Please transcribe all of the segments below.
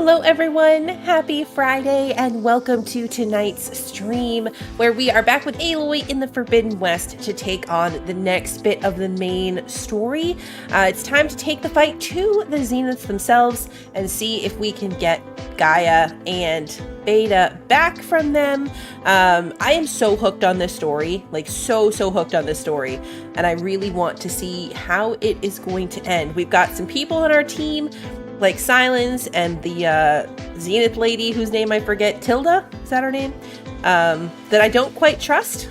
Hello everyone, happy Friday and welcome to tonight's stream where we are back with Aloy in the Forbidden West to take on the next bit of the main story. It's time to take the fight to the Zeniths themselves and see if we can get Gaia and Beta back from them. I am so hooked on this story, like so hooked on this story, and I really want to see how it is going to end. We've got some people on our team like Silence and the Zenith lady whose name I forget, Tilda, is that her name? That I don't quite trust.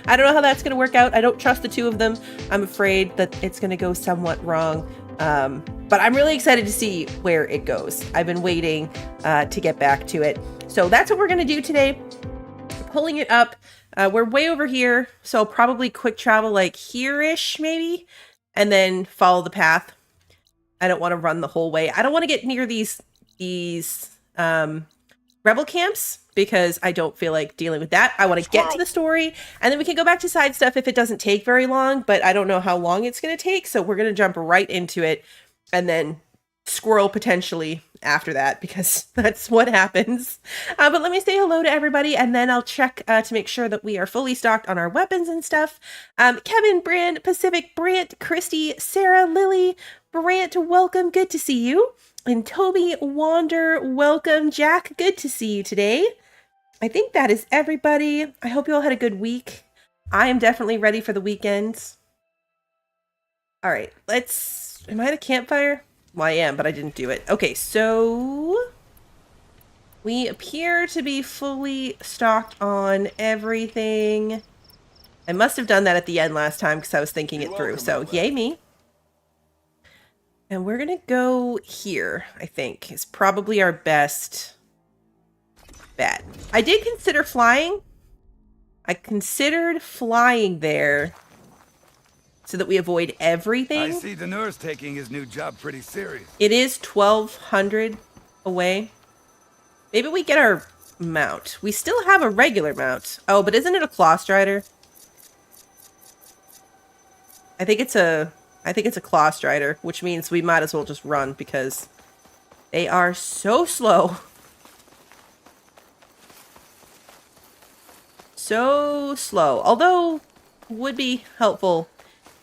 I don't know how that's going to work out. I don't trust the two of them. I'm afraid that it's going to go somewhat wrong. But I'm really excited to see where it goes. I've been waiting to get back to it. So that's what we're going to do today. Pulling it up. We're way over here, so I'll probably quick travel like here-ish maybe, and then follow the path. I don't want to run the whole way. I don't want to get near these rebel camps because I don't feel like dealing with that. I want to get to the story, and then we can go back to side stuff if it doesn't take very long, but I don't know how long it's going to take, so we're going to jump right into it and then squirrel potentially after that because that's what happens. But let me say hello to everybody, and then I'll check to make sure that we are fully stocked on our weapons and stuff. Kevin, Brand, Pacific, Brant, Christy, Sarah, Lily, Brant, welcome. Good to see you. And Toby, Wander, welcome. Jack, good to see you today. I think that is everybody. I hope you all had a good week. I am definitely ready for the weekends. All right, am I at a campfire? Well, I am, but I didn't do it. Okay, so we appear to be fully stocked on everything. I must have done that at the end last time because I was thinking it through. So yay me. And we're going to go here, I think, is probably our best bet. I did consider flying. I considered flying there so that we avoid everything. I see the nurse taking his new job pretty serious. It is 1,200 away. Maybe we get our mount. We still have a regular mount. Oh, but isn't it a claw strider? I think it's a claw strider, which means we might as well just run because they are so slow. So slow. Although, would be helpful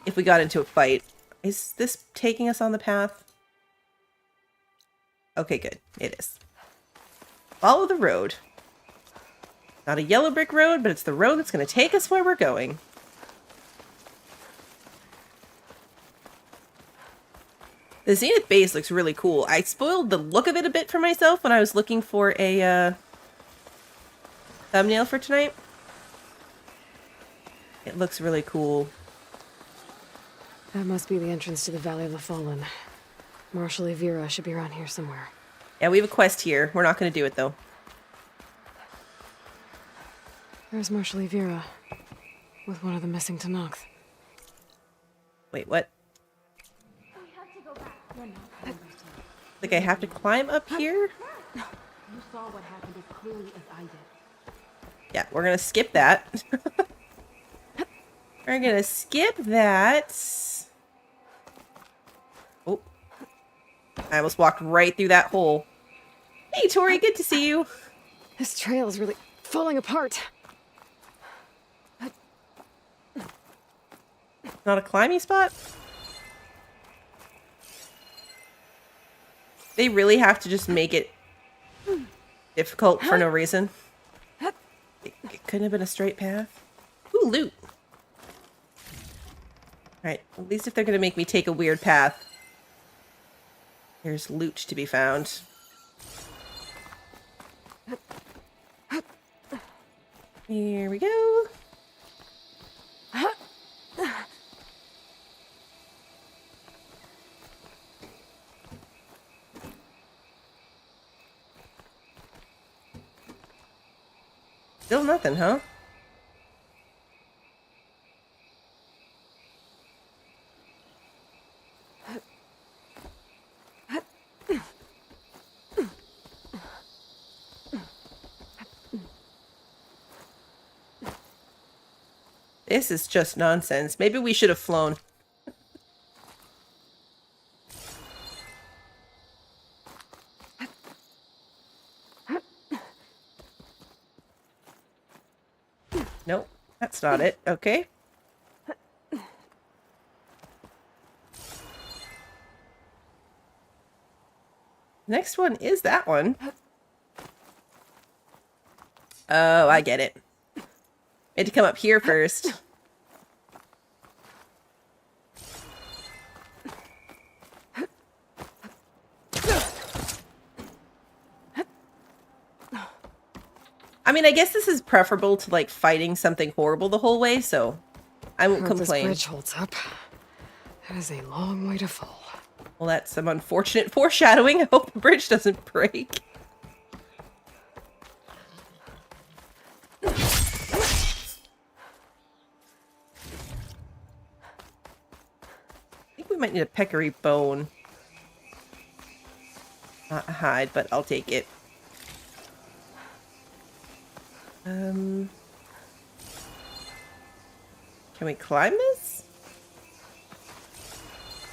if we got into a fight. Is this taking us on the path? Okay, good. It is. Follow the road. Not a yellow brick road, but it's the road that's going to take us where we're going. The Zenith base looks really cool. I spoiled the look of it a bit for myself when I was looking for a thumbnail for tonight. It looks really cool. That must be the entrance to the Valley of the Fallen. Marshal Vera should be around here somewhere. Yeah, we have a quest here. We're not going to do it, though. There's Marshal Vera with one of the missing Tanakhs. Wait, what? Like I have to climb up here? You saw what happened as clearly as I did. Yeah, we're going to skip that. We're going to skip that. Oh. I almost walked right through that hole. Hey, Tori, good to see you. This trail is really falling apart. Not a climbing spot? They really have to just make it difficult for no reason. It couldn't have been a straight path. Ooh, loot. Alright, at least if they're going to make me take a weird path, there's loot to be found. Here we go. Still nothing, huh? This is just nonsense. Maybe we should have flown. Nope, that's not it. Okay. Next one is that one. Oh, I get it. We had to come up here first. I mean, I guess this is preferable to, like, fighting something horrible the whole way, so I won't Hope this complain. bridge holds up. That is a long way to fall. Well, that's some unfortunate foreshadowing. I hope the bridge doesn't break. I think we might need a peccary bone. Not a hide, but I'll take it. Can we climb this?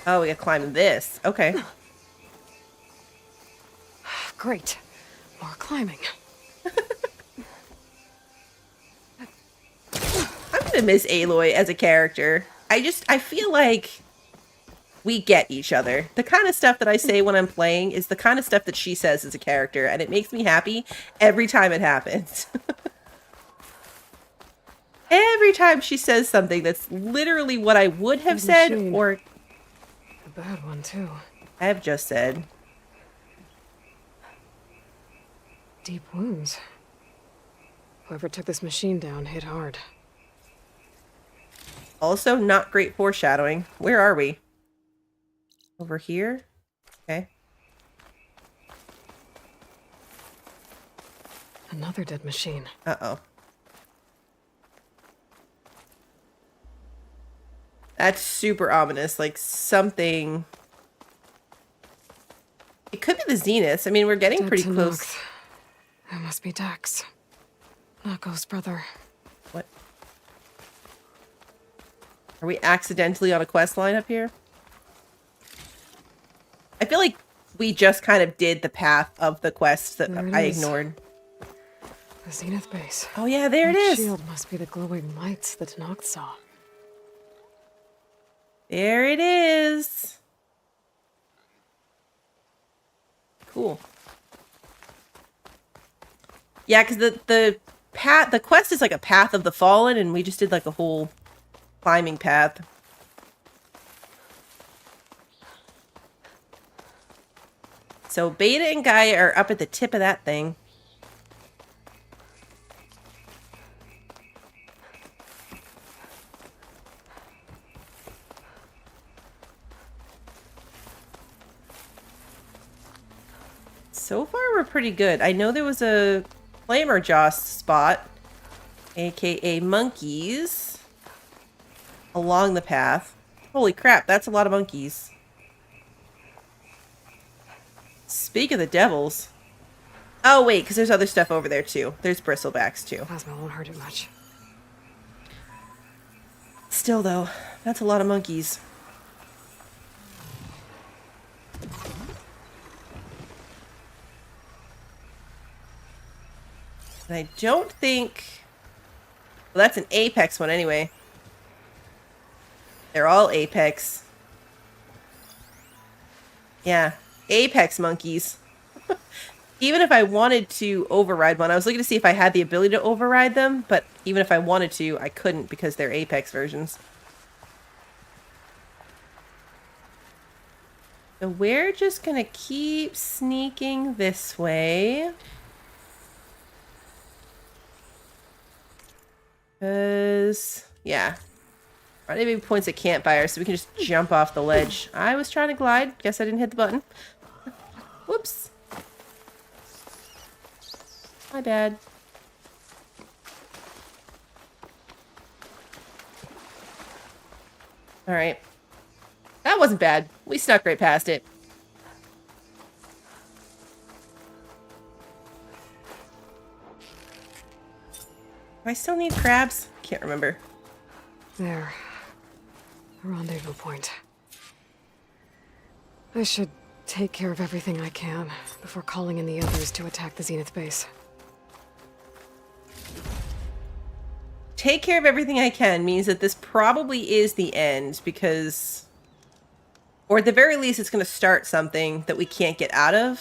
Oh, we gotta climb this. Okay. Great. More climbing. I'm gonna miss Aloy as a character. I feel like we get each other. The kind of stuff that I say when I'm playing is the kind of stuff that she says as a character, and it makes me happy every time it happens. Every time she says something that's literally what I would have Good said, machine. or A bad one, too. I have just said. Deep wounds. Whoever took this machine down hit hard. Also, not great foreshadowing. Where are we? Over here? Okay. Another dead machine. Uh-oh. That's super ominous. Like, something... It could be the Zeniths. I mean, we're getting Dead pretty to close. Noct. That must be Dax. Nako's brother. What? Are we accidentally on a quest line up here? I feel like we just kind of did the path of the quest that There it I is. ignored. The Zenith base. Oh yeah, there it That is. shield must be the glowing lights that Noct saw. There it is. Cool. Yeah, because the quest is like a path of the fallen, and we just did like a whole climbing path. So Beta and Gaia are up at the tip of that thing. So far, we're pretty good. I know there was a Flamer Jost spot, aka monkeys, along the path. Holy crap, that's a lot of monkeys. Speak of the devils. Oh, wait, because there's other stuff over there, too. There's bristlebacks, too. Plasma won't hurt it much. Still, though, that's a lot of monkeys. And I don't think... Well, that's an Apex one anyway. They're all Apex. Yeah, Apex monkeys. Even if I wanted to override one, I was looking to see if I had the ability to override them, but even if I wanted to, I couldn't because they're Apex versions. So we're just gonna keep sneaking this way. Because, yeah. Rendezvous points at campfire, so we can just jump off the ledge. I was trying to glide. Guess I didn't hit the button. Whoops. My bad. Alright. That wasn't bad. We snuck right past it. Do I still need crabs? Can't remember. There. The rendezvous point. I should take care of everything I can before calling in the others to attack the Zenith base. take care of everything I can means that this probably is the end because... Or at the very least, it's going to start something that we can't get out of.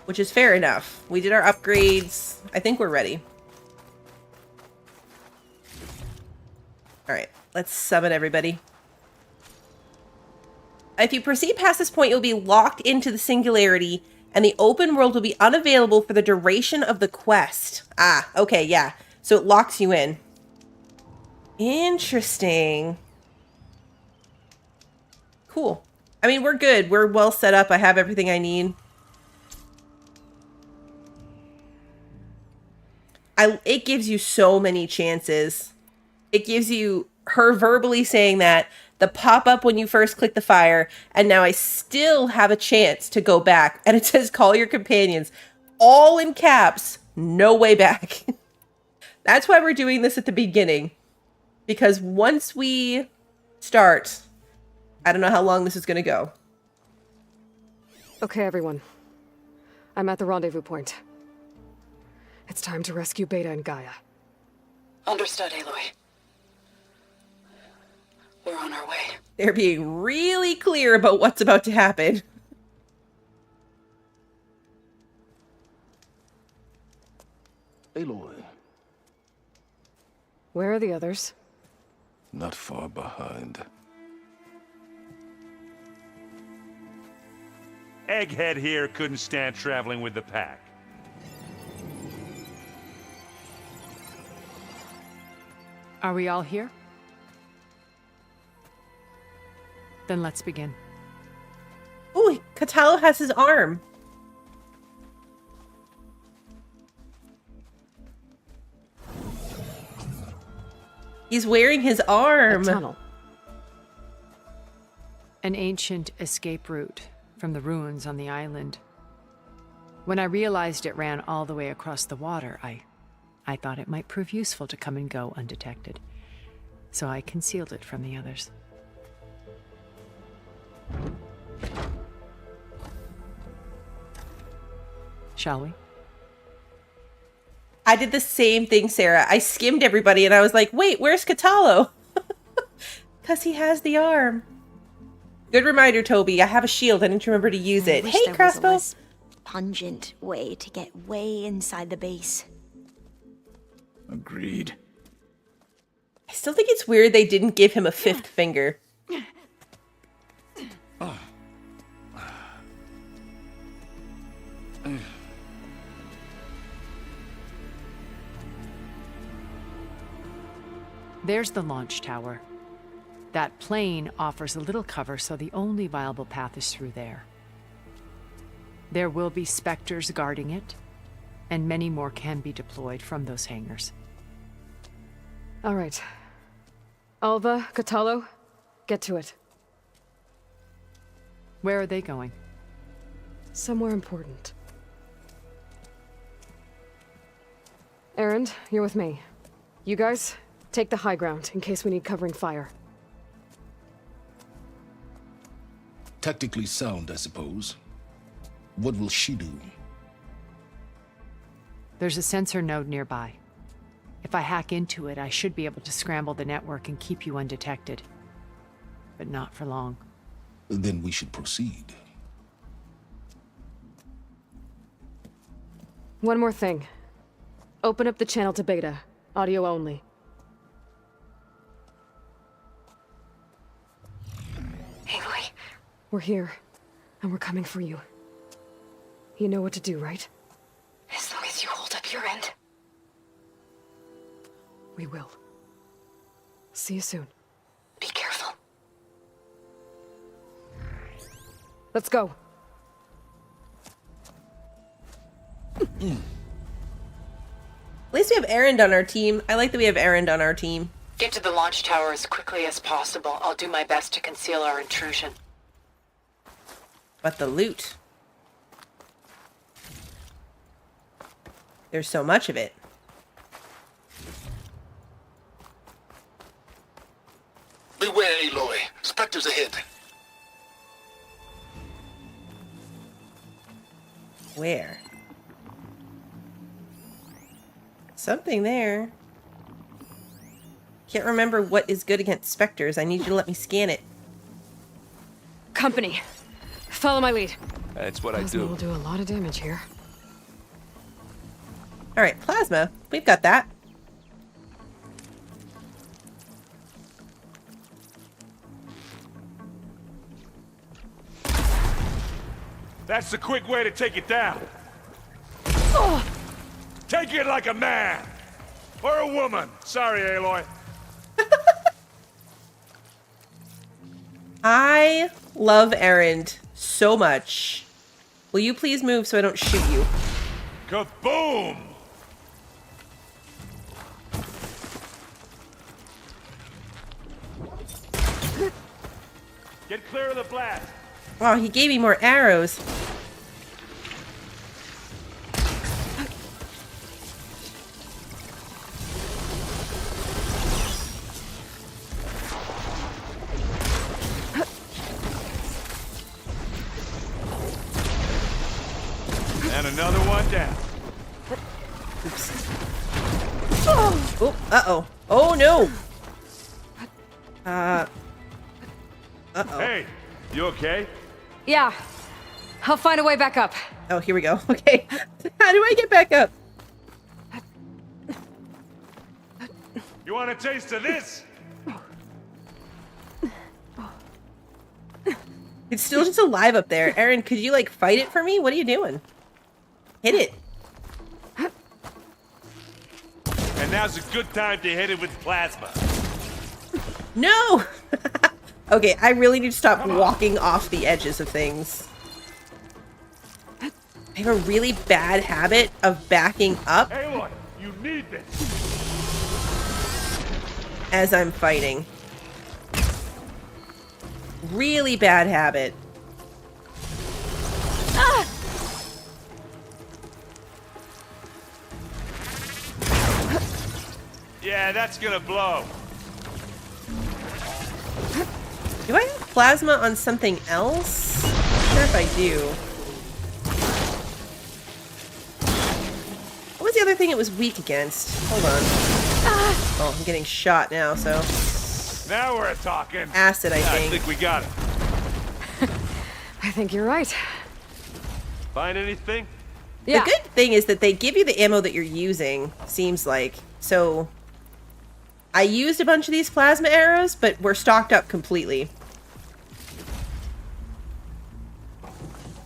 Which is fair enough. We did our upgrades. I think we're ready. Alright, let's summon everybody. If you proceed past this point, you'll be locked into the singularity, and the open world will be unavailable for the duration of the quest. Ah, okay, yeah. So it locks you in. Interesting. Cool. I mean, we're good. We're well set up. I have everything I need. It gives you so many chances. It gives you her verbally saying that, the pop-up when you first click the fire, and now I still have a chance to go back. And it says, call your companions. All in caps. No way back. That's why we're doing this at the beginning. Because once we start, I don't know how long this is going to go. Okay, everyone. I'm at the rendezvous point. It's time to rescue Beta and Gaia. Understood, Aloy. We're on our way. They're being really clear about what's about to happen. Aloy. Where are the others? Not far behind. Egghead here couldn't stand traveling with the pack. Are we all here? Then let's begin. Ooh, Katalo has his arm. He's wearing his arm. A tunnel. An ancient escape route from the ruins on the island. When I realized it ran all the way across the water, I thought it might prove useful to come and go undetected. So I concealed it from the others. Shall we? I did the same thing, Sarah. I skimmed everybody and I was like, wait, where's Katalo? Because he has the arm. Good reminder, Toby. I have a shield. I didn't remember to use it. Wish Hey, there was a crossbow. less pungent way to get way inside the base. Agreed. I still think it's weird they didn't give him a fifth finger. There's the launch tower. That plane offers a little cover, so the only viable path is through there. There will be specters guarding it, and many more can be deployed from those hangars. All right. Alva, Katalo, get to it. Where are they going? Somewhere important. Erend, you're with me. You guys, take the high ground in case we need covering fire. Tactically sound, I suppose. What will she do? There's a sensor node nearby. If I hack into it, I should be able to scramble the network and keep you undetected. But not for long. Then we should proceed. One more thing. Open up the channel to Beta. Audio only. Aloy, We're here, and we're coming for you. You know what to do, right? as long as you hold up your end. We will. See you soon. Be careful. Let's go. At least we have Erend on our team. I like that we have Erend on our team. Get to the launch tower as quickly as possible. I'll do my best to conceal our intrusion. But the loot. There's so much of it. Beware, Aloy. Spectres ahead. Where? Something there. Can't remember what is good against specters. I need you to let me scan it. Company. Follow my lead. That's what I Plasma do. will do a lot of damage here. All right, plasma. We've got that. That's the quick way to take it down. Take it like a man. Or a woman. Sorry, Aloy. I love Erend so much. Will you please move so I don't shoot you? Kaboom! Get clear of the blast. Wow, he gave me more arrows. And another one down. Oops. Oh, uh-oh. Oh, no. Uh-oh. Hey, you okay? Yeah. I'll find a way back up. Oh, here we go. Okay. How do I get back up? You want a taste of this? It's still just alive up there. Erend, could you, like, fight it for me? What are you doing? Hit it. And now's a good time to hit it with plasma. No! Okay, I really need to stop walking off the edges of things. I have a really bad habit of backing up Aloy, you need this. as I'm fighting. Really bad habit. Yeah, that's gonna blow. Do I have plasma on something else? I'm not sure if I do. What was the other thing it was weak against? Hold on. Oh, I'm getting shot now, so... Now we're talking. Acid, I I think. think we got it. I think you're right. Find anything? Yeah. The good thing is that they give you the ammo that you're using, seems like. So, I used a bunch of these plasma arrows, but we're stocked up completely.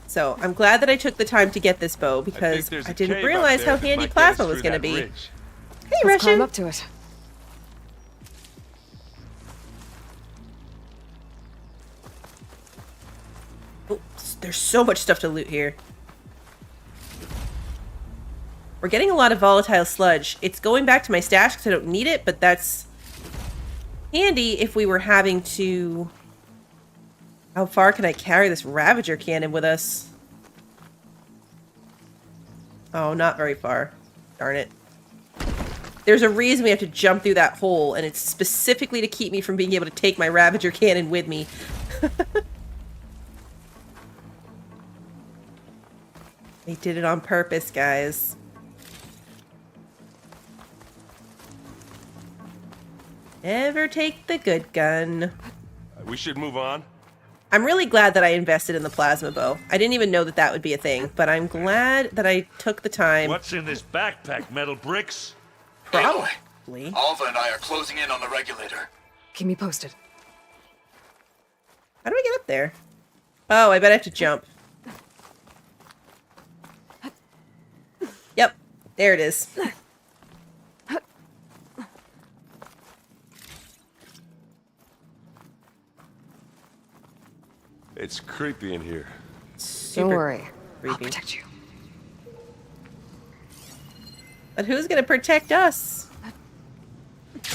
So, I'm glad that I took the time to get this bow, because I didn't realize how handy plasma was going to be. Hey, Let's climb Russian! up to it. Oh, there's so much stuff to loot here. We're getting a lot of volatile sludge. It's going back to my stash because I don't need it, but that's handy if we were having to... How far can I carry this Ravager cannon with us? Oh, not very far. Darn it. There's a reason we have to jump through that hole, and it's specifically to keep me from being able to take my Ravager cannon with me. They did it on purpose, guys. Never take the good gun. We should move on. I'm really glad that I invested in the plasma bow. I didn't even know that that would be a thing, but I'm glad that I took the time. What's in this backpack? Metal bricks? Probably. Alva and I are closing in on the regulator. Keep me posted. How do I get up there? Oh, I bet I have to jump. Yep, there it is. It's creepy in here. Don't worry. I'll creepy. protect you. But who's gonna protect us?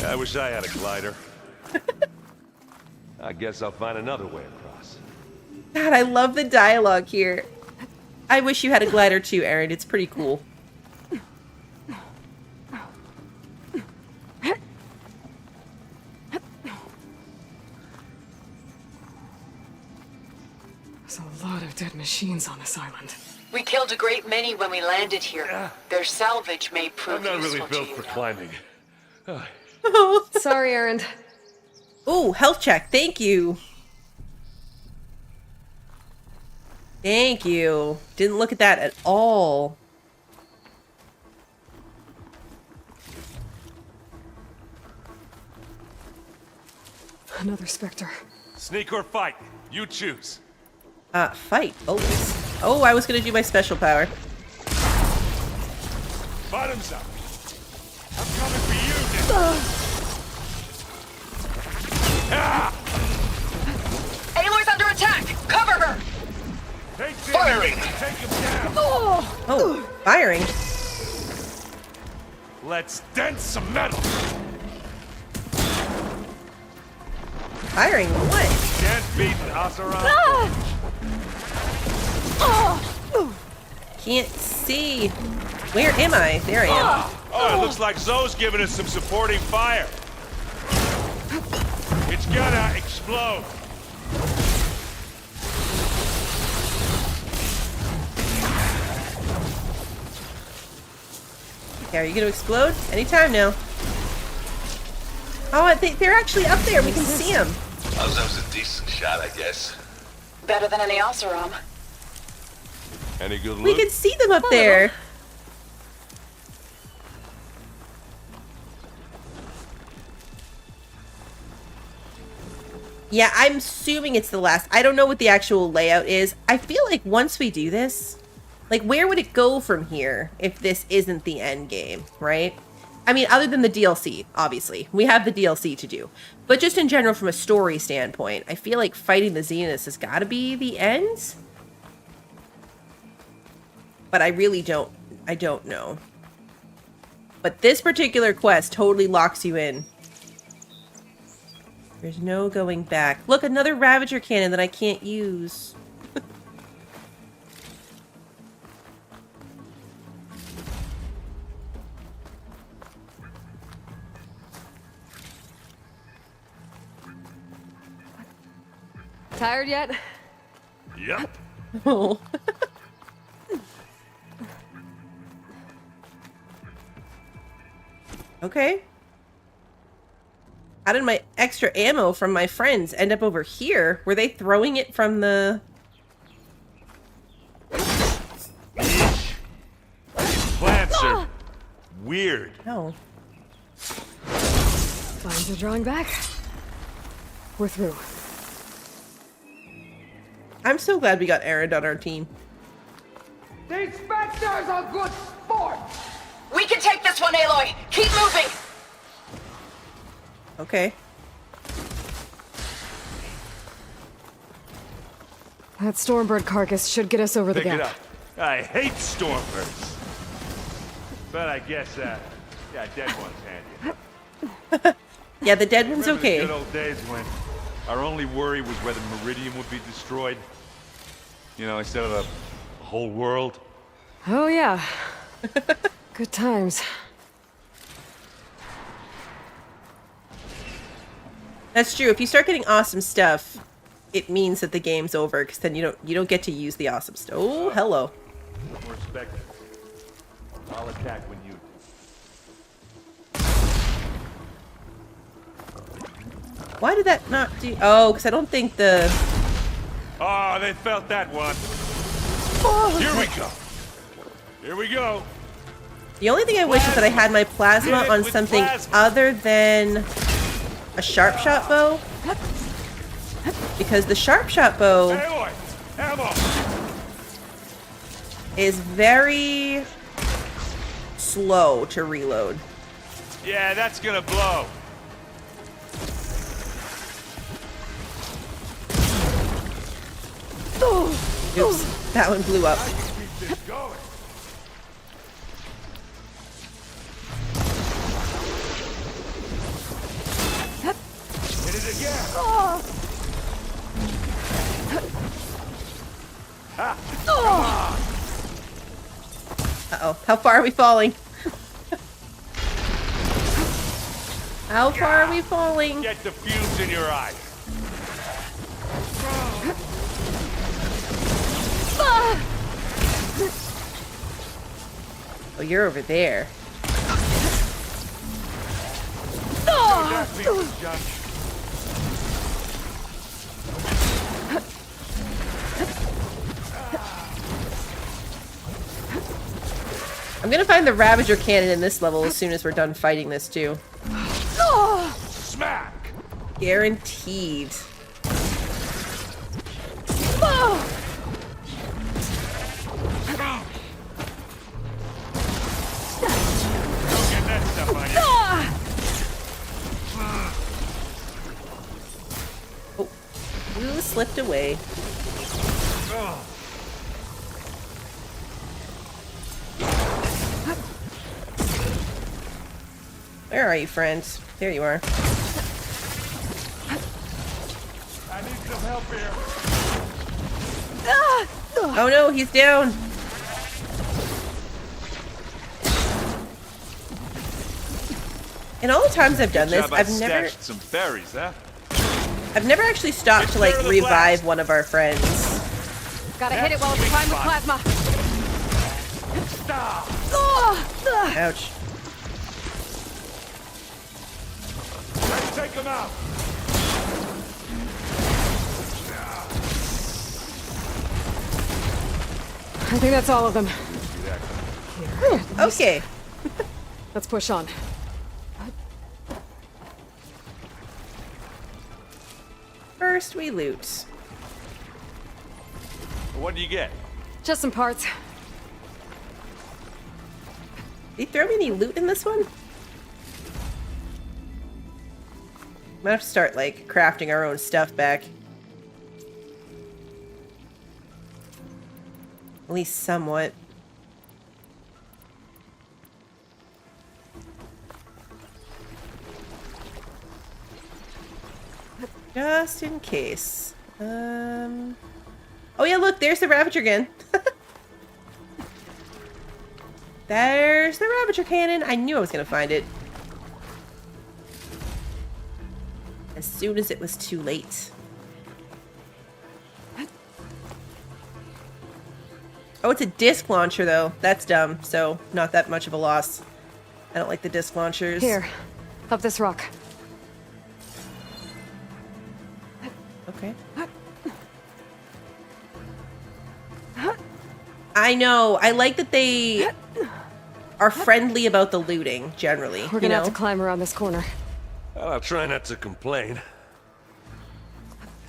I wish I had a glider. I guess I'll find another way across. God, I love the dialogue here. I wish you had a glider too, Erend. It's pretty cool. There's a lot of dead machines on this island. We killed a great many when we landed here. Their salvage may prove I'm not really useful built to you. for climbing. Sorry, Errand. Ooh, health check. Thank you. Thank you. Didn't look at that at all. Another Spectre. Sneak or fight? You choose. Fight. Always. Oh, I was gonna do my special power. Bottoms up. I'm coming for you, Nick. Aloy's under attack! Cover her! Firing! Take him down! Oh, firing. Let's dent some metal! Firing what? Can't beat Asaran. Can't see. Where am I? There I am. Oh, it looks like Zoe's giving us some supporting fire. It's gonna explode. Okay, are you gonna explode? Anytime now. Oh, they're actually up there. We can see them. That was a decent shot, I guess. Better than any Oseram. Any good We loot? can see them up there. Yeah, I'm assuming it's the last. I don't know what the actual layout is. I feel like once we do this, like, where would it go from here if this isn't the end game, right? I mean, other than the DLC, obviously. We have the DLC to do. But just in general, from a story standpoint, I feel like fighting the Zeniths has got to be the end. But I really don't. I don't know. But this particular quest totally locks you in. There's no going back. Look, another Ravager cannon that I can't use. Tired yet? Yep. Oh. Okay. How did my extra ammo from my friends end up over here? Were they throwing it from the... These plants are weird. Oh. Vines are drawing back. We're through. I'm so glad we got Erend on our team. These Spectres are good sport! We can take this one, Aloy! Keep moving! Okay. That Stormbird carcass should get us over the Pick it gap. up. I hate stormbirds. But I guess, yeah, dead one's handy. Yeah, the dead one's Remember the okay. good old days when our only worry was whether Meridian would be destroyed? You know, instead of a whole world? Oh, yeah. Good times. That's true. If you start getting awesome stuff, it means that the game's over, because then you don't get to use the awesome stuff. Oh, hello. More Spectres. I'll attack when you Why did that not do... Oh, because I don't think the... Oh, they felt that one. Here we go. Here we go. The only thing I wish is that I had my plasma Hit it on with something plasma. other than a sharp shot bow. Because the sharp shot bow Aloy, ammo. is very slow to reload. Yeah, that's gonna blow. Oops, that one blew up. Keep this going. Hit it again. Uh-oh, how far are we falling? How far are we falling? Get the fumes in your eyes. Oh, you're over there. piece of junk. I'm gonna find the Ravager cannon in this level as soon as we're done fighting this too. Smack! Guaranteed. Don't get that stuff on you. Oh, you slipped away. Where are you, friends? There you are. I need some help here. Oh no, he's down. In all the times I've done Good this, job I I've never stashed some berries, huh? actually stopped to like Clear the revive blast. one of our friends. Gotta hit it while it's primed with plasma. Stop! Ouch. Let's take him out. I think that's all of them. Okay. Let's push on. First we loot. What do you get? Just some parts. Did he throw me any loot in this one? Might have to start like crafting our own stuff back. At least somewhat. Just in case. Oh yeah, look, there's the Ravager again. There's the Ravager cannon. I knew I was gonna find it. As soon as it was too late. Oh, it's a disc launcher though. That's dumb, so not that much of a loss. I don't like the disc launchers. Here, up this rock. Okay. I know. I like that they are friendly about the looting, generally. We're gonna have to climb around this corner. Well, I'll try not to complain.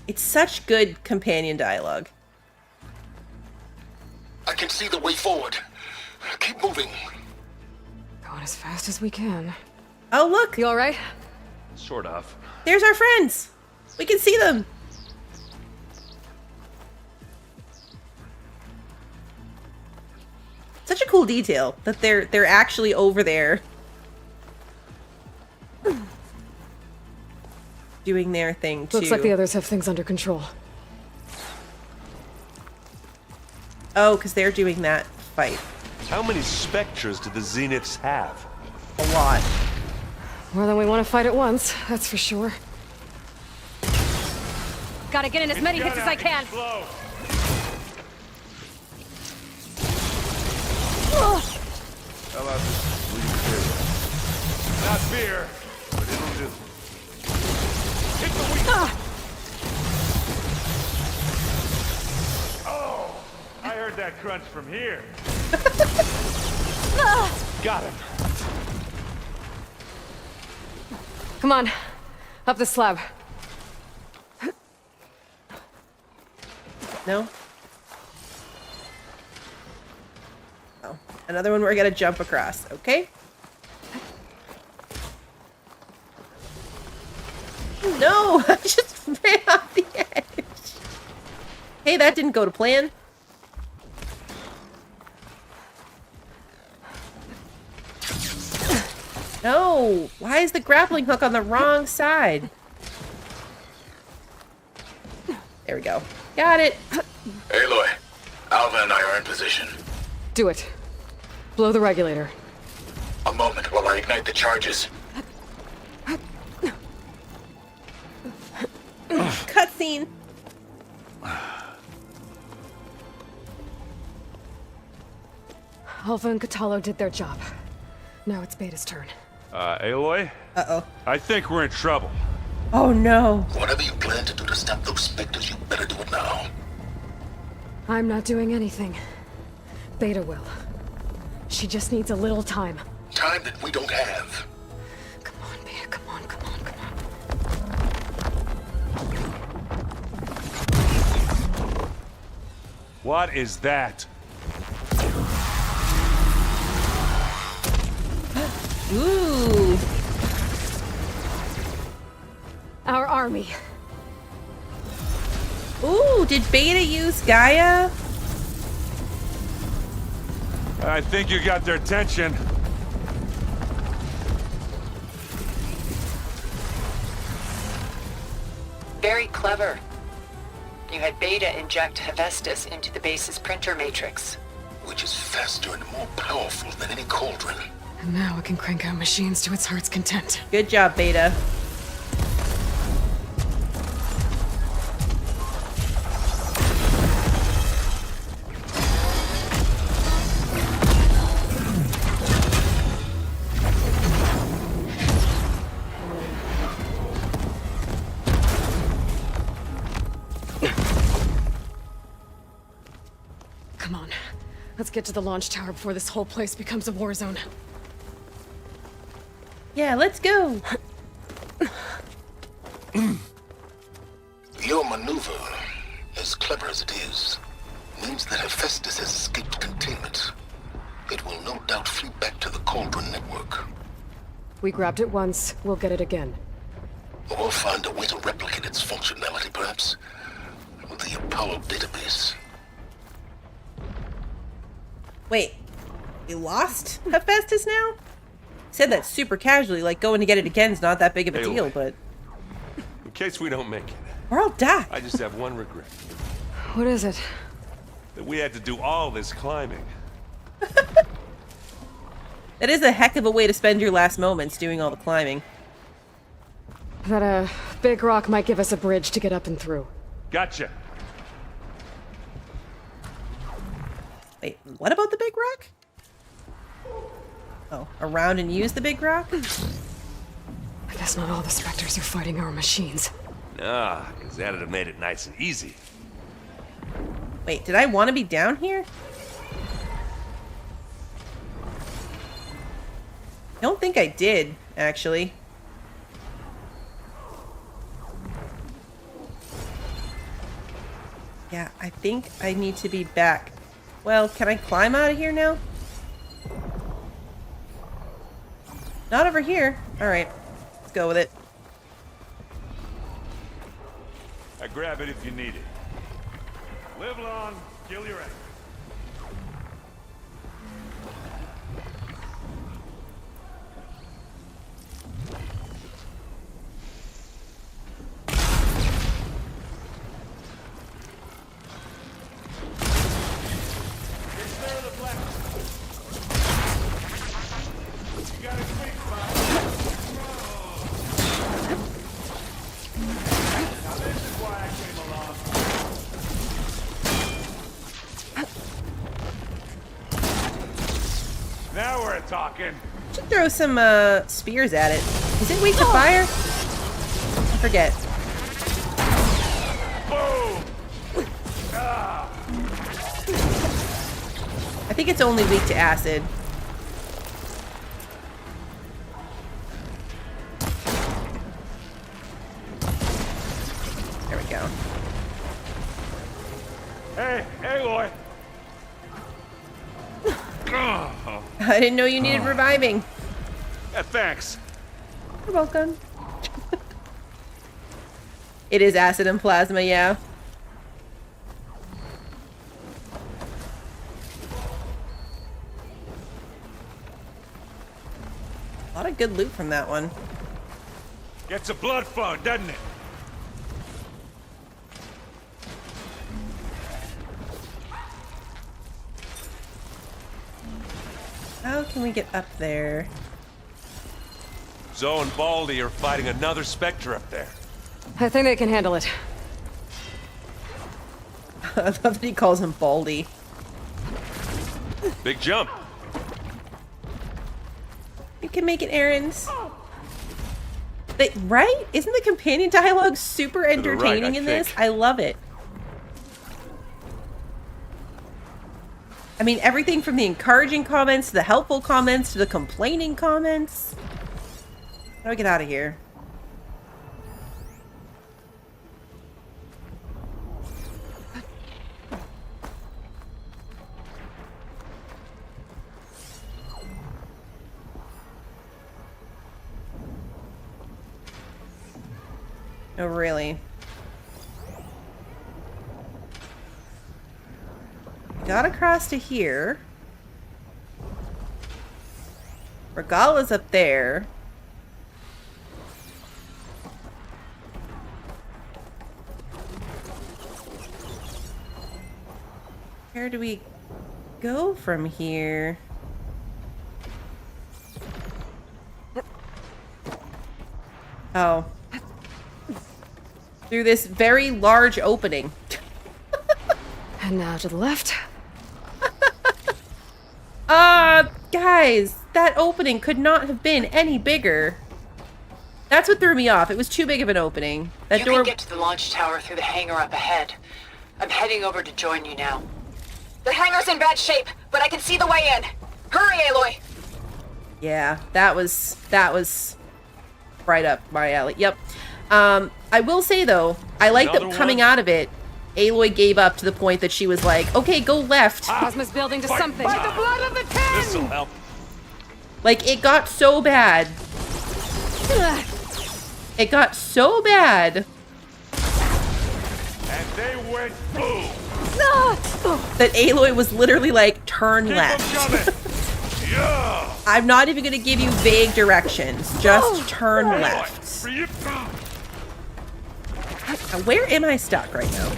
It's such good companion dialogue. I can see the way forward. Keep moving. Going as fast as we can. Oh, look! You alright? Sort of. There's our friends! We can see them! Such a cool detail that they're actually over there doing their thing too. Looks like the others have things under control. Oh, because they're doing that fight. How many specters do the Zeniths have? A lot. More than we want to fight at once, that's for sure. Gotta get in as many hits as I can. Slow. How about this? Leave Not fear, but it'll do. Hit the weak. Oh, I heard that crunch from here. Got him. Come on, up the slab. No? Oh, another one where I gotta jump across. Okay. No! I just ran off the edge. Hey, that didn't go to plan. No! Why is the grappling hook on the wrong side? There we go. Got it. Aloy, Alva and I are in position. Do it. Blow the regulator. A moment while I ignite the charges. Cutscene. Alva and Catalo did their job. Now it's Beta's turn. Aloy? Uh-oh. I think we're in trouble. Oh, no. Whatever you plan to do to stop those specters, you better do it now. I'm not doing anything. Beta will. She just needs a little time. Time that we don't have. Come on, Beta, come on, come on, come on. What is that? Ooh. Our army. Ooh, did Beta use Gaia? I think you got their attention. Very clever. You had Beta inject hazardous into the base's printer matrix. Which is faster and more powerful than any cauldron. And now it can crank out machines to its heart's content. Good job, Beta. Come on. Let's get to the launch tower before this whole place becomes a war zone. Yeah, let's go. Your maneuver, as clever as it is, means that Hephaestus has escaped containment. It will no doubt flee back to the Cauldron network. We grabbed it once, we'll get it again. Or find a way to replicate its functionality, perhaps, with the Apollo database. Wait, we lost Hephaestus now? Said that super casually, like going to get it again's not that big of a Hey, deal, wait. but In case we don't make it, we're all die. I just have one regret. What is it? That we had to do all this climbing. That is a heck of a way to spend your last moments doing all the climbing. That big rock might give us a bridge to get up and through. Gotcha. Wait, what about the big rock? Oh, around and use the big rock? I guess not all the specters are fighting our machines. Nah, because that'd have made it nice and easy. Wait, did I want to be down here? I don't think I did, actually. Yeah, I think I need to be back. Well, can I climb out of here now? Not over here. Alright, let's go with it. I grab it if you need it. Live long, kill your enemies. Now we're talking. Should throw some spears at it. Is it weak to fire? I forget. Boom! I think it's only weak to acid. There we go. Hey, Aloy! I didn't know you needed reviving. Yeah, thanks. You're welcome. It is acid and plasma, yeah. A lot of good loot from that one. Gets a blood flow, doesn't it? How can we get up there? Zoe and Baldy are fighting another Spectre up there. I think they can handle it. I love that he calls him Baldy. Big jump. You can make it errands. But, right? Isn't the companion dialogue super entertaining in this? I love it. I mean, everything from the encouraging comments to the helpful comments to the complaining comments. How do I get out of here? Oh, really? Got across to here. Regala's up there. Where do we go from here? Oh. Through this very large opening. And now to the left. Guys, that opening could not have been any bigger. That's what threw me off. It was too big of an opening. That you door. can get to the launch tower through the hangar up ahead. I'm heading over to join you now. The hangar's in bad shape, but I can see the way in. Hurry, Aloy! Yeah, that was right up my alley. Yep. I will say though, I like that coming out of it, Aloy gave up to the point that she was like, okay, go left. Cosmos building to something. By the blood of the Ten! This'll help. Like, it got so bad. It got so bad. And they went boom. That Aloy was literally like, turn Keep 'em left. coming. Yeah. I'm not even going to give you vague directions. Just turn left. Now, where am I stuck right now?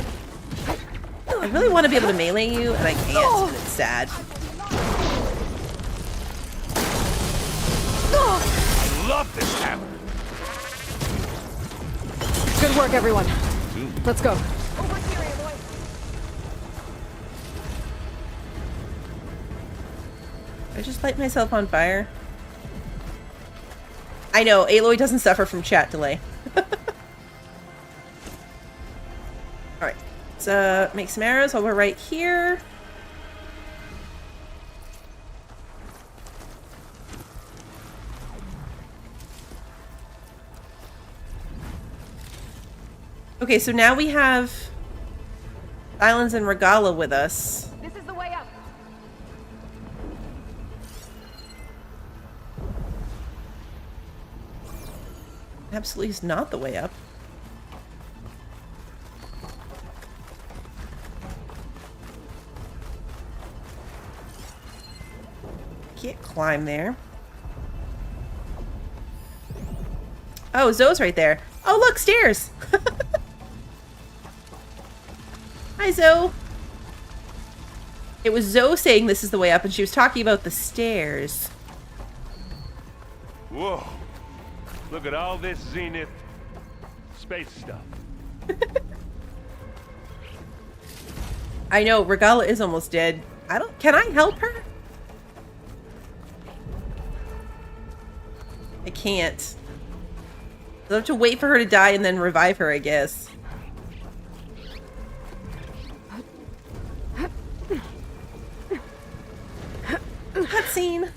I really want to be able to melee you, and I can't, and it's sad. I love this hammer. Good work, everyone. Let's go. Over here, Aloy. I just light myself on fire. I know, Aloy doesn't suffer from chat delay. Alright, let's make some arrows while we're right here. Okay, so now we have Silence and Regala with us. This is the way up. Absolutely is not the way up. Can't climb there. Oh, Zoe's right there. Oh, look, stairs! Hi, Zoe. It was Zoe saying this is the way up, and she was talking about the stairs. Whoa. Look at all this Zenith space stuff. I know, Regala is almost dead. Can I help her? I can't. I'll have to wait for her to die and then revive her, I guess. Cutscene.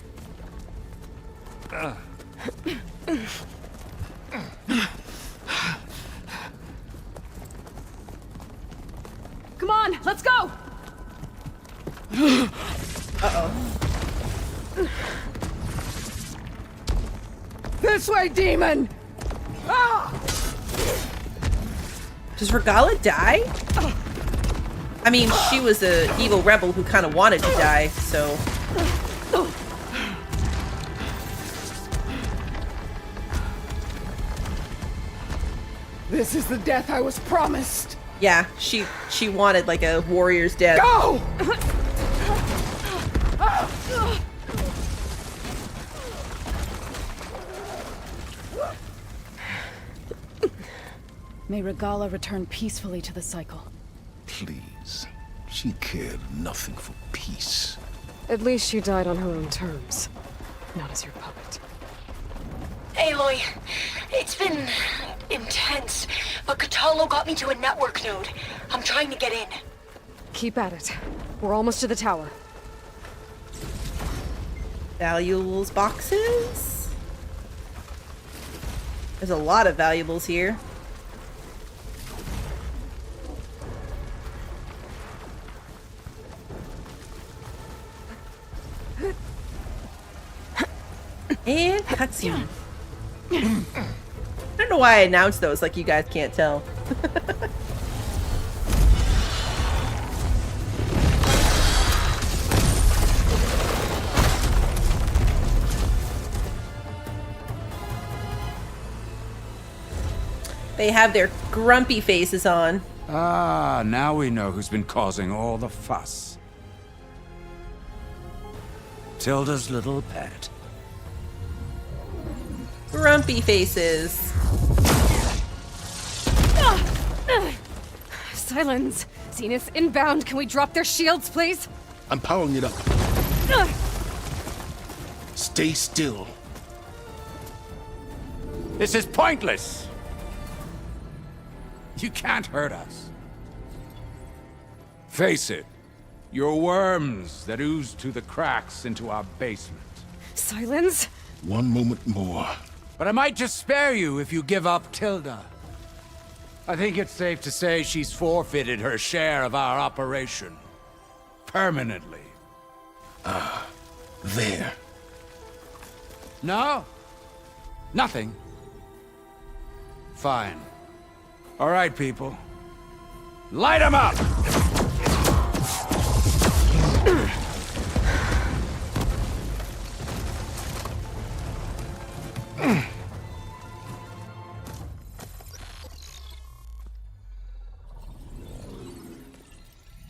Come on, let's go! Uh-oh. This way, demon! Ah! Does Regala die? I mean, she was an evil rebel who kind of wanted to die, so... This is the death I was promised. Yeah, she wanted like a warrior's death. Go! May Regala return peacefully to the cycle. Please. She cared nothing for peace. At least she died on her own terms, not as your puppet. Aloy, it's been intense, but Catalo got me to a network node. I'm trying to get in. Keep at it. We're almost to the tower. Valuables boxes? There's a lot of valuables here. And cutscene. I don't know why I announced those like you guys can't tell. They have their grumpy faces on. Ah, now we know who's been causing all the fuss. Tilda's little pet. Grumpy faces. Silence! Zeniths inbound. Can we drop their shields, please? I'm powering it up. Stay still. This is pointless. You can't hurt us. Face it, you're worms that ooze through the cracks into our basement. Silence? One moment more. But I might just spare you if you give up Tilda. I think it's safe to say she's forfeited her share of our operation. Permanently. There. No? Nothing? Fine. All right, people. Light 'em up!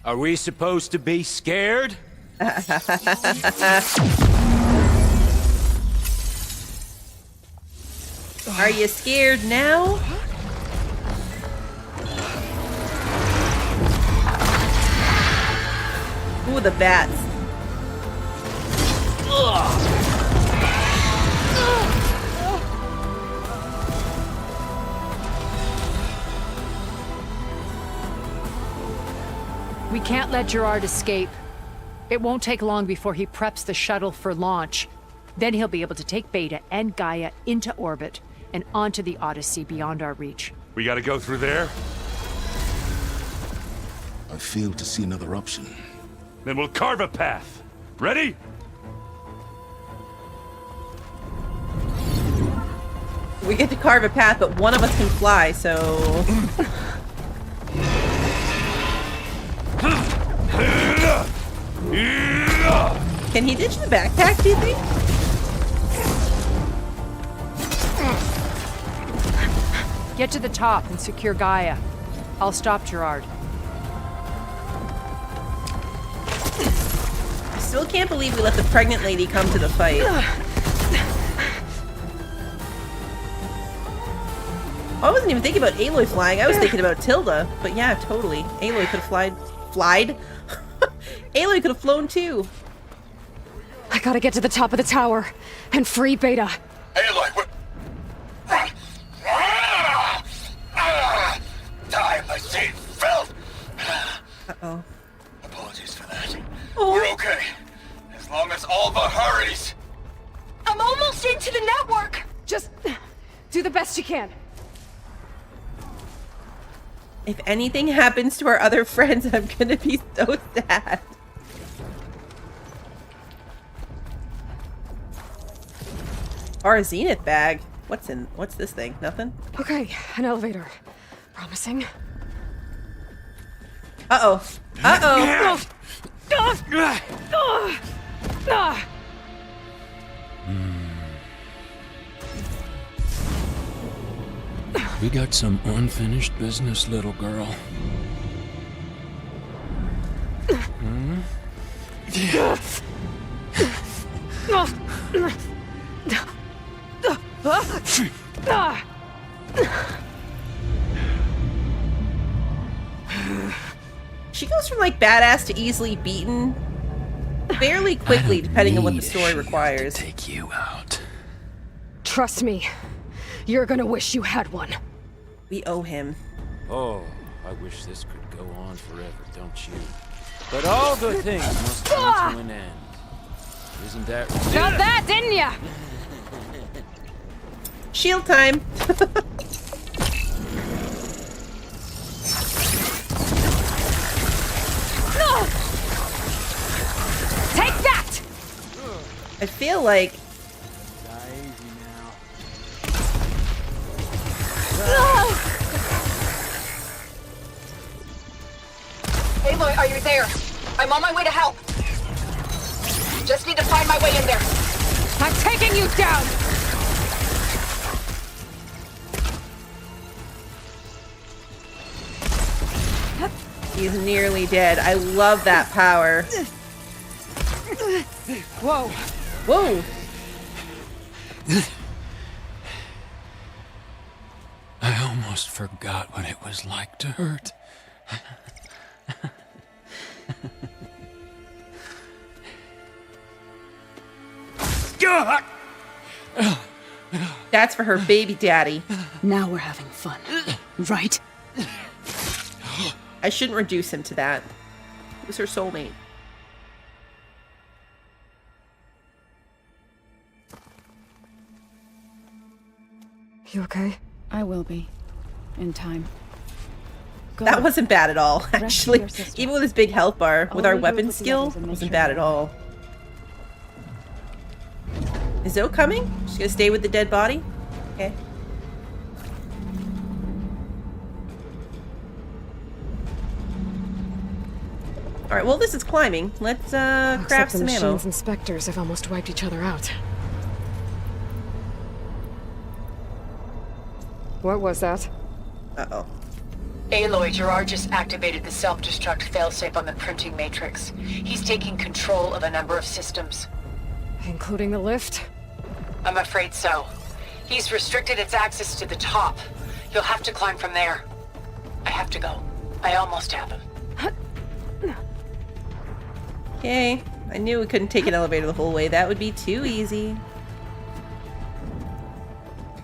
Are we supposed to be scared? Are you scared now? Ooh, the bats. We can't let Gerard escape. It won't take long before he preps the shuttle for launch. Then he'll be able to take Beta and Gaia into orbit and onto the Odyssey beyond our reach. We gotta go through there? I fail to see another option. Then we'll carve a path. Ready? We get to carve a path, but one of us can fly, so... Can he ditch the backpack, do you think? Get to the top and secure Gaia. I'll stop Gerard. I still can't believe we let the pregnant lady come to the fight. I wasn't even thinking about Aloy flying. I was thinking about Tilda. But yeah, totally. Aloy could have flied? Aloy could have flown too. I gotta get to the top of the tower and free Beta. Aloy, what? Time I see felt. Uh-oh. Apologies for that. Oh. We're okay. As long as Alva hurries. I'm almost into the network! Just do the best you can. If anything happens to our other friends, I'm gonna be so sad. Our Zenith bag. What's this thing? Nothing? Okay, an elevator. Promising. Uh-oh. Uh-oh. We got some unfinished business, little girl. Hmm? She goes from like badass to easily beaten fairly quickly, depending on what the story requires. Take you out. Trust me, you're gonna wish you had one. We owe him. Oh, I wish this could go on forever, don't you? But all good things must come to an end. Isn't that right? Felt that, didn't ya? Shield time. No! Take that! I feel like Aloy, are you there? I'm on my way to help. Just need to find my way in there. I'm taking you down! he's nearly dead. I love that power. Whoa. Whoa. I almost forgot what it was like to hurt. That's for her baby daddy. Now we're having fun, right? I shouldn't reduce him to that. He was her soulmate. You okay? I will be. In time. Go That on. wasn't bad at all, Rescue actually. your sister. Even with his big health bar, with I'll our regroup weapon with the skill, others and make wasn't sure bad they're at all. Is Zoe coming? She's gonna stay with the dead body? Okay. Alright, well this is climbing. Let's Looks craft like the some ammo. machines and specters have almost wiped each other out. What was that? Uh-oh. Aloy, Gerard just activated the self-destruct failsafe on the printing matrix. He's taking control of a number of systems. Including the lift? I'm afraid so. He's restricted its access to the top. You'll have to climb from there. I have to go. I almost have him. Okay. I knew we couldn't take an elevator the whole way. That would be too easy.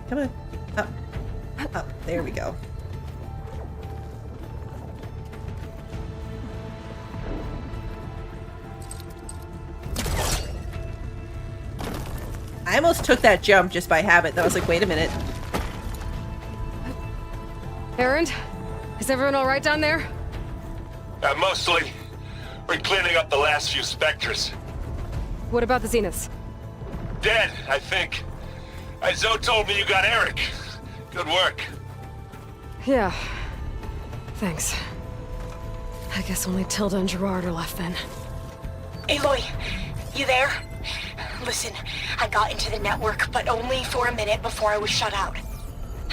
Come on. Up. Up. There we go. I almost took that jump just by habit. That was like, wait a minute. Erend? Is everyone alright down there? Mostly. We're cleaning up the last few specters. What about the Zeniths? Dead, I think. Zoe told me you got Eric. Good work. Yeah. Thanks. I guess only Tilda and Gerard are left then. Aloy, you there? Listen, I got into the network, but only for a minute before I was shut out.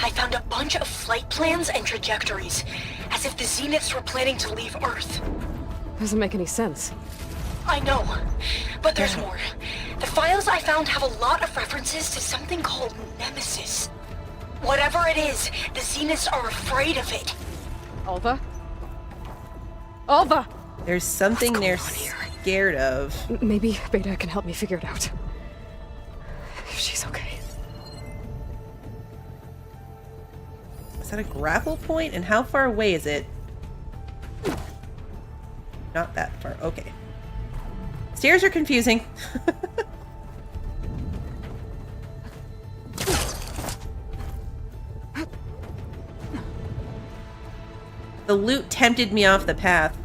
I found a bunch of flight plans and trajectories, as if the Zeniths were planning to leave Earth. Doesn't make any sense. I know, but there's more. The files I found have a lot of references to something called Nemesis. Whatever it is, the Zeniths are afraid of it. Alva? Alva! There's something they're scared of. Maybe Beta can help me figure it out. If she's okay. Is that a grapple point? And how far away is it? Not that far. Okay. Stairs are confusing. The loot tempted me off the path.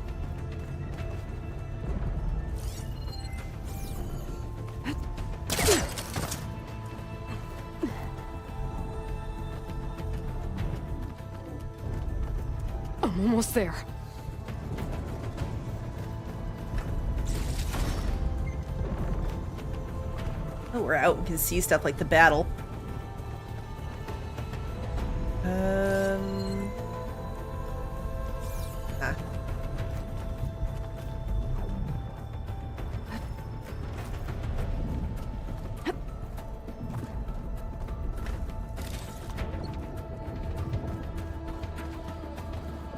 I'm almost there. Oh, we're out and can see stuff like the battle. Ah.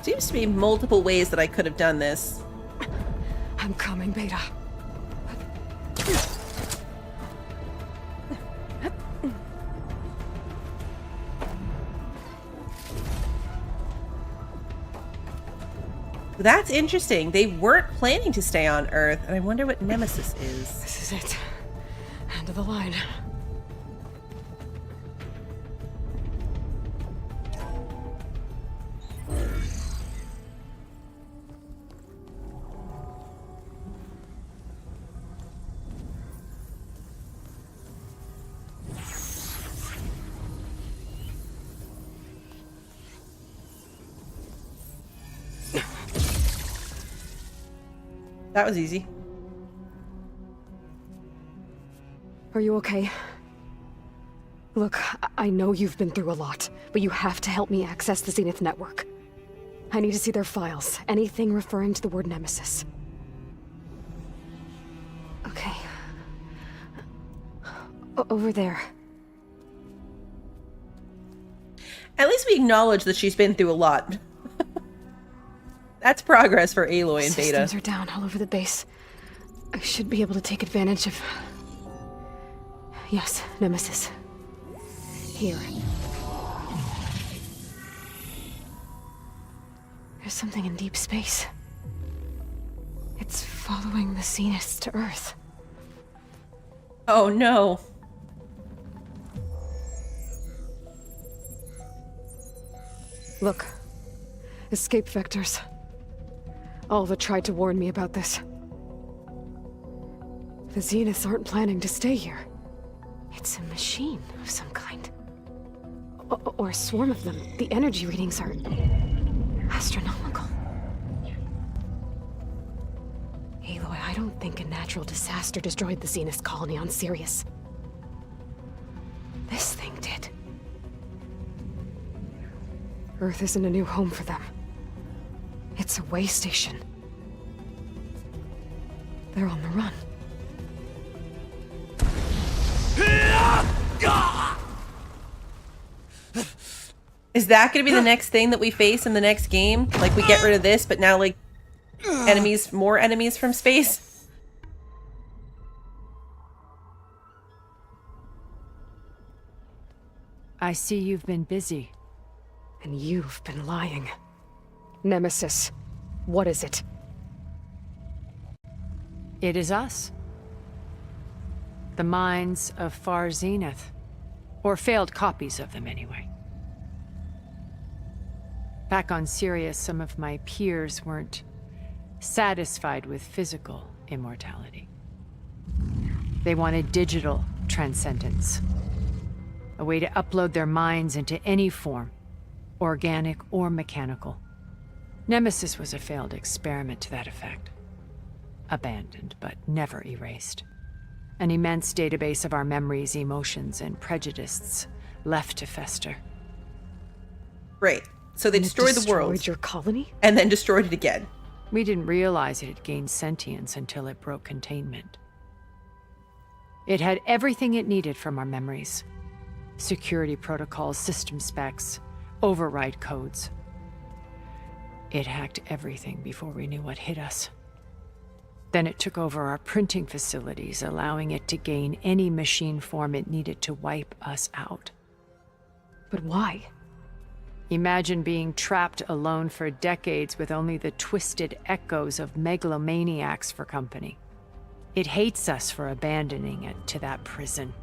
Seems to be multiple ways that I could have done this. I'm coming, Beta. That's interesting. They weren't planning to stay on Earth, and I wonder what Nemesis is. This is it. End of the line. That was easy. Are you okay? Look, I know you've been through a lot, but you have to help me access the Zenith network. I need to see their files, anything referring to the word Nemesis. Okay. Over there. At least we acknowledge that she's been through a lot. That's progress for Aloy and Beta. Systems are down all over the base. I should be able to take advantage of... Yes, Nemesis. Here. There's something in deep space. It's following the Zeniths to Earth. Oh no. Look. Escape vectors. Alva tried to warn me about this. The Zeniths aren't planning to stay here. It's a machine of some kind. Or a swarm of them. The energy readings are... astronomical. Aloy, I don't think a natural disaster destroyed the Zenith colony on Sirius. This thing did. Earth isn't a new home for them. It's a way station. They're on the run. Is that going to be the next thing that we face in the next game? Like, we get rid of this, but now, like, enemies, more enemies from space? I see you've been busy. And you've been lying. Nemesis, what is it? It is us. The minds of Far Zenith. Or failed copies of them, anyway. Back on Sirius, some of my peers weren't satisfied with physical immortality. They wanted digital transcendence. A way to upload their minds into any form, organic or mechanical. Nemesis was a failed experiment to that effect. Abandoned, but never erased. An immense database of our memories, emotions, and prejudices left to fester. Right. So they destroyed the world. Destroyed your colony? And then destroyed it again. We didn't realize it had gained sentience until it broke containment. It had everything it needed from our memories. Security protocols, system specs, override codes. It hacked everything before we knew what hit us. Then it took over our printing facilities, allowing it to gain any machine form it needed to wipe us out. But why? Imagine being trapped alone for decades with only the twisted echoes of megalomaniacs for company. It hates us for abandoning it to that prison.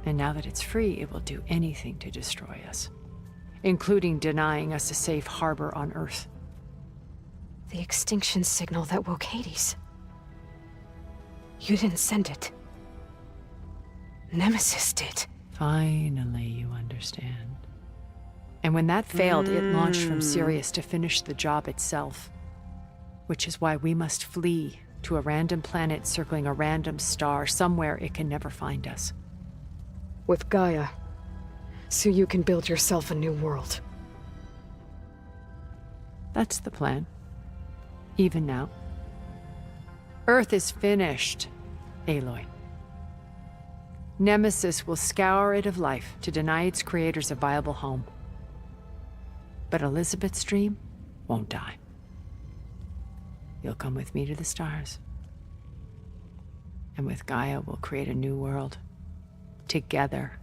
And now that it's free, it will do anything to destroy us, including denying us a safe harbor on Earth. The extinction signal that woke Hades. You didn't send it. Nemesis did. Finally, you understand. And when that failed, it launched from Sirius to finish the job itself. Which is why we must flee to a random planet circling a random star, somewhere it can never find us. With Gaia. So you can build yourself a new world. That's the plan. Even now. Earth is finished, Aloy. Nemesis will scour it of life to deny its creators a viable home. But Elizabeth's dream won't die. You'll come with me to the stars. And with Gaia, we'll create a new world. Together.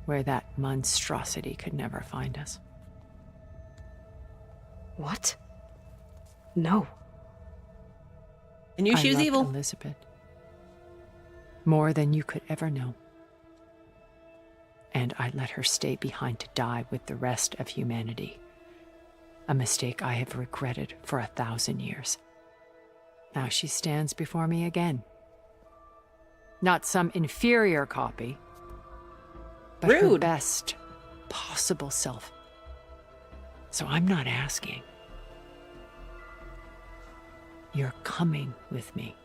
Where that monstrosity could never find us. What? No. And you I choose loved evil. Elizabeth. More than you could ever know. And I let her stay behind to die with the rest of humanity. A mistake I have regretted for 1,000 years. Now she stands before me again. Not some inferior copy, but her Rude. best possible self. So I'm not asking. You're coming with me.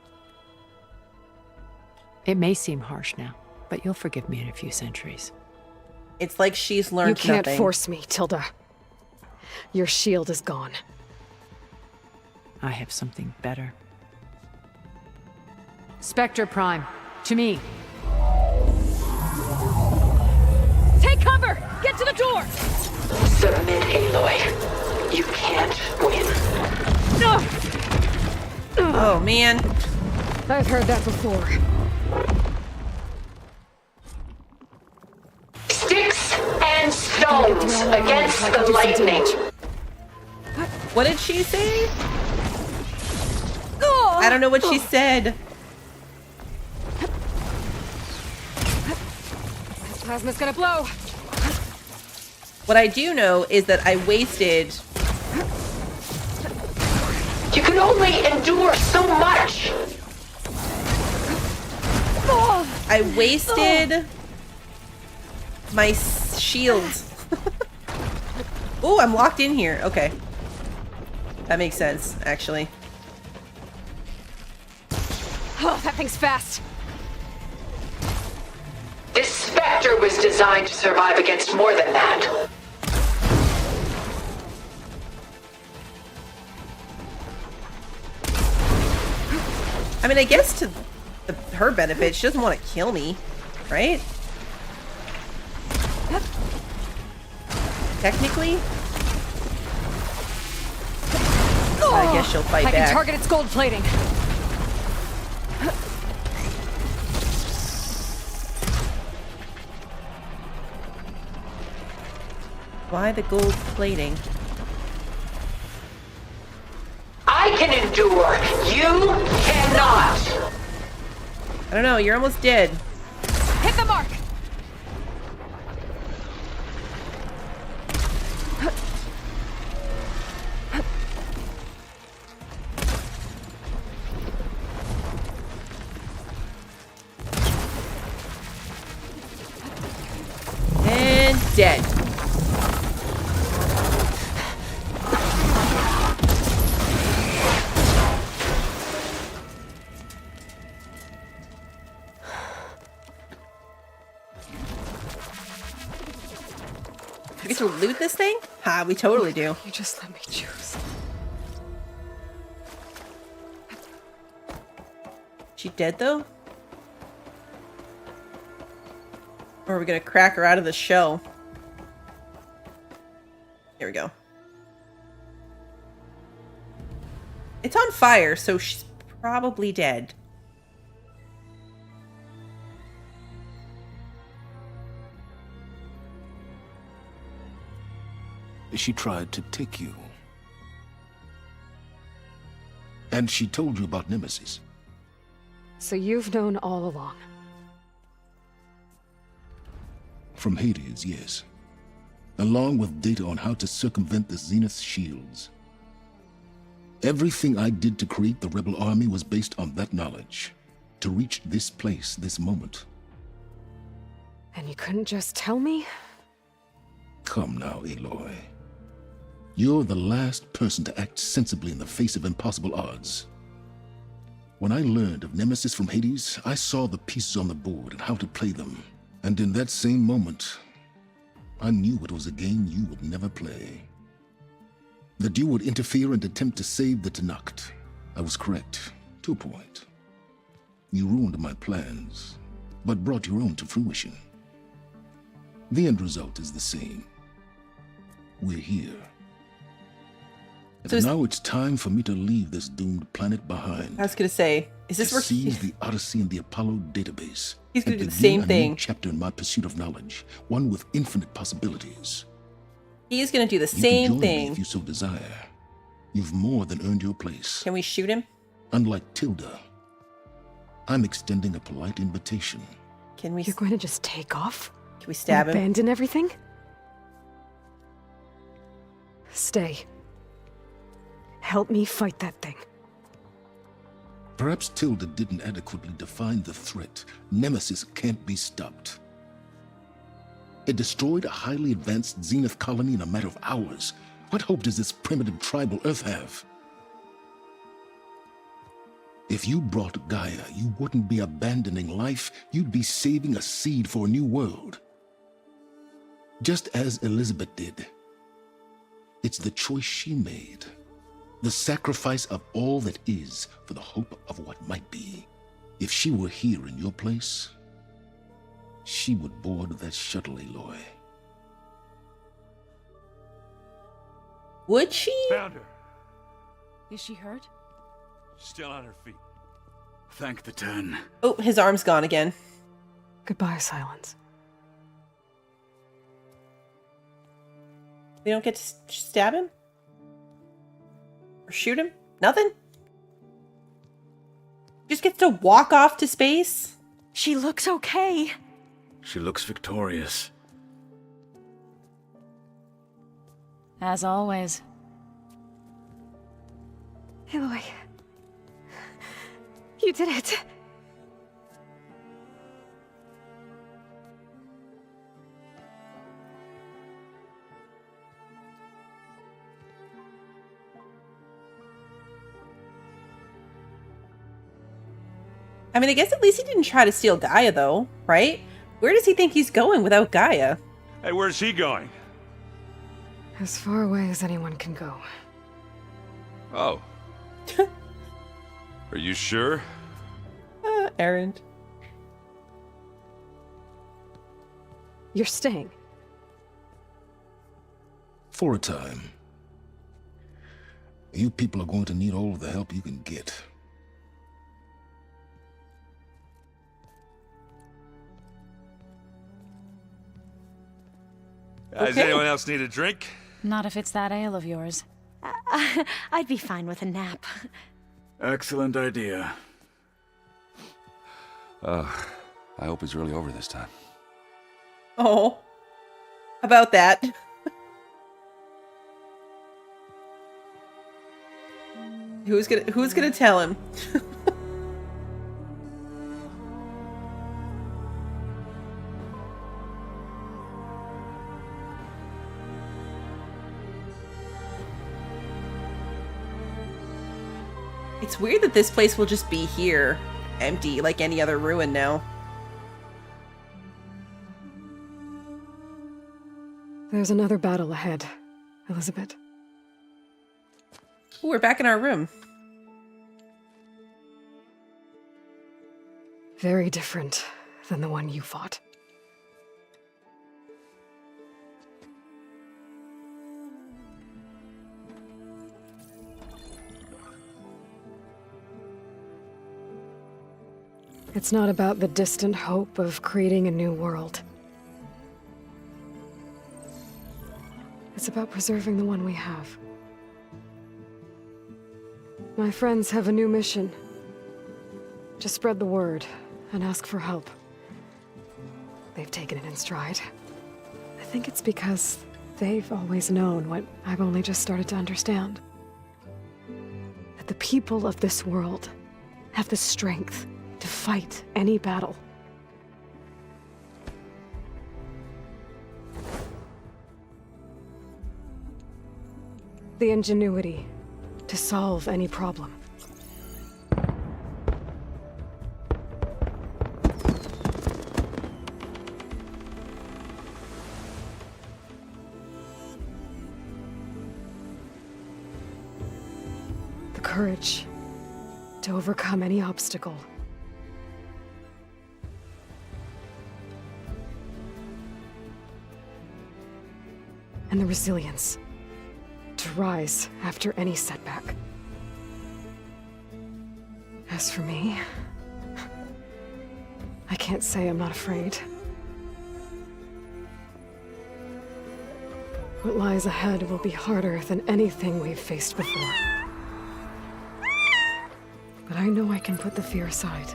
It may seem harsh now, but you'll forgive me in a few centuries. It's like she's learned You can't nothing. force me, Tilda. Your shield is gone. I have something better. Spectre Prime, to me. Take cover! Get to the door! Submit, Aloy. You can't win. Oh, man. I've heard that before. Sticks and stones against the lightning. What did she say? I don't know what she said. Plasma's gonna blow. What I do know is that I wasted... You can only endure so much. I wasted my shield. Oh, I'm locked in here. Okay. That makes sense, actually. Oh, that thing's fast. This Spectre was designed to survive against more than that. I mean, I guess to her benefit, she doesn't want to kill me, right? Technically? I guess she'll fight I back. can target its gold plating. Why the gold plating? I can endure. You cannot. I don't know, you're almost dead. Hit the mark! And dead. We get to loot this thing? Ha, we totally do. You just let me choose. She dead though? Or are we gonna crack her out of the shell? Here we go. It's on fire, so she's probably dead. She tried to take you. And she told you about Nemesis. So you've known all along. From Hades, yes. Along with data on how to circumvent the Zeniths' shields. Everything I did to create the rebel army was based on that knowledge. To reach this place, this moment. And you couldn't just tell me? Come now, Aloy. You're the last person to act sensibly in the face of impossible odds. When I learned of Nemesis from Hades, I saw the pieces on the board and how to play them. And in that same moment, I knew it was a game you would never play. That you would interfere and attempt to save the Tenakth. I was correct, to a point. You ruined my plans, but brought your own to fruition. The end result is the same. We're here. And now it's time for me to leave this doomed planet behind. I was gonna say, is this where seize the Odyssey and the Apollo database? He's gonna and do the begin same a thing. new chapter in my pursuit of knowledge, one with infinite possibilities. He's gonna do the You can same join me thing. if you so desire. You've more than earned your place. Can we shoot him? Unlike Tilda, I'm extending a polite invitation. Can we? You're going to just take off? Can we stab him? Abandon everything? Stay. Help me fight that thing. Perhaps Tilda didn't adequately define the threat. Nemesis can't be stopped. It destroyed a highly advanced Zenith colony in a matter of hours. What hope does this primitive tribal Earth have? If you brought Gaia, you wouldn't be abandoning life, you'd be saving a seed for a new world. Just as Elizabeth did. It's the choice she made. The sacrifice of all that is for the hope of what might be. If she were here in your place, she would board that shuttle, Aloy. Would she? Found her. Is she hurt? Still on her feet. Thank the ten. Oh, his arm's gone again. Goodbye, Silence. We don't get to stab him? Or shoot him? Nothing? Just gets to walk off to space? She looks okay. She looks victorious. As always. Aloy. You did it. I mean, I guess at least he didn't try to steal Gaia, though, right? Where does he think he's going without Gaia? Hey, where's he going? As far away as anyone can go. Oh. Are you sure? Errand. You're staying. For a time. You people are going to need all of the help you can get. Does anyone else need a drink? Not if it's that ale of yours. I'd be fine with a nap. Excellent idea. I hope it's really over this time. Oh. How about that? Who's gonna tell him? It's weird that this place will just be here, empty, like any other ruin now. There's another battle ahead, Elizabeth. Ooh, we're back in our room. Very different than the one you fought. It's not about the distant hope of creating a new world. It's about preserving the one we have. My friends have a new mission. To spread the word and ask for help. They've taken it in stride. I think it's because they've always known what I've only just started to understand. That the people of this world have the strength to fight any battle. The ingenuity to solve any problem. The courage to overcome any obstacle. And the resilience to rise after any setback. As for me, I can't say I'm not afraid. What lies ahead will be harder than anything we've faced before. But I know I can put the fear aside.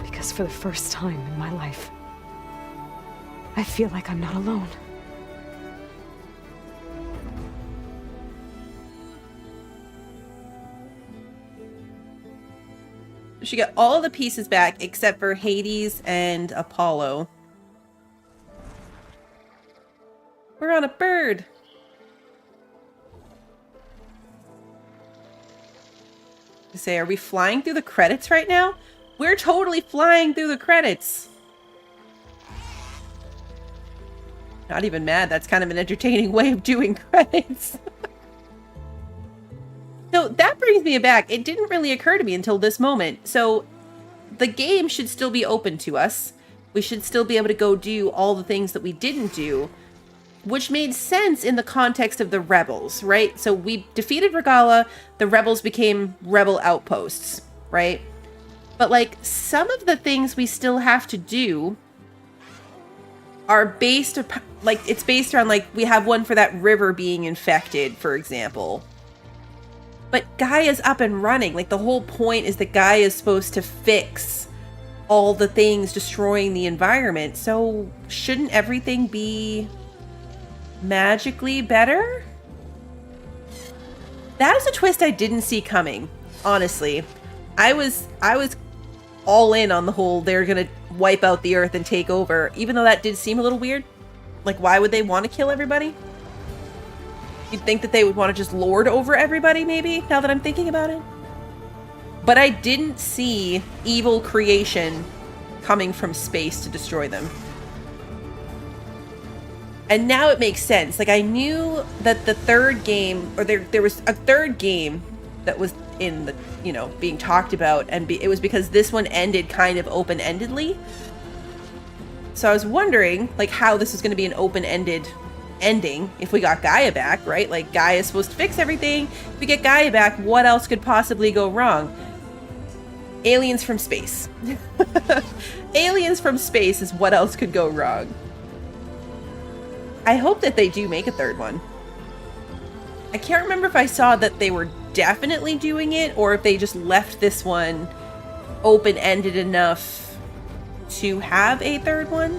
Because for the first time in my life, I feel like I'm not alone. She got all the pieces back except for Hades and Apollo. We're on a bird. Say, are we flying through the credits right now? We're totally flying through the credits. Not even mad. That's kind of an entertaining way of doing credits. So that brings me back. It didn't really occur to me until this moment. So the game should still be open to us. We should still be able to go do all the things that we didn't do, which made sense in the context of the rebels, right? So we defeated Regala, the rebels became rebel outposts, right? But like some of the things we still have to do are based upon, like it's based around like we have one for that river being infected, for example. But Gaia's up and running. Like the whole point is that Gaia is supposed to fix all the things destroying the environment. So shouldn't everything be magically better? That is a twist I didn't see coming, honestly. I was all in on the whole they're gonna wipe out the earth and take over, even though that did seem a little weird. Like, why would they want to kill everybody? You'd think that they would want to just lord over everybody, maybe, now that I'm thinking about it. But I didn't see evil creation coming from space to destroy them. And now it makes sense. Like, I knew that the third game, or there was a third game that was in the, you know, being talked about, and it was because this one ended kind of open-endedly. So I was wondering, like, how this was going to be an open-ended ending if we got Gaia back, right? Like, Gaia is supposed to fix everything. If we get Gaia back, what else could possibly go wrong? Aliens from space. Aliens from space is what else could go wrong. I hope that they do make a third one. I can't remember if I saw that they were definitely doing it or if they just left this one open-ended enough to have a third one.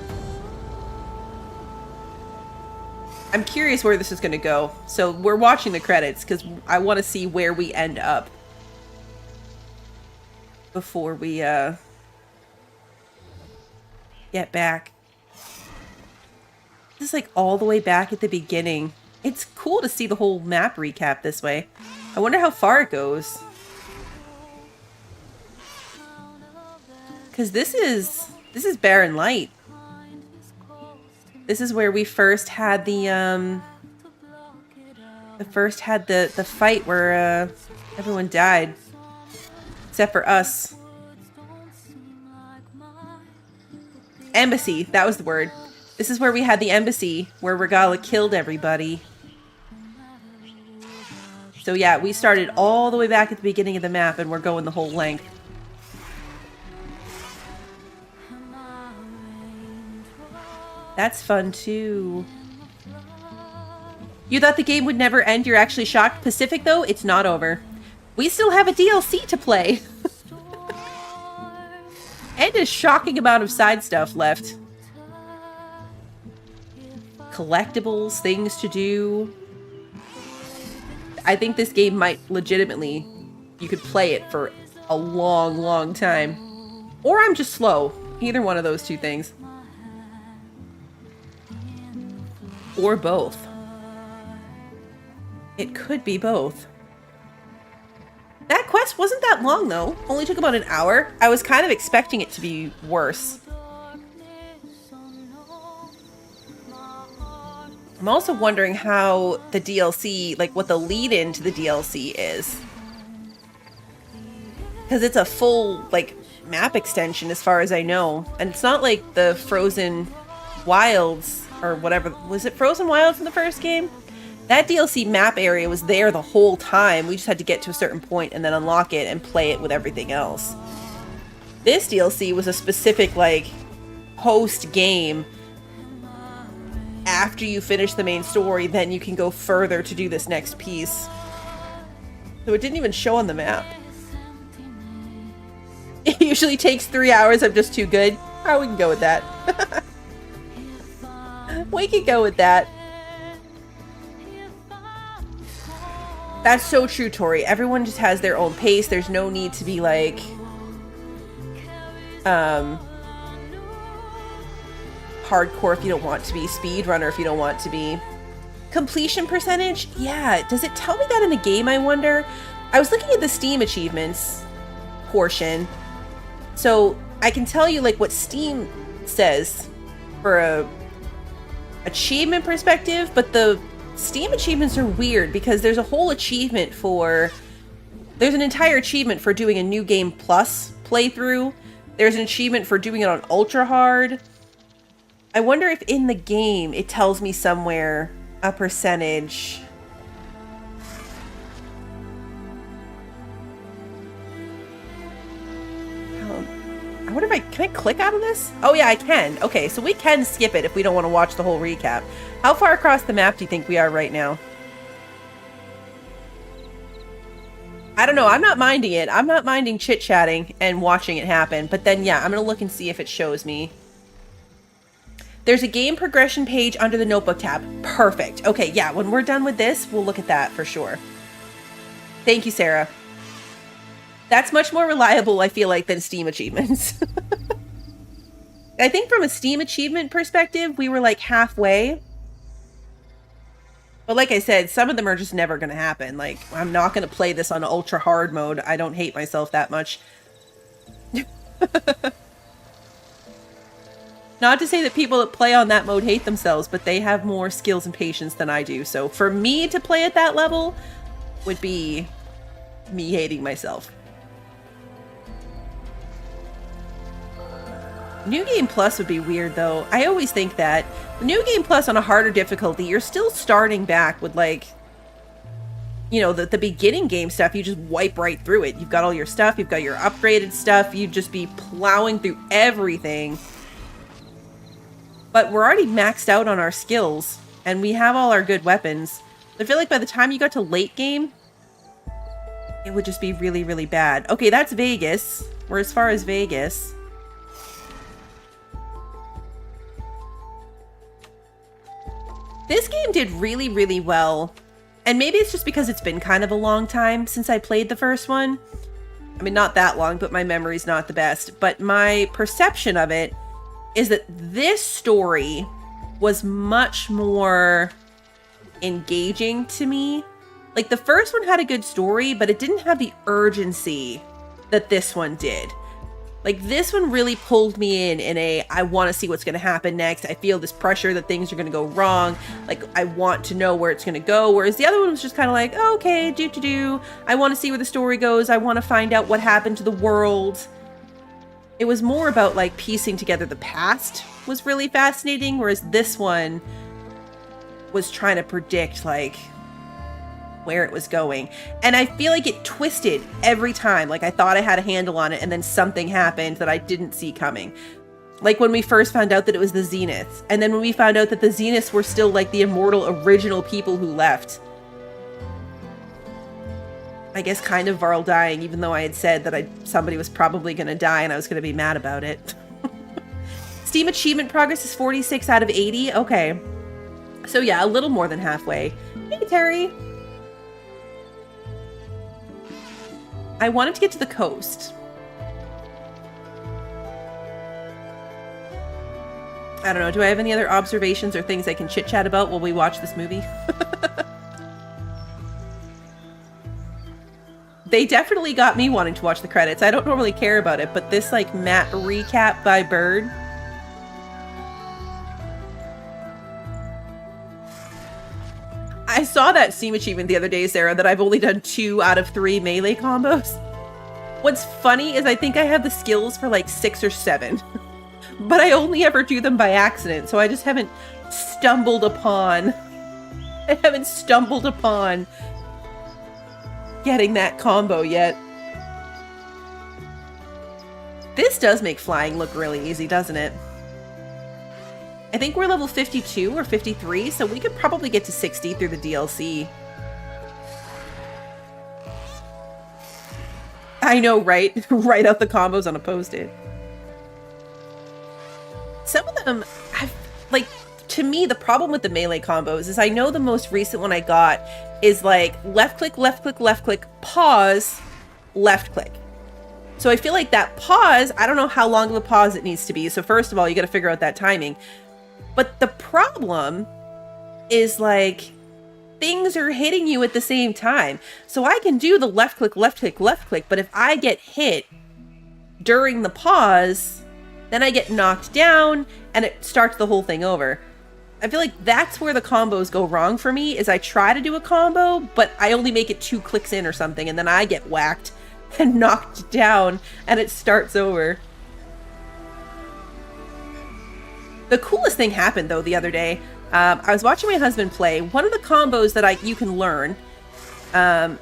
I'm curious where this is going to go. So we're watching the credits because I want to see where we end up before we get back. This is like all the way back at the beginning. It's cool to see the whole map recap this way. I wonder how far it goes. Because this is Barren Light. This is where we first had the fight where everyone died. Except for us. Embassy, that was the word. This is where we had the embassy, where Regala killed everybody. So yeah, we started all the way back at the beginning of the map, and we're going the whole length. That's fun too. You thought the game would never end? You're actually shocked? Pacific, though, it's not over. We still have a DLC to play. And a shocking amount of side stuff left. Collectibles, things to do. I think this game might legitimately, you could play it for a long, long time. Or I'm just slow. Either one of those two things. Or both. It could be both. That quest wasn't that long, though. Only took about an hour. I was kind of expecting it to be worse. I'm also wondering how the DLC, like what the lead-in to the DLC is. Because it's a full, like, map extension as far as I know. And it's not like the Frozen Wilds, or whatever. Was it Frozen Wilds in the first game? That DLC map area was there the whole time. We just had to get to a certain point and then unlock it and play it with everything else. This DLC was a specific, like, host game after you finish the main story, then you can go further to do this next piece. So it didn't even show on the map. It usually takes 3 hours. I'm just too good. Oh, we can go with that. We can go with that. That's so true, Tori. Everyone just has their own pace. There's no need to be like... hardcore if you don't want to be. Speedrunner if you don't want to be. Completion percentage? Yeah. Does it tell me that in a game, I wonder? I was looking at the Steam achievements portion. So I can tell you like what Steam says for a achievement perspective, but the Steam achievements are weird because there's a whole achievement for... There's an entire achievement for doing a New Game Plus playthrough. There's an achievement for doing it on Ultra Hard. I wonder if in the game it tells me somewhere a percentage. I wonder if can I click out of this? Oh yeah, I can. Okay, so we can skip it if we don't want to watch the whole recap. How far across the map do you think we are right now? I don't know. I'm not minding it. I'm not minding chit-chatting and watching it happen. But then, yeah, I'm going to look and see if it shows me. There's a game progression page under the notebook tab. Perfect. Okay, yeah, when we're done with this, we'll look at that for sure. Thank you, Sarah. That's much more reliable, I feel like, than Steam achievements. I think from a Steam achievement perspective, we were like halfway. But like I said, some of them are just never going to happen. Like, I'm not going to play this on ultra hard mode. I don't hate myself that much. Not to say that people that play on that mode hate themselves, but they have more skills and patience than I do. So for me to play at that level would be me hating myself. New Game Plus would be weird, though. I always think that. New Game Plus on a harder difficulty, you're still starting back with, like, you know, the beginning game stuff. You just wipe right through it. You've got all your stuff. You've got your upgraded stuff. You'd just be plowing through everything. But we're already maxed out on our skills, and we have all our good weapons. I feel like by the time you got to late game, it would just be really, really bad. Okay, that's Vegas. We're as far as Vegas. This game did really, really well. And maybe it's just because it's been kind of a long time since I played the first one. I mean, not that long, but my memory's not the best. But my perception of it is that this story was much more engaging to me. Like, the first one had a good story, but it didn't have the urgency that this one did. Like, this one really pulled me in a, I want to see what's going to happen next. I feel this pressure that things are going to go wrong. Like, I want to know where it's going to go. Whereas the other one was just kind of like, oh, okay, do. I want to see where the story goes. I want to find out what happened to the world. It was more about, like, piecing together the past was really fascinating. Whereas this one was trying to predict, like, where it was going. And I feel like it twisted every time. Like, I thought I had a handle on it, and then something happened that I didn't see coming. Like when we first found out that it was the Zeniths, and then when we found out that the Zeniths were still like the immortal original people who left. I guess kind of Varl dying, even though I had said that somebody was probably going to die and I was going to be mad about it. Steam achievement progress is 46 out of 80. Okay. So yeah, a little more than halfway. Hey, Terry. I wanted to get to the coast. I don't know. Do I have any other observations or things I can chit-chat about while we watch this movie? They definitely got me wanting to watch the credits. I don't normally care about it, but this, like, map recap by Bird. I saw that Steam achievement the other day, Sarah, that I've only done 2 out of 3 melee combos. What's funny is I think I have the skills for like 6 or 7, but I only ever do them by accident, so I just haven't stumbled upon getting that combo yet. This does make flying look really easy, doesn't it? I think we're level 52 or 53, so we could probably get to 60 through the DLC. I know, right? Write out the combos on a post-it. Some of them, like, to me, the problem with the melee combos is I know the most recent one I got is like left click, left click, left click, pause, left click. So I feel like that pause, I don't know how long of a pause it needs to be. So first of all, you got to figure out that timing. But the problem is like things are hitting you at the same time. So I can do the left click, left click, left click. But if I get hit during the pause, then I get knocked down and it starts the whole thing over. I feel like that's where the combos go wrong for me, is I try to do a combo, but I only make it 2 clicks in or something, and then I get whacked and knocked down, and it starts over. The coolest thing happened, though, the other day. I was watching my husband play. One of the combos that you can learn, that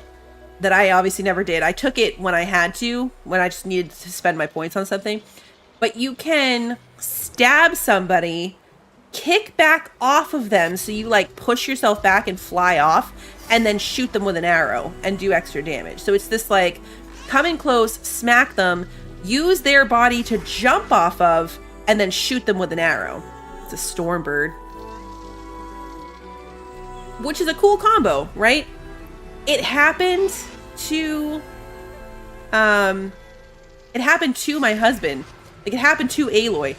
I obviously never did. I took it when I had to, when I just needed to spend my points on something. But you can stab somebody, kick back off of them, so you like push yourself back and fly off, and then shoot them with an arrow and do extra damage. So it's this like come in close, smack them, use their body to jump off of, and then shoot them with an arrow. It's a Stormbird, which is a cool combo, right? It happened to my husband. Like, it happened to Aloy.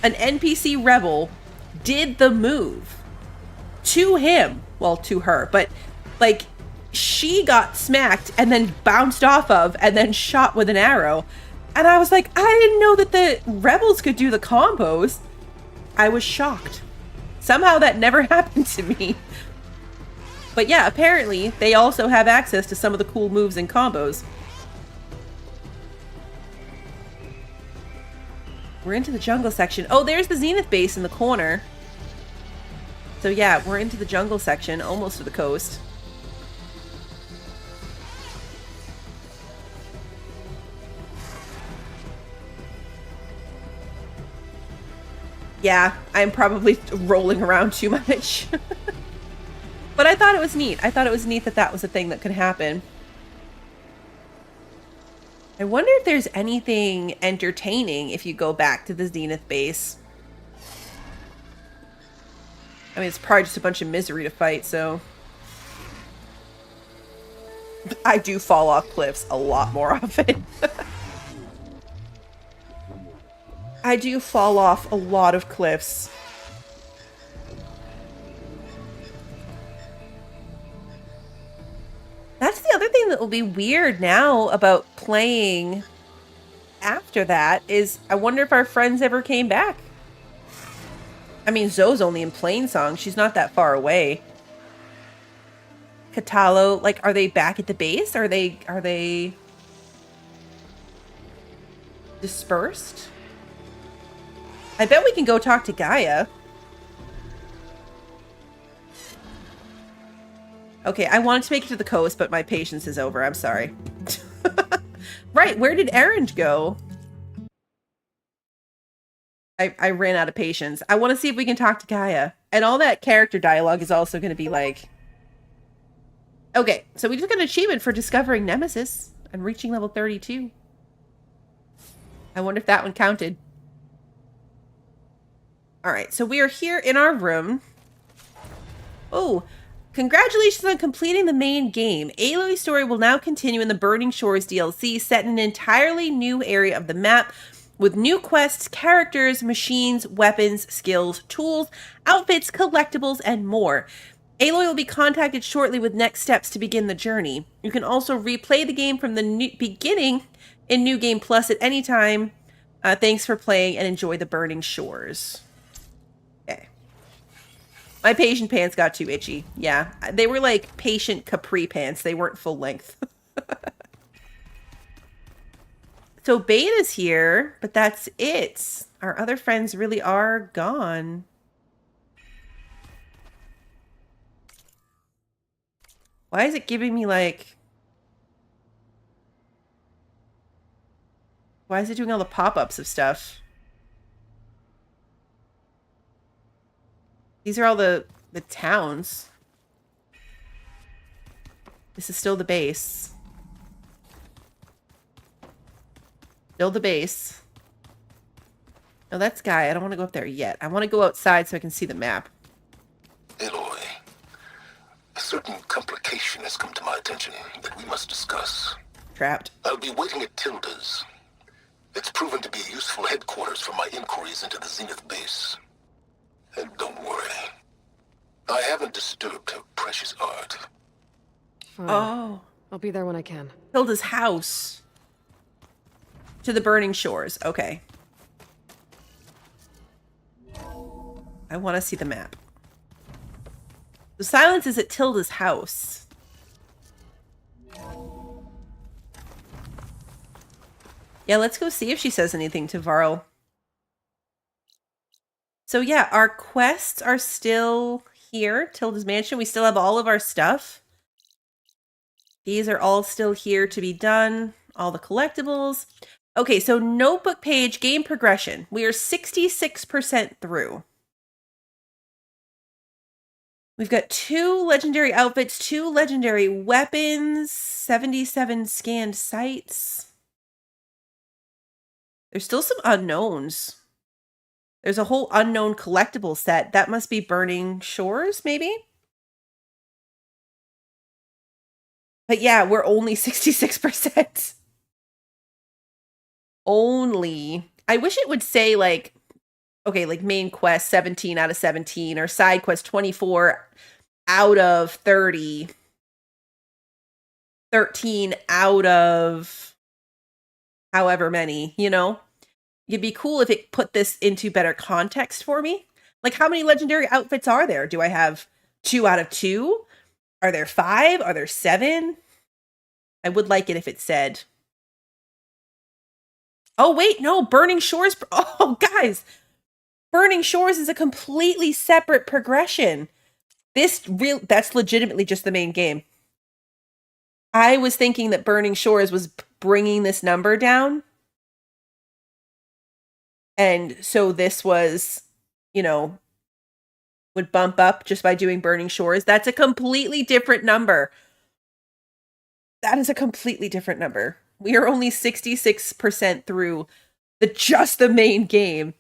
An NPC rebel did the move to him. Well, to her. But, like, she got smacked and then bounced off of and then shot with an arrow. And I was like, I didn't know that the rebels could do the combos. I was shocked. Somehow that never happened to me. But yeah, apparently they also have access to some of the cool moves and combos. We're into the jungle section. Oh, there's the Zenith base in the corner. So yeah, we're into the jungle section, almost to the coast. Yeah, I'm probably rolling around too much. But I thought it was neat. I thought it was neat that that was a thing that could happen. I wonder if there's anything entertaining if you go back to the Zenith base. I mean, it's probably just a bunch of misery to fight, so... I do fall off cliffs a lot more often. I do fall off a lot of cliffs. That's the other thing that will be weird now about playing after that is I wonder if our friends ever came back. I mean, Zoe's only in Plainsong. She's not that far away. Katalo, like, are they back at the base? Are they dispersed? I bet we can go talk to Gaia. Okay, I wanted to make it to the coast, but my patience is over. I'm sorry. Right, where did Erend go? I ran out of patience. I want to see if we can talk to Gaia. And all that character dialogue is also going to be like... Okay, so we just got an achievement for discovering Nemesis and reaching level 32. I wonder if that one counted. Alright, so we are here in our room. Oh, congratulations on completing the main game. Aloy's story will now continue in the Burning Shores DLC, set in an entirely new area of the map, with new quests, characters, machines, weapons, skills, tools, outfits, collectibles, and more. Aloy will be contacted shortly with next steps to begin the journey. You can also replay the game from the beginning in New Game Plus at any time. Thanks for playing and enjoy the Burning Shores. Okay. My patient pants got too itchy. Yeah, they were like patient capri pants. They weren't full length. So Beta's here, but that's it. Our other friends really are gone. Why is it giving me like... Why is it doing all the pop-ups of stuff? These are all the towns. This is still the base. Still the base. No, that's Guy. I don't want to go up there yet. I want to go outside so I can see the map. Aloy, a certain complication has come to my attention that we must discuss. Trapped. I'll be waiting at Tilda's. It's proven to be a useful headquarters for my inquiries into the Zenith base. And don't worry, I haven't disturbed her precious art. Fine. Oh. I'll be there when I can. Hilda's house. To the burning shores. Okay. I want to see the map. The silence is at Tilda's house. Yeah, let's go see if she says anything to Varl. So yeah, our quests are still here. Tilda's mansion. We still have all of our stuff. These are all still here to be done. All the collectibles. Okay, so notebook page, game progression. We are 66% through. We've got 2 legendary outfits, 2 legendary weapons, 77 scanned sites. There's still some unknowns. There's a whole unknown collectible set. That must be Burning Shores, maybe? But yeah, we're only 66%. Only. I wish it would say like, okay, like main quest 17 out of 17 or side quest 24 out of 30. 13 out of however many, you know? It'd be cool if it put this into better context for me. Like, how many legendary outfits are there? Do I have 2 out of 2? Are there 5? Are there 7? I would like it if it said. Oh, wait, no, Burning Shores. Oh, guys. Burning Shores is a completely separate progression. That's legitimately just the main game. I was thinking that Burning Shores was bringing this number down. And so this was, you know, would bump up just by doing Burning Shores. That's a completely different number. That is a completely different number. We are only 66% through just the main game.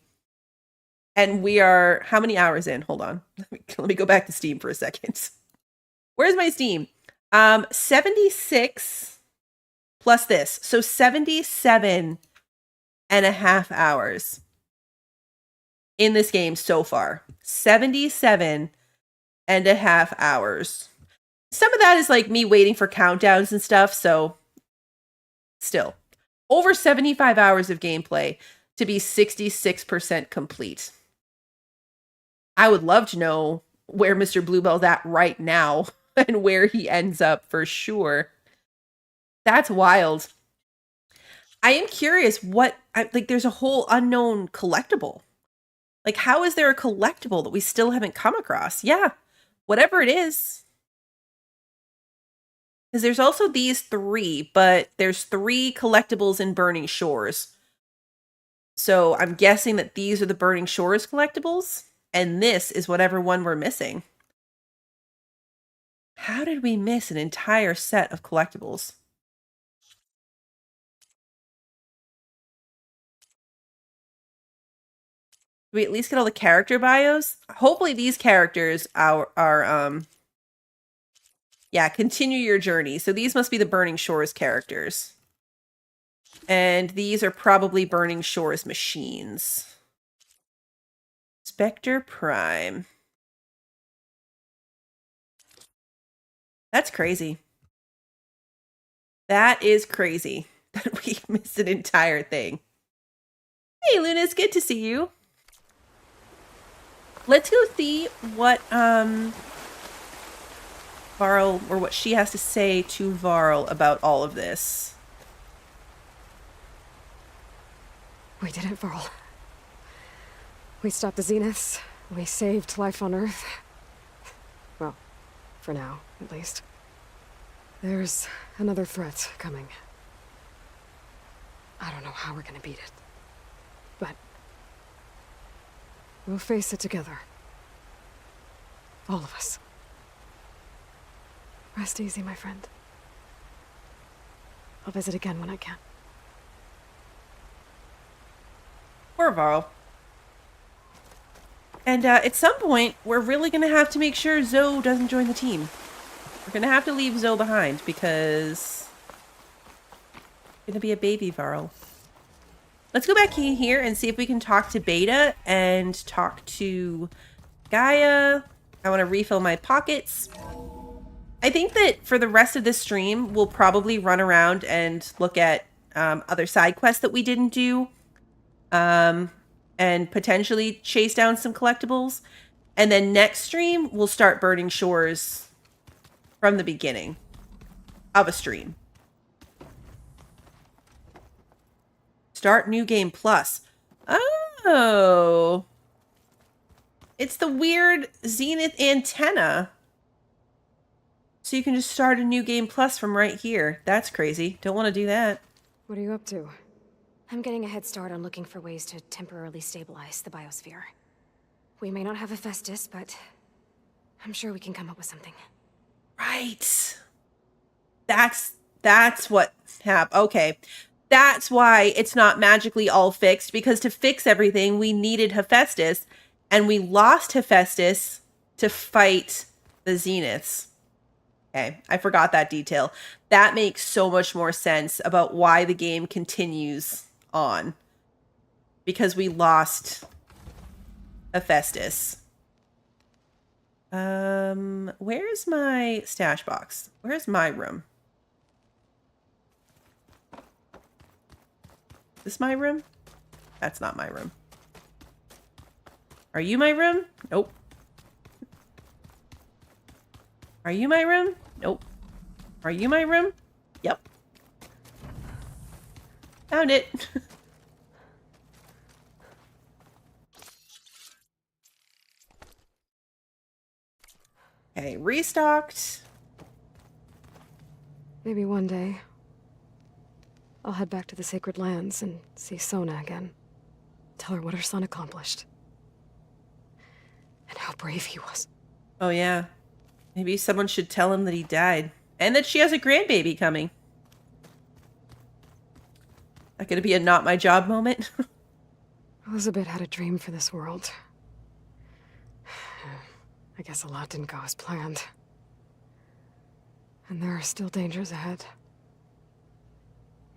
And we are, how many hours in? Hold on. Let me go back to Steam for a second. Where's my Steam? 76 plus this. So 77 and a half hours in this game so far. 77 and a half hours. Some of that is like me waiting for countdowns and stuff. So still over 75 hours of gameplay to be 66% complete. I would love to know where Mr. Bluebell's at right now and where he ends up for sure. That's wild. I am curious like there's a whole unknown collectible. Like, how is there a collectible that we still haven't come across? Yeah, whatever it is. Because there's also these 3, but there's 3 collectibles in Burning Shores. So I'm guessing that these are the Burning Shores collectibles. And this is whatever one we're missing. How did we miss an entire set of collectibles? Do we at least get all the character bios? Hopefully these characters are yeah, continue your journey. So these must be the Burning Shores characters. And these are probably Burning Shores machines. Spectre Prime. That's crazy. That is crazy that we missed an entire thing. Hey, Luna, it's good to see you. Let's go see what Varl, or what she has to say to Varl about all of this. We did it, Varl. We stopped the Zeniths. We saved life on Earth. Well, for now, at least. There's another threat coming. I don't know how we're gonna beat it. But we'll face it together. All of us. Rest easy, my friend. I'll visit again when I can. Poor Varl. And at some point, we're really going to have to make sure Zoe doesn't join the team. We're going to have to leave Zoe behind because it's going to be a baby Varl. Let's go back in here and see if we can talk to Beta and talk to Gaia. I want to refill my pockets. I think that for the rest of this stream, we'll probably run around and look at other side quests that we didn't do. And potentially chase down some collectibles. And then next stream, we'll start Burning Shores from the beginning of a stream. Start New Game Plus. Oh. It's the weird Zenith antenna. So you can just start a New Game Plus from right here. That's crazy. Don't want to do that. What are you up to? I'm getting a head start on looking for ways to temporarily stabilize the biosphere. We may not have Hephaestus, but I'm sure we can come up with something. Right. That's what happened. Okay. That's why it's not magically all fixed, because to fix everything, we needed Hephaestus, and we lost Hephaestus to fight the Zeniths. Okay, I forgot that detail. That makes so much more sense about why the game continues on. Because we lost Hephaestus. Where's my stash box? Where's my room? Is this my room? That's not my room. Are you my room? Nope. Are you my room? Nope. Are you my room? Yep. Found it. Okay, restocked. Maybe one day, I'll head back to the Sacred Lands and see Sona again. Tell her what her son accomplished. And how brave he was. Oh yeah. Maybe someone should tell him that he died. And that she has a grandbaby coming. That gonna be a not my job moment? Elizabeth had a dream for this world. I guess a lot didn't go as planned. And there are still dangers ahead.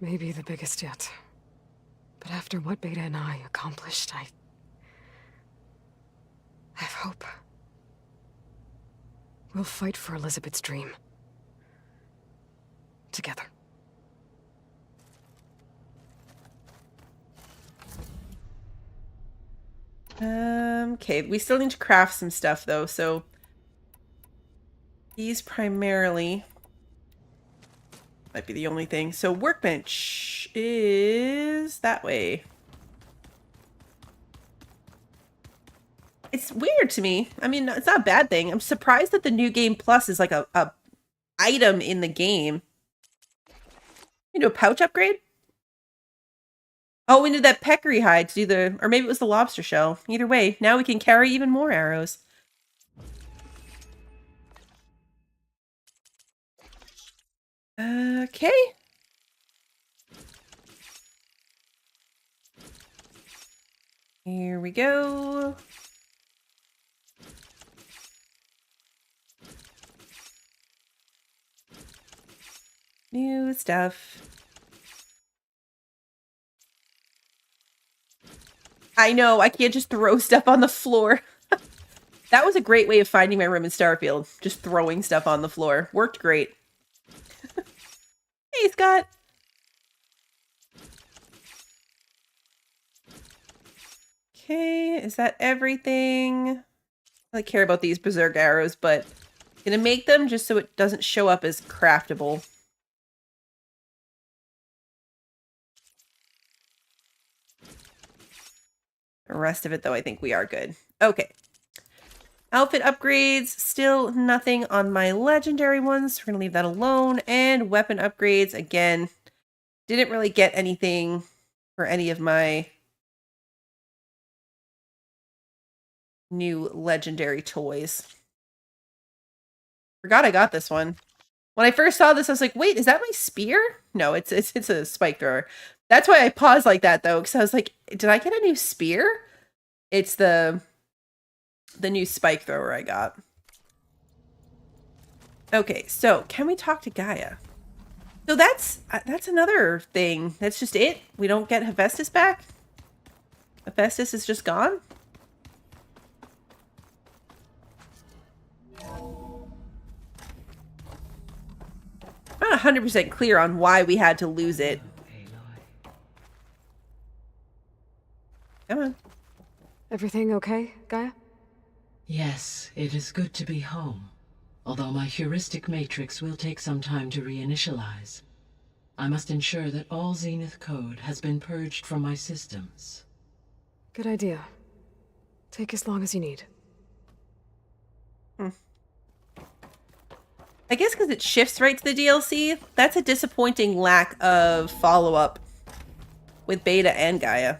Maybe the biggest yet. But after what Beta and I accomplished, I have hope. We'll fight for Elizabeth's dream. Together. Okay, we still need to craft some stuff though, so these primarily might be the only thing. So workbench is that way. It's weird to me. I mean, it's not a bad thing. I'm surprised that the New Game Plus is like a item in the game. You do a pouch upgrade? Oh, we need that peccary hide to do the... Or maybe it was the lobster shell. Either way, now we can carry even more arrows. Okay. Here we go. New stuff. I know, I can't just throw stuff on the floor. That was a great way of finding my room in Starfield. Just throwing stuff on the floor. Worked great. Hey, Scott. Okay, is that everything? I don't really care about these berserk arrows, but I'm gonna make them just so it doesn't show up as craftable. The rest of it, though, I think we are good. Okay. Outfit upgrades, still nothing on my legendary ones. We're going to leave that alone. And weapon upgrades, again, didn't really get anything for any of my new legendary toys. Forgot I got this one. When I first saw this, I was like, wait, is that my spear? No, it's a spike thrower. That's why I paused like that, though, because I was like, did I get a new spear? It's the new spike thrower I got. Okay, so can we talk to Gaia? So that's another thing. That's just it? We don't get Hephaestus back? Hephaestus is just gone? I'm not 100% clear on why we had to lose it. Come on. Everything okay, Gaia? Yes, it is good to be home. Although my heuristic matrix will take some time to reinitialize. I must ensure that all Zenith code has been purged from my systems. Good idea. Take as long as you need. I guess because it shifts right to the DLC, that's a disappointing lack of follow-up with Beta and Gaia.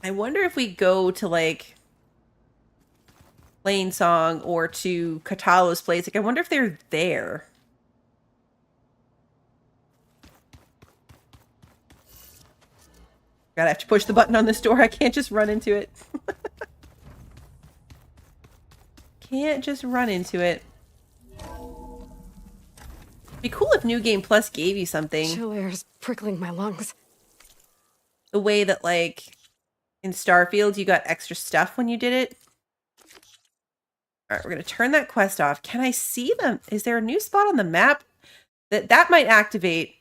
I wonder if we go to, like, Plain Song or to Katalo's place. Like, I wonder if they're there. God, I have to push the button on this door. I can't just run into it. Can't just run into it. Be cool if New Game Plus gave you something. Chill air's prickling my lungs. The way that, like, in Starfield, you got extra stuff when you did it. Alright, we're going to turn that quest off. Can I see them? Is there a new spot on the map? That might activate.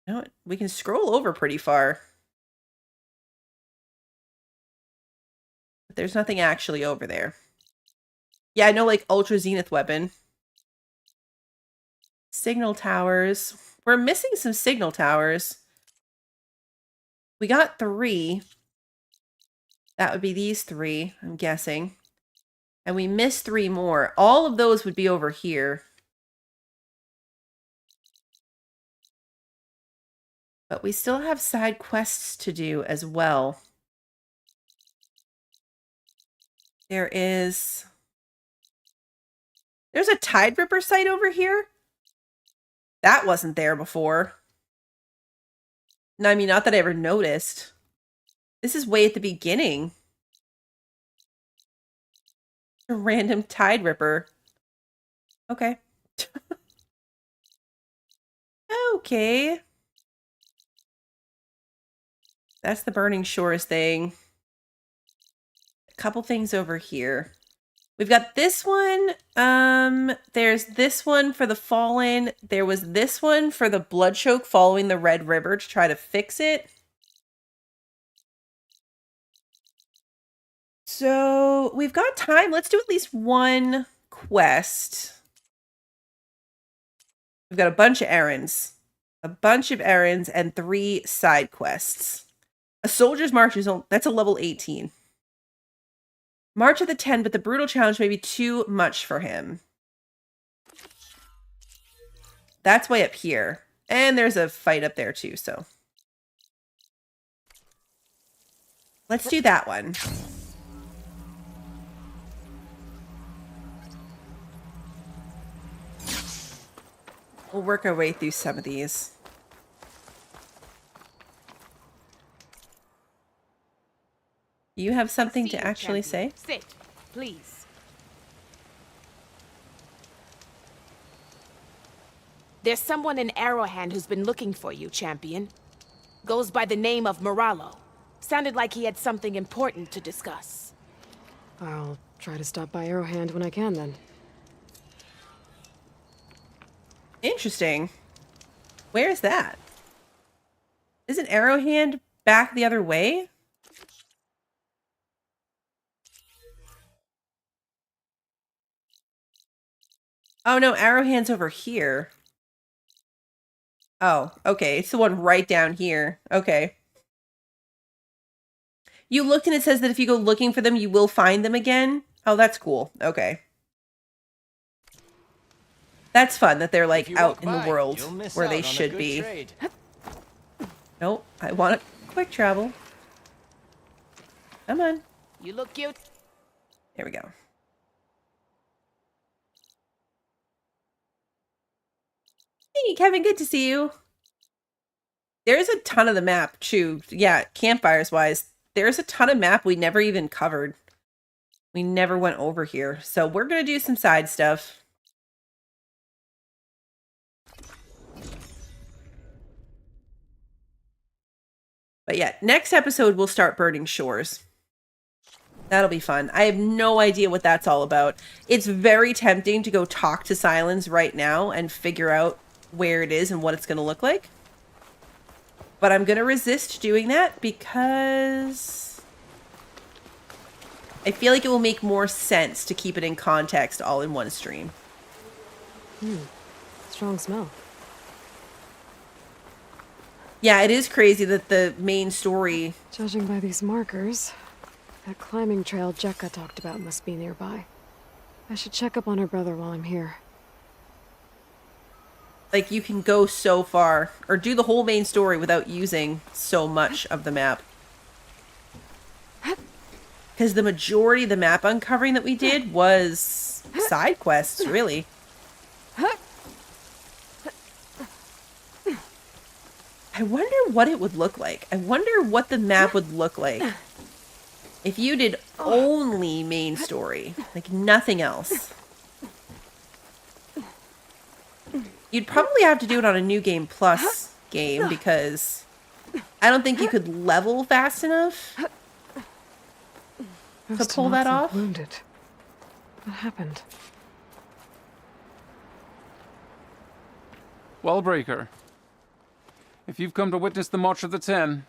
You know what? We can scroll over pretty far. But there's nothing actually over there. Yeah, I know, like, Ultra Zenith weapon. Signal towers. We're missing some signal towers. We got 3. That would be these 3, I'm guessing. And we missed 3 more. All of those would be over here. But we still have side quests to do as well. There's a Tide Ripper site over here. That wasn't there before. No, I mean, not that I ever noticed. This is way at the beginning. A random Tide Ripper. Okay. Okay. That's the Burning Shores thing. A couple things over here. We've got this one. There's this one for the Fallen. There was this one for the Bloodchoke following the Red River to try to fix it. So we've got time. Let's do at least one quest. We've got a bunch of errands. A bunch of errands and 3 side quests. A Soldier's March is that's a level 18. March of the 10, but the Brutal Challenge may be too much for him. That's way up here. And there's a fight up there too, so. Let's do that one. We'll work our way through some of these. You have something to actually say? Sit, please. There's someone in Arrowhand who's been looking for you, champion. Goes by the name of Moralo. Sounded like he had something important to discuss. I'll try to stop by Arrowhand when I can, then. Interesting. Where's that? Isn't Arrowhand back the other way? Oh no, Arrowhand's over here. Oh, okay. It's the one right down here. Okay. You looked and it says that if you go looking for them, you will find them again. Oh, that's cool. Okay. That's fun that they're like out in the world where they should be. Nope, I want quick travel. Come on. You look cute. There we go. Hey, Kevin, good to see you. There's a ton of the map, too. Yeah, campfires-wise, there's a ton of map we never even covered. We never went over here. So we're going to do some side stuff. But yeah, next episode we'll start Burning Shores. That'll be fun. I have no idea what that's all about. It's very tempting to go talk to Silence right now and figure out where it is and what it's going to look like. But I'm going to resist doing that because I feel like it will make more sense to keep it in context all in one stream. Strong smell. Yeah, it is crazy that the main story... Judging by these markers, that climbing trail Jekka talked about must be nearby. I should check up on her brother while I'm here. Like, you can go so far, or do the whole main story without using so much of the map. Because the majority of the map uncovering that we did was side quests, really. I wonder what it would look like. I wonder what the map would look like if you did only main story, like nothing else. You'd probably have to do it on a New Game Plus game because I don't think you could level fast enough to pull that off. Wounded. What happened? Wallbreaker. If you've come to witness the March of the Ten,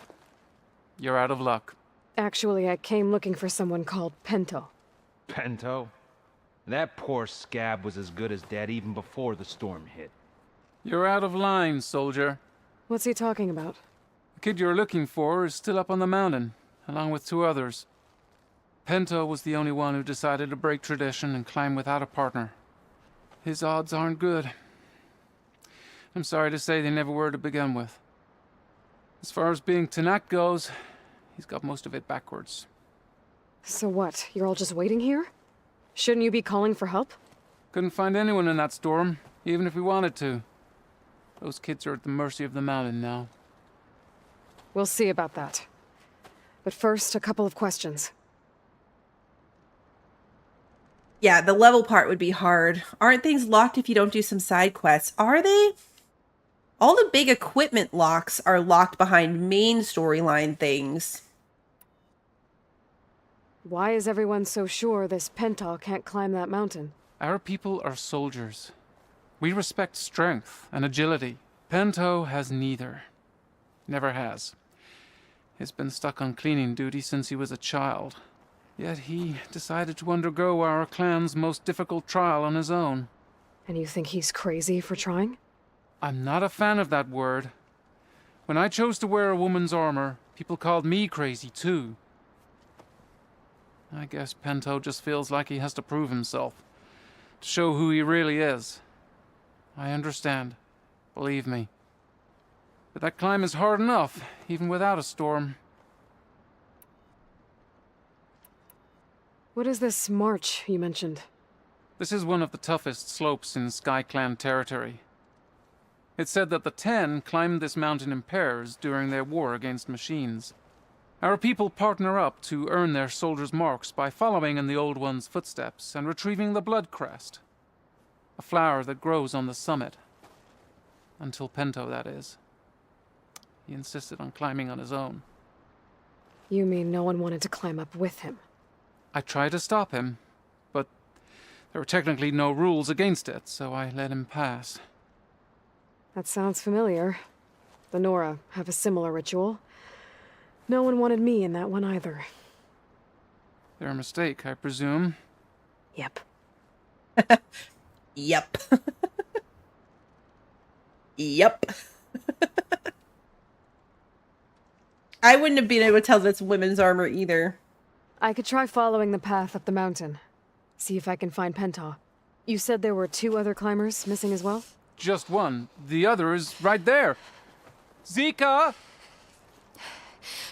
you're out of luck. Actually, I came looking for someone called Pento. Pento? That poor scab was as good as dead even before the storm hit. You're out of line, soldier. What's he talking about? The kid you're looking for is still up on the mountain, along with 2 others. Pento was the only one who decided to break tradition and climb without a partner. His odds aren't good. I'm sorry to say they never were to begin with. As far as being Tanak goes, he's got most of it backwards. So what? You're all just waiting here? Shouldn't you be calling for help? Couldn't find anyone in that storm, even if we wanted to. Those kids are at the mercy of the mountain now. We'll see about that. But first, a couple of questions. Yeah, the level part would be hard. Aren't things locked if you don't do some side quests? Are they? All the big equipment locks are locked behind main storyline things. Why is everyone so sure this Pento can't climb that mountain? Our people are soldiers. We respect strength and agility. Pento has neither. Never has. He's been stuck on cleaning duty since he was a child. Yet he decided to undergo our clan's most difficult trial on his own. And you think he's crazy for trying? I'm not a fan of that word. When I chose to wear a woman's armor, people called me crazy too. I guess Pento just feels like he has to prove himself, to show who he really is. I understand, believe me. But that climb is hard enough, even without a storm. What is this march you mentioned? This is one of the toughest slopes in SkyClan territory. It's said that the Ten climbed this mountain in pairs during their war against machines. Our people partner up to earn their soldiers' marks by following in the Old One's footsteps and retrieving the Blood Crest, a flower that grows on the summit. Until Pento, that is. He insisted on climbing on his own. You mean no one wanted to climb up with him? I tried to stop him, but there were technically no rules against it, so I let him pass. That sounds familiar. The Nora have a similar ritual. No one wanted me in that one either. Their mistake, I presume. Yep. Yep. Yep. I wouldn't have been able to tell that's women's armor either. I could try following the path up the mountain. See if I can find Pento. You said there were 2 other climbers missing as well? Just one. The other is right there. Zika!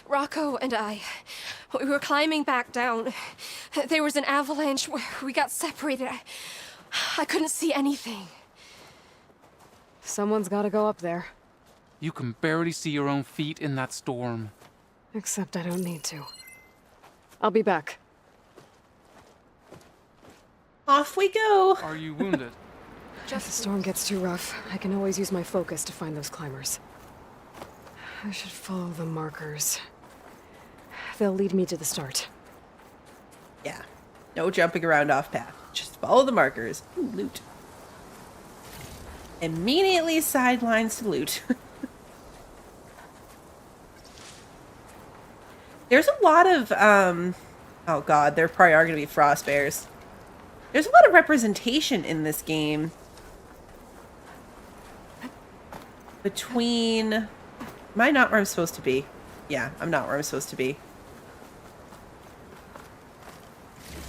Rocco and I, We were climbing back down. There was an avalanche where we got separated. I couldn't see anything. Someone's gotta go up there. You can barely see your own feet in that storm. Except I don't need to. I'll be back. Off we go. Are you wounded? If the storm gets too rough, I can always use my focus to find those climbers. I should follow the markers. They'll lead me to the start. Yeah. No jumping around off path. Just follow the markers. Ooh, loot. Immediately sidelines to loot. There's a lot of, oh god, there probably are going to be frost bears. There's a lot of representation in this game. Between... Am I not where I'm supposed to be? Yeah, I'm not where I'm supposed to be.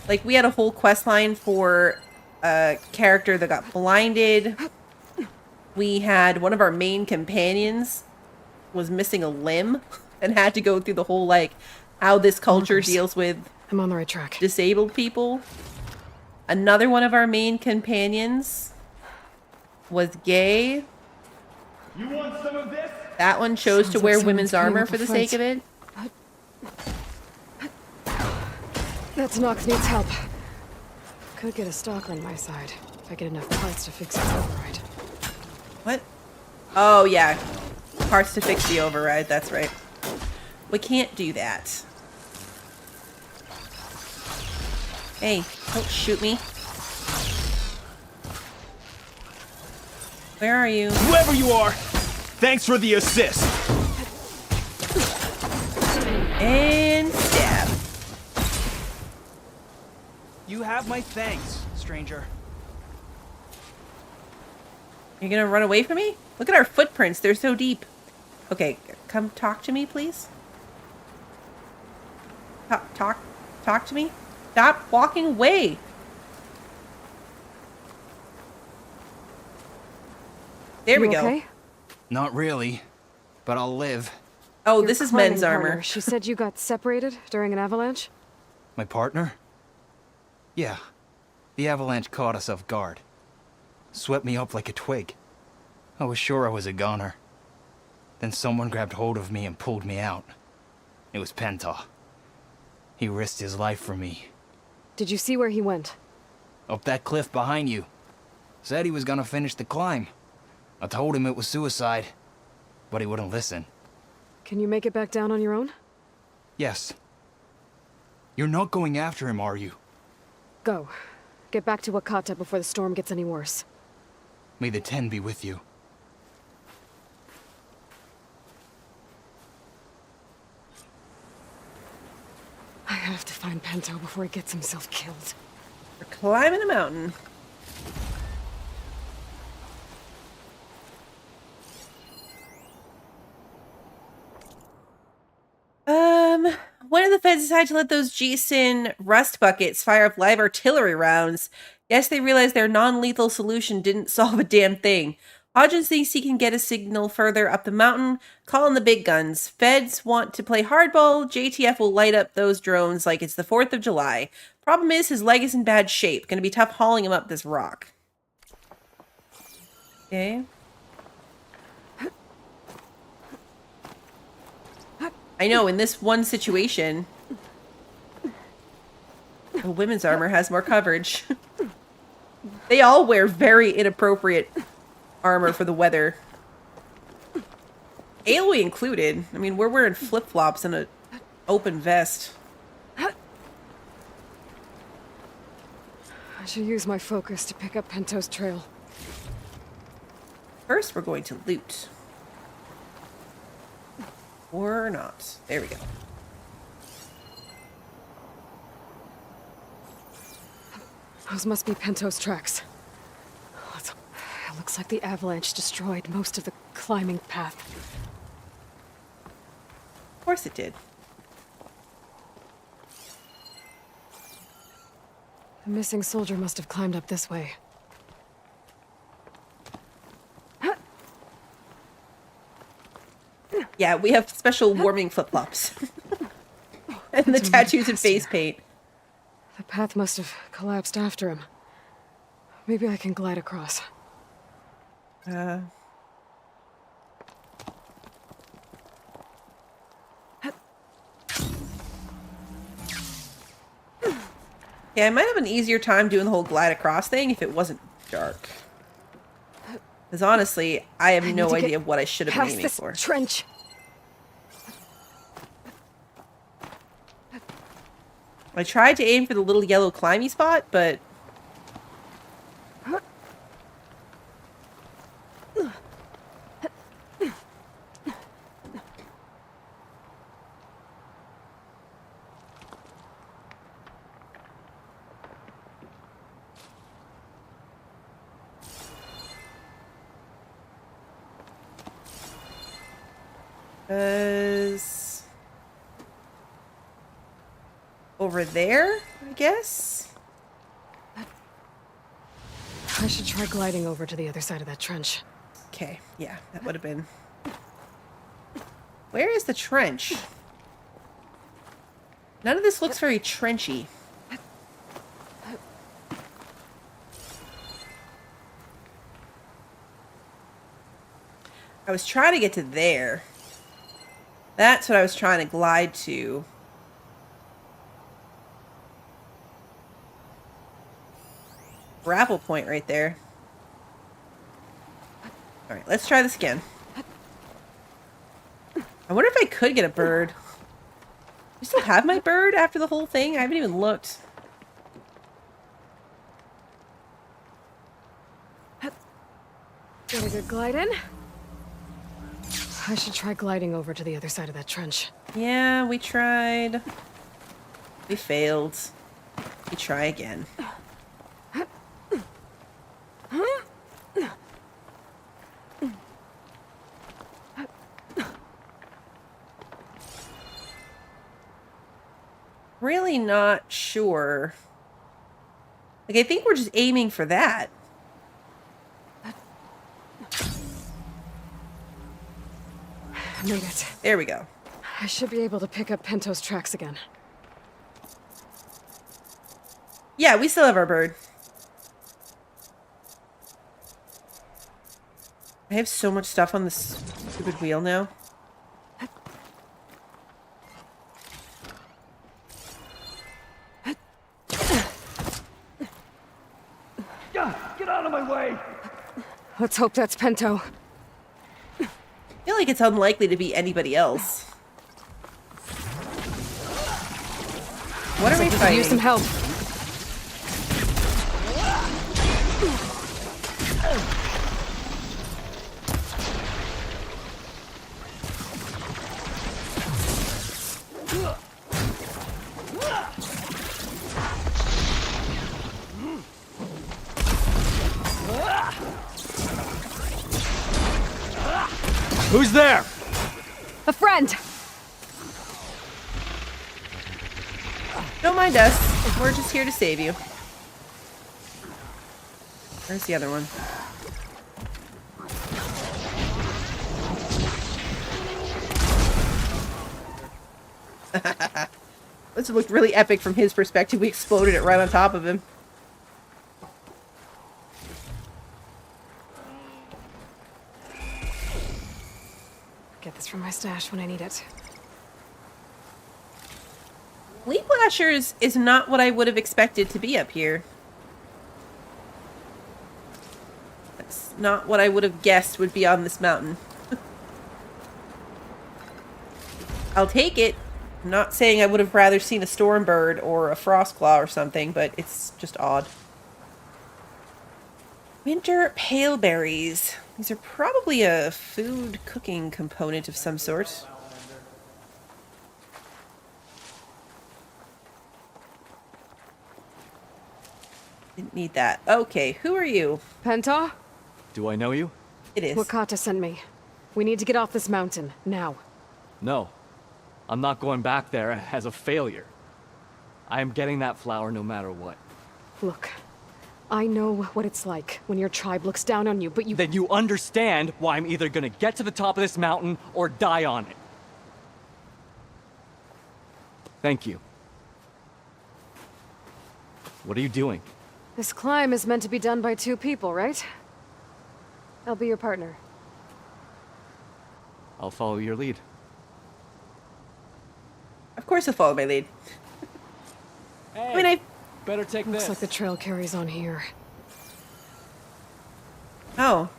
Like, we had a whole quest line for a character that got blinded. We had one of our main companions was missing a limb and had to go through the whole, like, how this culture deals with I'm on the right track. Disabled people. Another one of our main companions was gay. You want some of this? That one chose Sounds to like wear someone's women's putting armor up for a the fight. sake of it. That Nox needs help. Could get a stalker on my side if I get enough parts to fix its override. What? Oh, yeah. Parts to fix the override, that's right. We can't do that. Hey, don't shoot me. Where are you? Whoever you are, thanks for the assist. And stab. You have my thanks, stranger. You're gonna run away from me? Look at our footprints, they're so deep. Okay, come talk to me, please. Talk to me. Stop walking away. There we go. Okay? Not really, but I'll live. Oh, Your this is climbing men's partner, armor. She said you got separated during an avalanche? My partner? Yeah. The avalanche caught us off guard. Swept me up like a twig. I was sure I was a goner. Then someone grabbed hold of me and pulled me out. It was Penta. He risked his life for me. Did you see where he went? Up that cliff behind you. Said he was gonna finish the climb. I told him it was suicide, but he wouldn't listen. Can you make it back down on your own? Yes. You're not going after him, are you? Go. Get back to Wakata before the storm gets any worse. May the Ten be with you. I have to find Pento before he gets himself killed. We're climbing a mountain. One of the feds decided to let those Jason rust buckets fire up live artillery rounds. Yes, they realized their non-lethal solution didn't solve a damn thing. Hodgins thinks he can get a signal further up the mountain, call in the big guns. Feds want to play hardball. JTF will light up those drones like it's the 4th of July. Problem is, his leg is in bad shape. Gonna be tough hauling him up this rock. Okay. I know, in this one situation, the women's armor has more coverage. They all wear very inappropriate armor for the weather. Aloy included. I mean, we're wearing flip-flops and an open vest. I should use my focus to pick up Pento's trail. First, we're going to loot. Or not. There we go. Those must be Pento's tracks. It looks like the avalanche destroyed most of the climbing path. Of course it did. The missing soldier must have climbed up this way. Yeah, we have special warming flip-flops. And the tattoos and face paint. The path must have collapsed after him. Maybe I can glide across. Yeah, I might have an easier time doing the whole glide across thing if it wasn't dark. Because honestly, I have no idea what I should have been aiming for. Trench. I tried to aim for the little yellow climby spot, but... over there, I guess? I should try gliding over to the other side of that trench. Okay, yeah, that would have been... Where is the trench? None of this looks very trenchy. I was trying to get to there. That's what I was trying to glide to. Grapple point right there. Alright, let's try this again. I wonder if I could get a bird. I still have my bird after the whole thing? I haven't even looked. Get a good glide in. I should try gliding over to the other side of that trench. Yeah, we tried. We failed. We try again. Really not sure. Like, I think we're just aiming for that. Made it. There we go. I should be able to pick up Pinto's tracks again. Yeah, we still have our bird. I have so much stuff on this stupid wheel now. Get out of my way! Let's hope that's Pinto. I feel like it's unlikely to be anybody else. What are we fighting? Use some help. Who's there? A friend. Don't mind us. We're just here to save you. Where's the other one? This looked really epic from his perspective. We exploded it right on top of him. Get this from my stash when I need it. Leaf Lashers is not what I would have expected to be up here. That's not what I would have guessed would be on this mountain. I'll take it. I'm not saying I would have rather seen a Stormbird or a Frostclaw or something, but it's just odd. Winter pale berries. These are probably a food cooking component of some sort. Didn't need that. Okay, who are you? Penta? Do I know you? It is. Wakata sent me. We need to get off this mountain, now. No. I'm not going back there as a failure. I am getting that flower no matter what. Look, I know what it's like when your tribe looks down on you, but you— Then you understand why I'm either gonna get to the top of this mountain or die on it. Thank you. What are you doing? This climb is meant to be done by 2 people, right? I'll be your partner. I'll follow your lead. Of course, I'll follow my lead. Hey, I mean, better take Looks this. like the trail carries on here. Oh.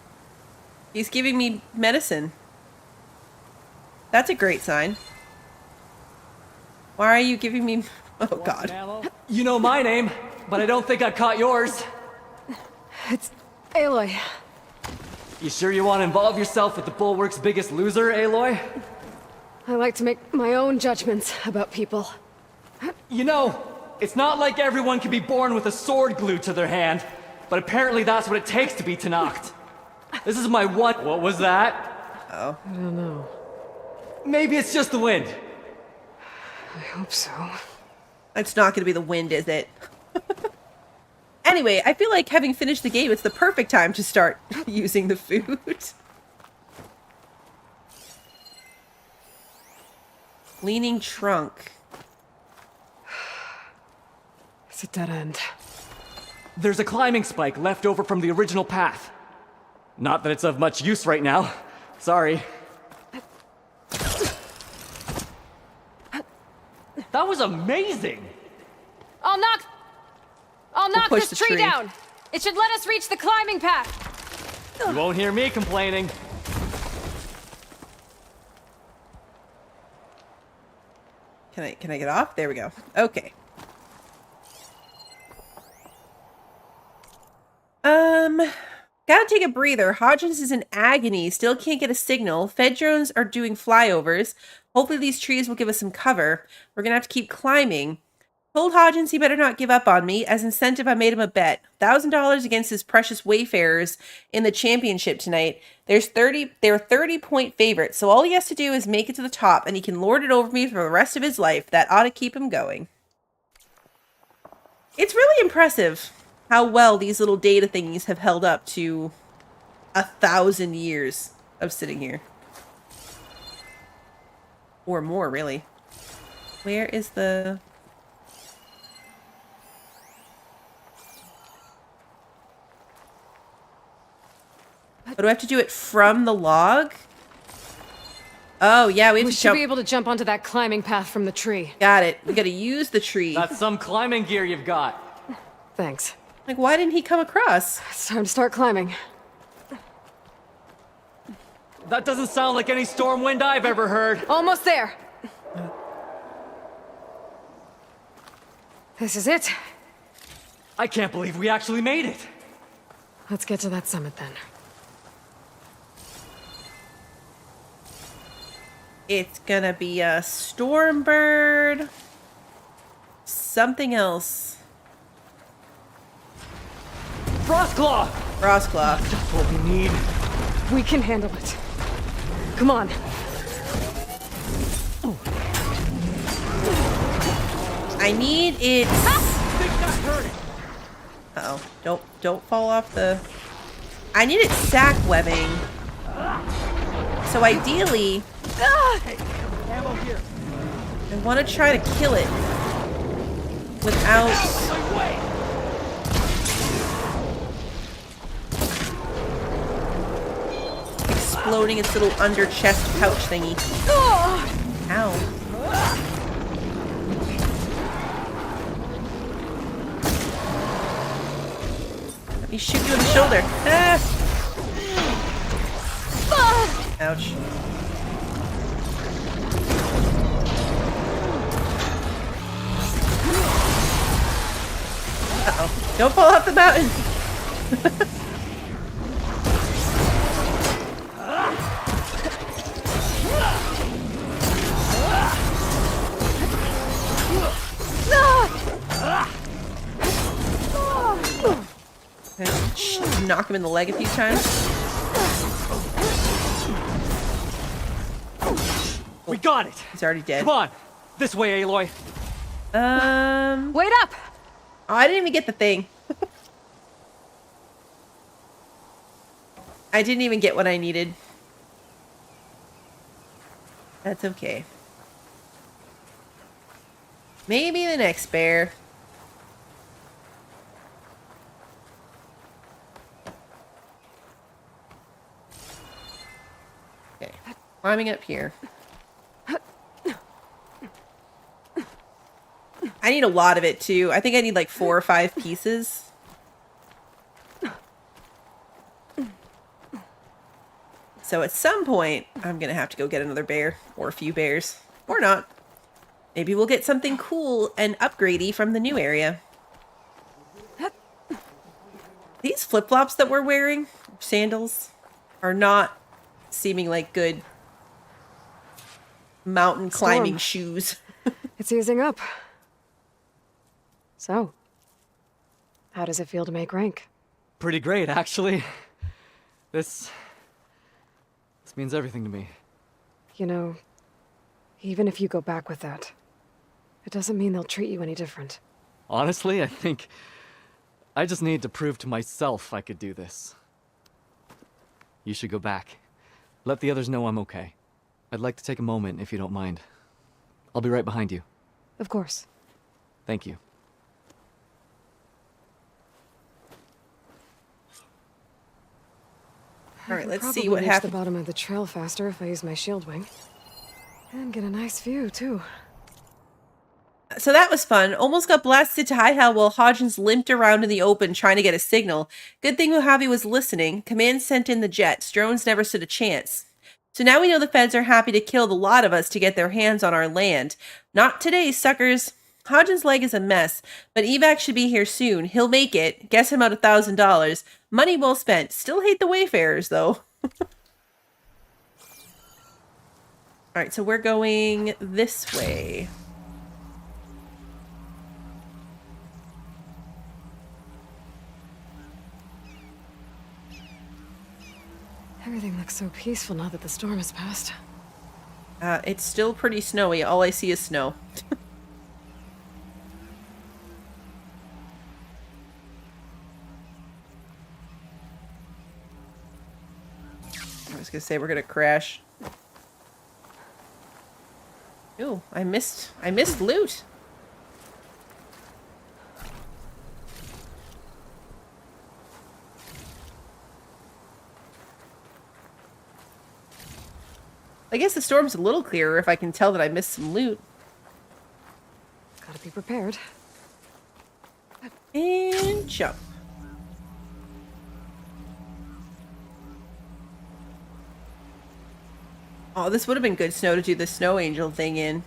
He's giving me medicine. That's a great sign. Why are you giving me... Oh, God. You know my name, but I don't think I caught yours. It's Aloy. You sure you want to involve yourself with the Bulwark's biggest loser, Aloy? I like to make my own judgments about people. You know, it's not like everyone can be born with a sword glued to their hand, but apparently that's what it takes to be Tanacht. This is my one... What was that? Oh. I don't know. Maybe it's just the wind. I hope so. It's not going to be the wind, is it? Anyway, I feel like having finished the game, it's the perfect time to start using the food. Leaning trunk. It's a dead end. There's a climbing spike left over from the original path. Not that it's of much use right now. Sorry. That was amazing! I'll knock push this the tree tree down! It should let us reach the climbing path! You won't hear me complaining. Can I get off? There we go. Okay. Gotta take a breather. Hodgins is in agony. Still can't get a signal. Fed drones are doing flyovers. Hopefully these trees will give us some cover. We're gonna have to keep climbing. Told Hodgins he better not give up on me. As incentive, I made him a bet. $1,000 against his precious wayfarers in the championship tonight. They're 30-point favorites, so all he has to do is make it to the top, and he can lord it over me for the rest of his life. That ought to keep him going. It's really impressive how well these little data thingies have held up to 1,000 years of sitting here. Or more, really. Where is the... But do I have to do it from the log? Oh, yeah, we have We to should jump. be able to jump onto that climbing path from the tree. Got it. We gotta use the tree. That's some climbing gear you've got. Thanks. Like, why didn't he come across? It's time to start climbing. That doesn't sound like any storm wind I've ever heard. Almost there. This is it. I can't believe we actually made it. Let's get to that summit then. It's gonna be a storm bird. Something else. Frostclaw! Frostclaw. Just what we need. We can handle it. Come on. I need it. Uh-oh. Don't fall off the... I need it sack webbing. So ideally... I want to try to kill it without... exploding its little under chest pouch thingy. Ow. Let me shoot you in the shoulder. Ah! Ouch. Uh-oh. Don't fall off the mountain. Knock him in the leg a few times. We got it. He's already dead. Come on, this way, Aloy. Wait up! Oh, I didn't even get the thing. I didn't even get what I needed. That's okay. Maybe the next bear. Okay, climbing up here. I need a lot of it too. I think I need like 4 or 5 pieces. So at some point, I'm gonna have to go get another bear, or a few bears, or not. Maybe we'll get something cool and upgradey from the new area. These flip-flops that we're wearing, sandals, are not seeming like good mountain climbing shoes. It's easing up. So, how does it feel to make rank? Pretty great, actually. This means everything to me. You know, even if you go back with that, it doesn't mean they'll treat you any different. Honestly, I think I just need to prove to myself I could do this. You should go back. Let the others know I'm okay. I'd like to take a moment, if you don't mind. I'll be right behind you. Of course. Thank you. All right, let's see what happens. happens. The bottom of the trail faster if I use my shield wing. And get a nice view, too. So that was fun. Almost got blasted to high hell while Hodgins limped around in the open trying to get a signal. Good thing Mojave was listening. Command sent in the jets. Drones never stood a chance. So now we know the feds are happy to kill the lot of us to get their hands on our land. Not today, suckers. Hodgins' leg is a mess, but evac should be here soon. He'll make it. Guess him out $1,000. Money well spent. Still hate the wayfarers, though. Alright, so we're going this way. Everything looks so peaceful now that the storm has passed. It's still pretty snowy. All I see is snow. I was gonna say we're gonna crash. Ooh, I missed loot. I guess the storm's a little clearer if I can tell that I missed some loot. Gotta be prepared. And jump. Oh, this would have been good snow to do the snow angel thing in.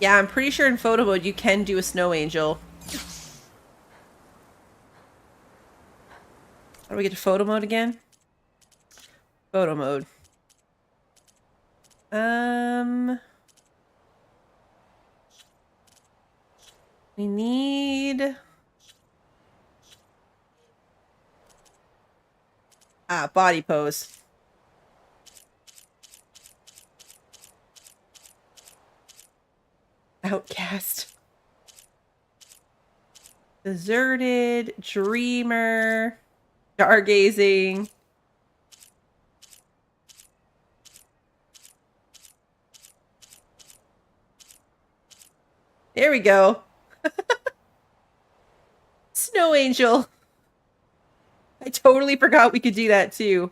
Yeah, I'm pretty sure in photo mode you can do a snow angel. How do we get to photo mode again? Photo mode. We need... body pose. Outcast. Deserted. Dreamer. Stargazing. There we go. Snow Angel. I totally forgot we could do that too.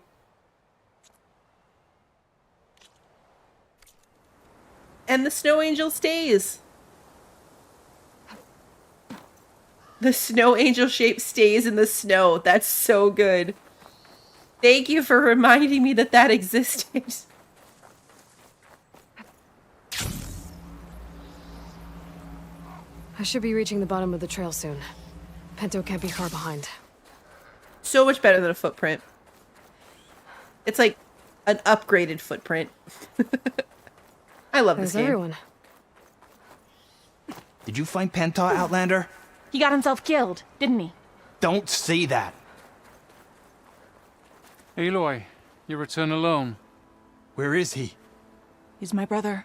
And the Snow Angel stays. The Snow Angel shape stays in the snow. That's so good. Thank you for reminding me that that existed. I should be reaching the bottom of the trail soon. Pento can't be far behind. So much better than a footprint. It's like an upgraded footprint. I love this game. Everyone. Did you find Penta, Outlander? He got himself killed, didn't he? Don't say that. Aloy, you return alone. Where is he? He's my brother.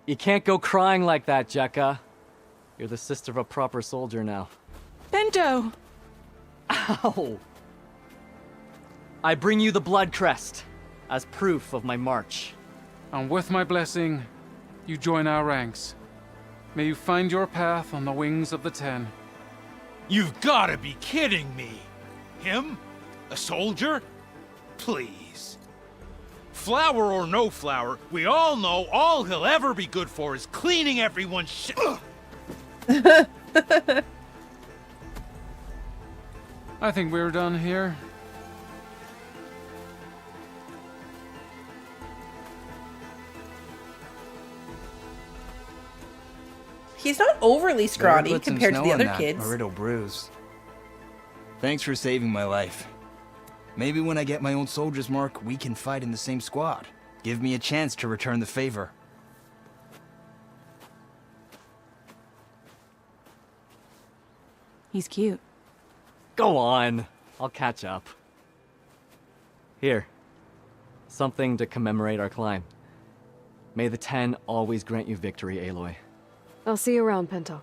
You can't go crying like that, Jekka. You're the sister of a proper soldier now. Bento! Ow! I bring you the blood crest as proof of my march. And with my blessing, you join our ranks. May you find your path on the wings of the 10. You've gotta be kidding me! Him? A soldier? Please. Flower or no flower, we all know all he'll ever be good for is cleaning everyone's shit. I think we're done here. He's not overly scrawny compared to the other kids. A riddle bruise. Thanks for saving my life. Maybe when I get my own soldier's mark, we can fight in the same squad. Give me a chance to return the favor. He's cute. Go on. I'll catch up. Here. Something to commemorate our climb. May the 10 always grant you victory, Aloy. I'll see you around, Pinto.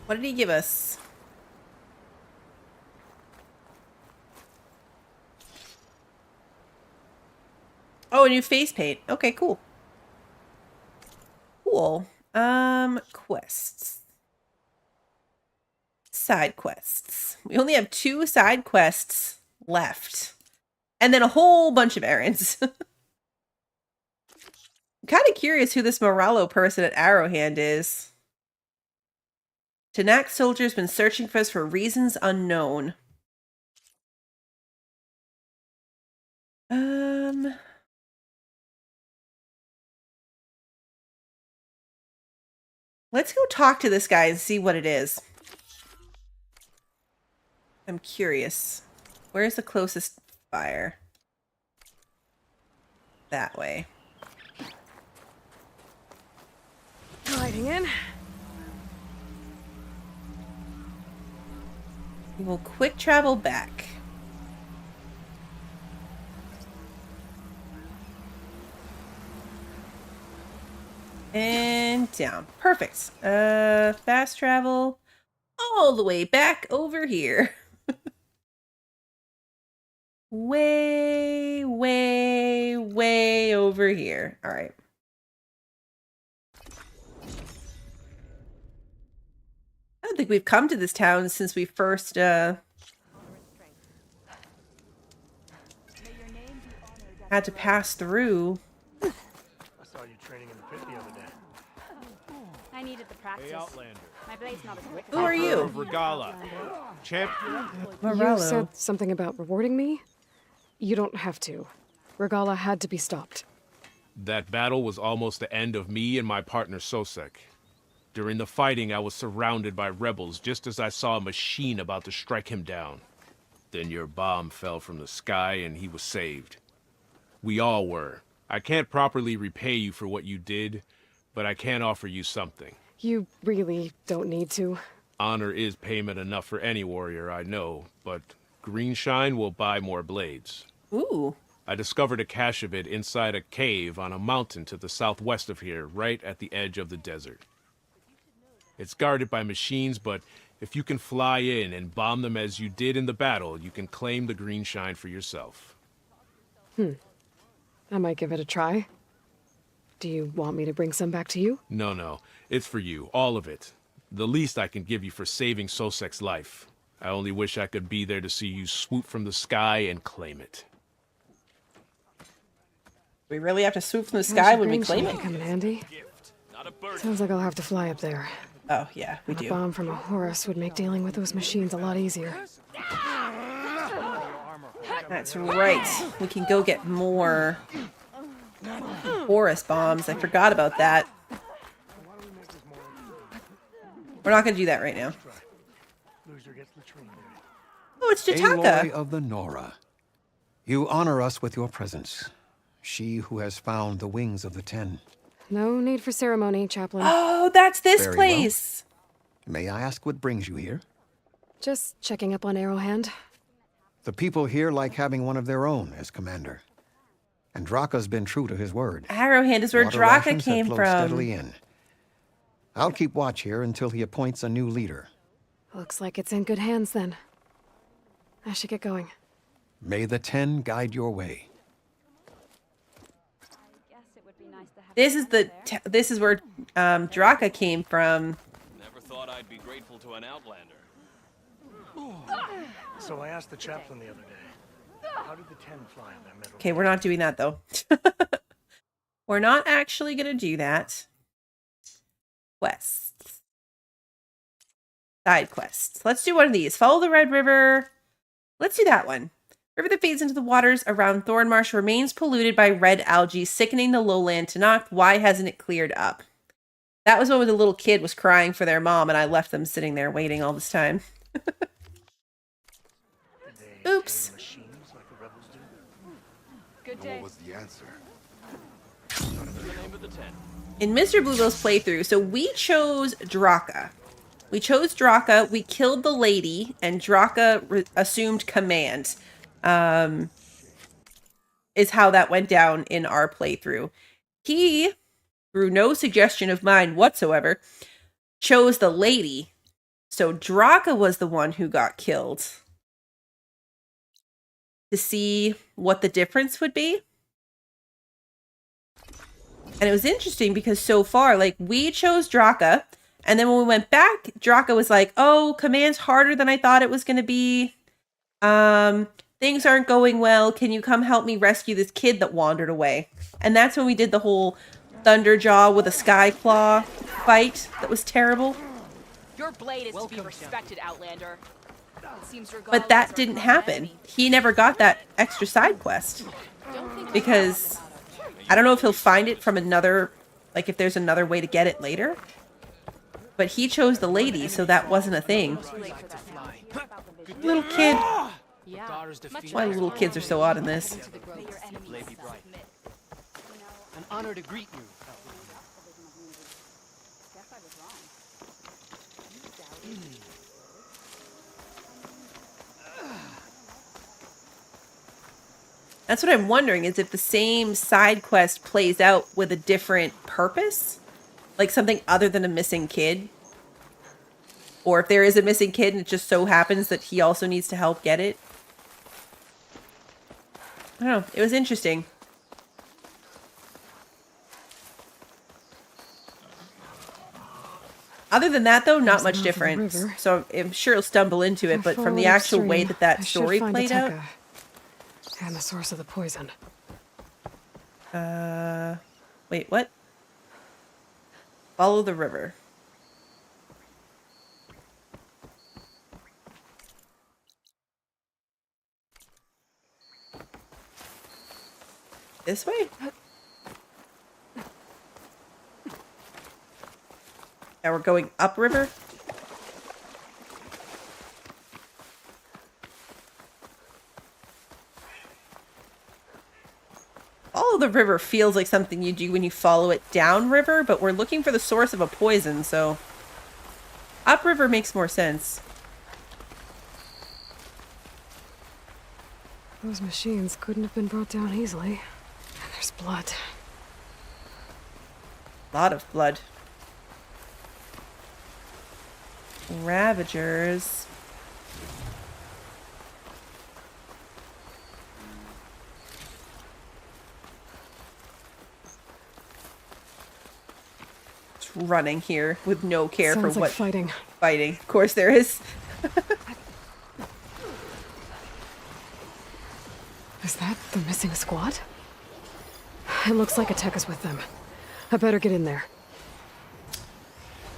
What did he give us? Oh, a new face paint. Okay, cool. Cool. Quests. Side quests. We only have 2 side quests left. And then a whole bunch of errands. I'm kind of curious who this Morello person at Arrowhand is. Tanak soldier's been searching for us for reasons unknown. Let's go talk to this guy and see what it is. I'm curious. Where's the closest fire? That way. Gliding in. We will quick travel back. And down. Perfect. Fast travel all the way back over here. Way, way, way over here. All right. I don't think we've come to this town since we first had to pass through. I saw you training in the pit the other day. I needed the practice. Hey, Outlander. My blade's not as quick. Who are you? Regala. Champ. You said something about rewarding me? You don't have to. Regala had to be stopped. That battle was almost the end of me and my partner Sosek. During the fighting, I was surrounded by rebels just as I saw a machine about to strike him down. Then your bomb fell from the sky and he was saved. We all were. I can't properly repay you for what you did, but I can offer you something. You really don't need to. Honor is payment enough for any warrior, I know, but Greenshine will buy more blades. Ooh. I discovered a cache of it inside a cave on a mountain to the southwest of here, right at the edge of the desert. It's guarded by machines, but if you can fly in and bomb them as you did in the battle, you can claim the Greenshine for yourself. I might give it a try. Do you want me to bring some back to you? No. It's for you, all of it. The least I can give you for saving Sosek's life. I only wish I could be there to see you swoop from the sky and claim it. We really have to swoop from the sky when we claim it? Come in handy. Sounds like I'll have to fly up there. Oh, yeah, we do. A bomb from a Horus would make dealing with those machines a lot easier. That's right. We can go get more Horus bombs. I forgot about that. We're not going to do that right now. Oh, it's Jataka. Aloy of the Nora. You honor us with your presence. She who has found the wings of the 10. No need for ceremony, Chaplain. Oh, that's this Very place. Well. May I ask what brings you here? Just checking up on Arrowhand. The people here like having one of their own as commander. And Draka's been true to his word. Arrowhand is where Water Draka rations have came flowed from. steadily in. I'll keep watch here until he appoints a new leader. Looks like it's in good hands then. I should get going. May the 10 guide your way. This is where Draka came from. Never thought I'd be grateful to an outlander. So I asked the chaplain the other day, how did the 10 fly on that metal? Okay, we're not doing that though. We're not actually gonna do that. Quests. Side quests. Let's do one of these. Follow the Red River. Let's do that one. River that fades into the waters around Thornmarsh remains polluted by red algae, sickening the lowland to Noct. Why hasn't it cleared up? That was when the little kid was crying for their mom, and I left them sitting there waiting all this time. Oops. Good day. What was the answer? In Mr. Bluebell's playthrough, so we chose Draka. We chose Draka, we killed the lady, and Draka assumed command. Is how that went down in our playthrough. He, through no suggestion of mine whatsoever, chose the lady. So Draka was the one who got killed. To see what the difference would be. And it was interesting because so far, like, we chose Draka, and then when we went back, Draka was like, oh, command's harder than I thought it was going to be. Things aren't going well. Can you come help me rescue this kid that wandered away? And that's when we did the whole Thunderjaw with a Skyclaw fight that was terrible. Your blade is to be respected, Outlander. But that didn't happen. He never got that extra side quest. Because I don't know if he'll find it from another, like if there's another way to get it later. But he chose the lady, so that wasn't a thing. Little kid. That's why little kids are so odd in this. An honor to greet you. That's what I'm wondering, is if the same side quest plays out with a different purpose? Like something other than a missing kid? Or if there is a missing kid and it just so happens that he also needs to help get it? I don't know. It was interesting. Other than that, though, not much difference. So I'm sure he'll stumble into it, but from the actual way that story played out... And the source of the poison. Wait, what? Follow the river. This way? Now we're going upriver? Follow the river feels like something you do when you follow it downriver, but we're looking for the source of a poison, so upriver makes more sense. Those machines couldn't have been brought down easily. And there's blood. A lot of blood. Ravagers. Just running here with no care Sounds for like what fighting. Fighting. Of course there is. Is that the missing squad? It looks like Ateka's with them. I better get in there.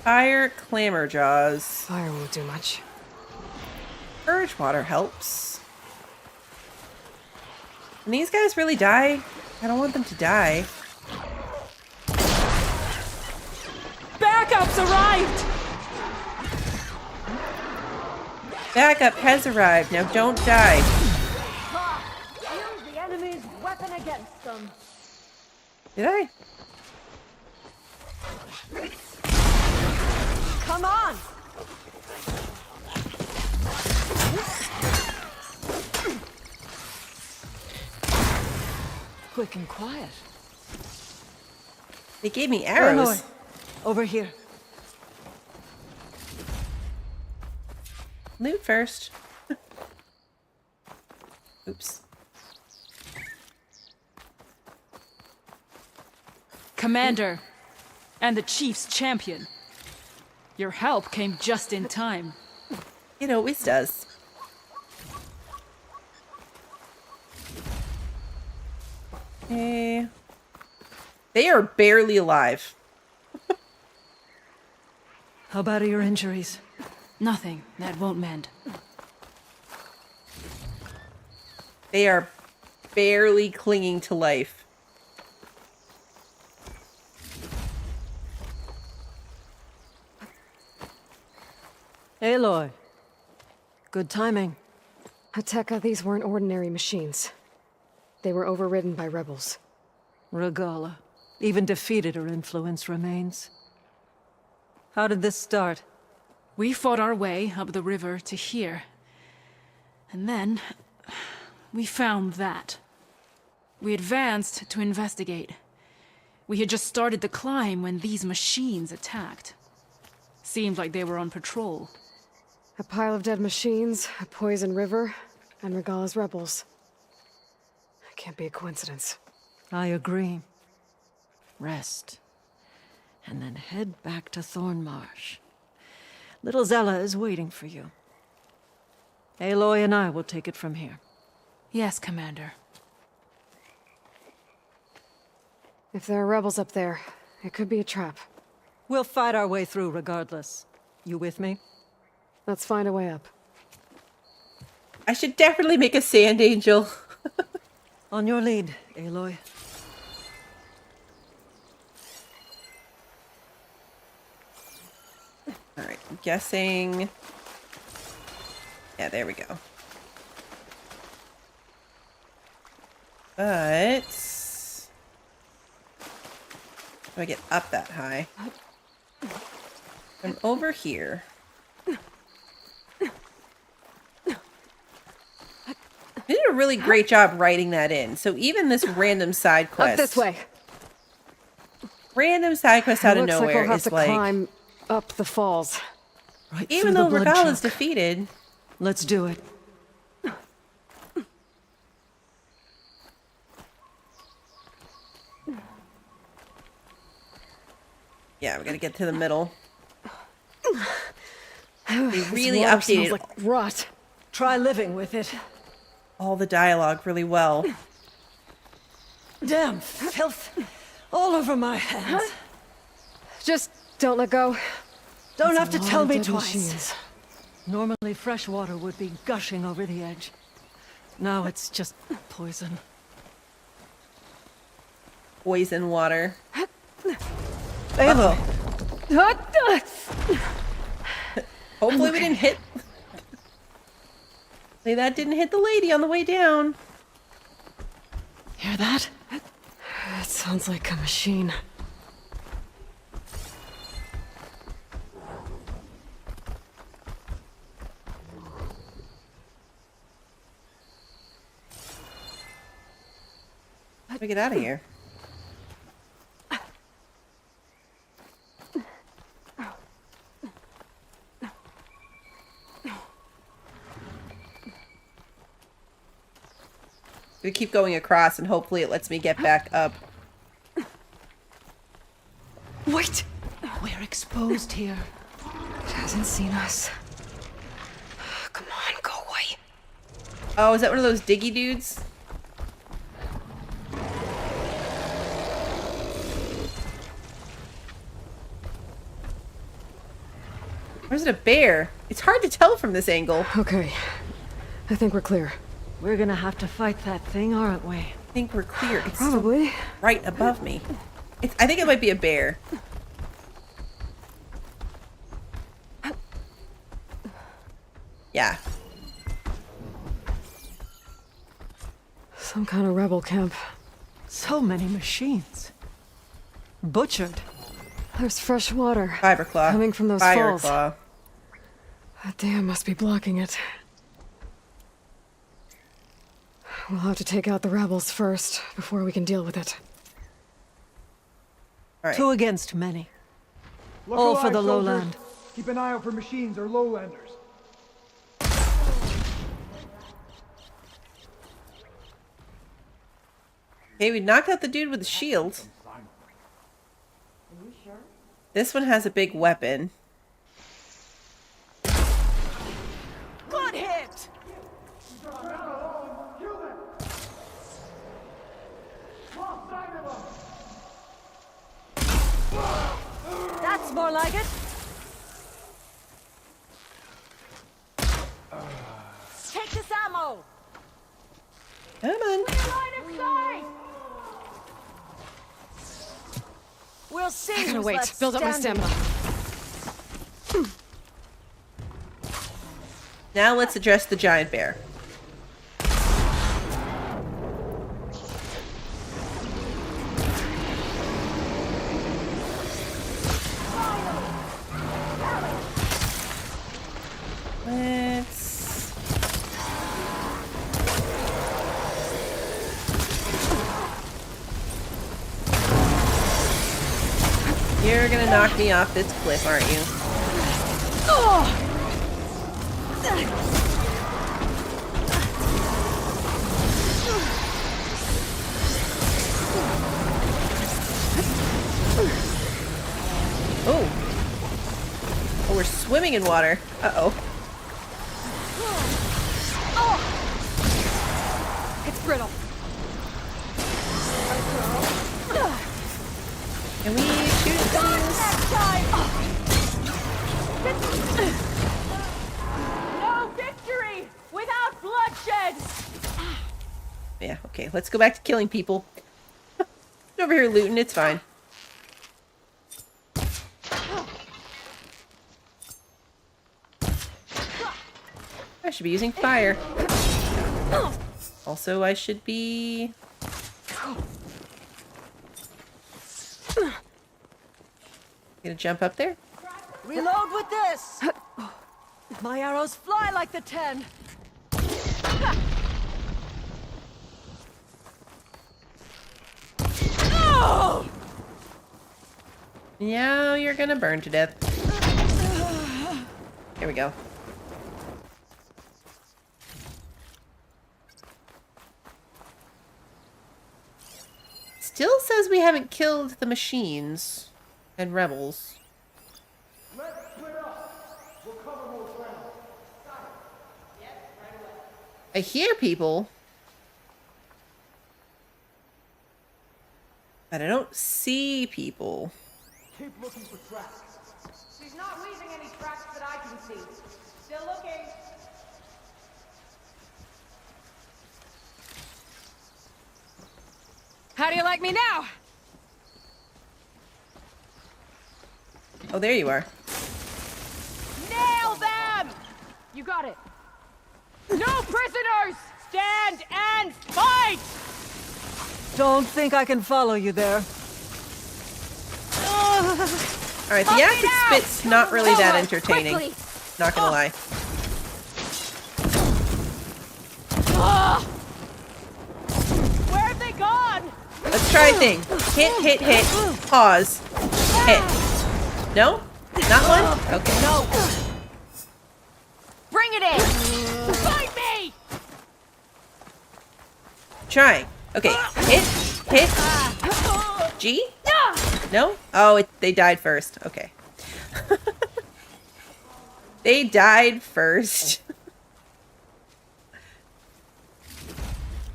Fire Clamorjaws. Fire won't do much. Urge water helps. Can these guys really die? I don't want them to die. Backup's arrived! Backup has arrived. Now don't die. Use the enemy's weapon against them. Did I? Come on! quick and quiet. They gave me arrows. Aloy, over here. Loot first. Oops. Commander, and the Chief's champion. Your help came just in time. It always does. Okay. They are barely alive. How bad are your injuries? Nothing. That won't mend. They are barely clinging to life. Aloy. Good timing. Hateka, these weren't ordinary machines. They were overridden by rebels. Regala. Even defeated, her influence remains. How did this start? We fought our way up the river to here. And then, we found that. We advanced to investigate. We had just started the climb when these machines attacked. Seemed like they were on patrol. A pile of dead machines, a poison river, and Regala's rebels. It can't be a coincidence. I agree. Rest. And then head back to Thornmarsh. Little Zella is waiting for you. Aloy and I will take it from here. Yes, Commander. If there are rebels up there, it could be a trap. We'll fight our way through regardless. You with me? Let's find a way up. I should definitely make a sand angel. On your lead, Aloy. Alright, I'm guessing... Yeah, there we go. But... do I get up that high? I'm over here. They did a really great job writing that in. So even this random side quest... Up this way. Random side quest out of Looks nowhere like we'll have is to climb up the falls. Right even though Regala's defeated. Let's do it. Yeah, we gotta get to the middle. They really This water updated smells like rot. Try living with it. all the dialogue really well. Damn filth all over my hands. Just don't let go. Don't That's have a to lot tell of me dead twice. machines. Normally fresh water would be gushing over the edge. Now it's just poison. Poison water. Aloy. Hopefully we didn't hit... Hopefully that didn't hit the lady on the way down. Hear that? That sounds like a machine. How do we get out of here? We keep going across and hopefully it lets me get back up. Wait! We're exposed here. It hasn't seen us. Come on, go away. Oh, is that one of those diggy dudes? Or is it a bear? It's hard to tell from this angle. Okay. I think we're clear. We're gonna have to fight that thing, aren't we? I think we're clear. It's Probably. right above me. I think it might be a bear. Yeah. Some kind of rebel camp. So many machines. Butchered. There's fresh water. Fiberclaw. Coming from those falls. Fireclaw. That dam must be blocking it. We'll have to take out the rebels first, before we can deal with it. Right. 2 against many. Look All alive, for the soldiers. lowland. Keep an eye out for machines or lowlanders. Okay, we knocked out the dude with the shield. This one has a big weapon. Good hit! That's more like it. Take this ammo! Come on. Line of sight! We'll see. I gotta who's wait. left Build up my standing. stamina. Now let's address the giant bear. Let's... You're gonna knock me off this cliff, aren't you? Oh. Oh, we're swimming in water. Uh-oh. It's brittle. Can we shoot things? No victory without bloodshed! Yeah, okay. Let's go back to killing people. Over here looting, it's fine. I should be using fire. Also, I should be... Gonna jump up there? Reload with this. My arrows fly like the 10. Now you're gonna burn to death. Here we go. Still says we haven't killed the machines and rebels. I hear people, but I don't see people. Keep looking for tracks. She's not leaving any tracks that I can see. Still looking. How do you like me now? Oh, there you are. Nail them! You got it. No prisoners! Stand and fight! Don't think I can follow you there. Alright, the acid spit's not really that entertaining. Quickly. Not gonna lie. Where have they gone? Let's try a thing. Hit, hit, hit. Pause. Hit. No? Not one? Okay. No. Bring it in! Fight me! Trying. Okay. Hit, hit. G? No? Oh, they died first. Okay. They died first.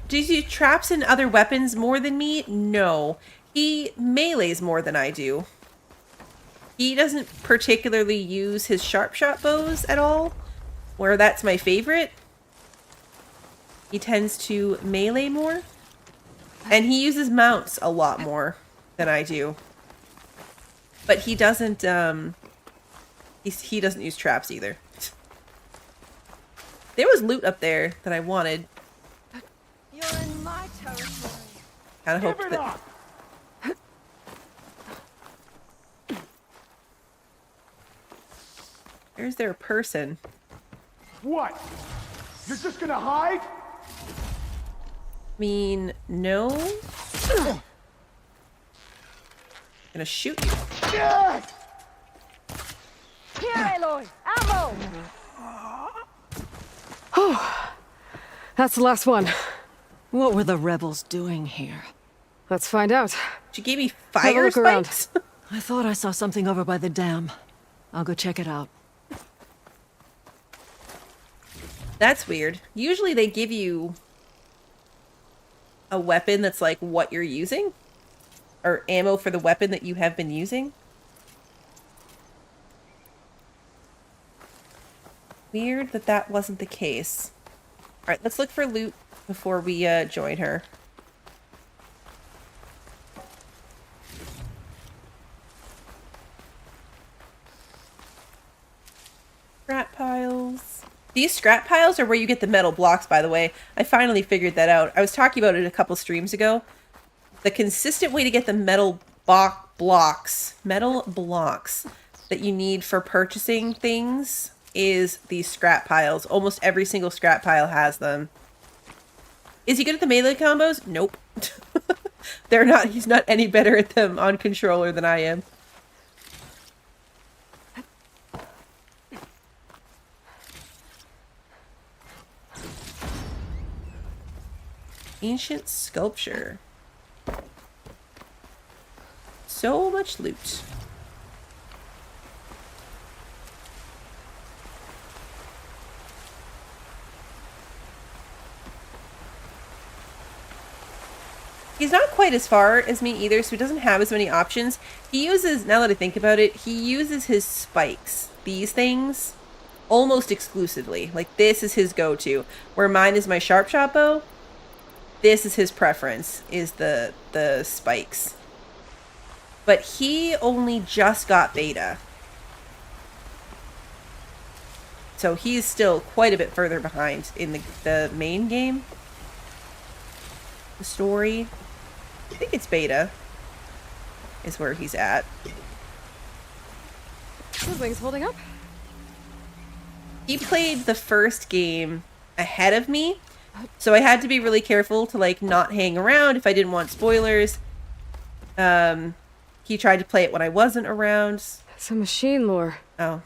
Do you use traps and other weapons more than me? No. He melees more than I do. He doesn't particularly use his sharp shot bows at all, where that's my favorite. He tends to melee more. And he uses mounts a lot more than I do. But he doesn't, he doesn't use traps either. There was loot up there that I wanted. You're in my territory. Kind of hoped that... Where's their person? What? You're just gonna hide? mean, no. I'm gonna shoot you. Here, Aloy! Ammo! Oh, that's the last one. What were the rebels doing here? Let's find out. She gave me Have a fire look around. spikes? I thought I saw something over by the dam. I'll go check it out. That's weird. Usually they give you a weapon that's like what you're using. Or ammo for the weapon that you have been using. Weird that that wasn't the case. Alright, let's look for loot before we join her. Scrap piles. These scrap piles are where you get the metal blocks, by the way. I finally figured that out. I was talking about it a couple streams ago. The consistent way to get the metal blocks that you need for purchasing things is these scrap piles. Almost every single scrap pile has them. Is he good at the melee combos? Nope. They're not. He's not any better at them on controller than I am. Ancient sculpture. So much loot. He's not quite as far as me either, so he doesn't have as many options. He uses, now that I think about it, he uses his spikes, these things, almost exclusively. Like, this is his go-to. Where mine is my sharp shot bow, this is his preference, is the spikes. But he only just got beta. So he's still quite a bit further behind in the main game. The story. I think it's beta is where he's at. Those wings holding up? He played the first game ahead of me, so I had to be really careful to like not hang around if I didn't want spoilers. He tried to play it when I wasn't around. Some machine lore. Oh.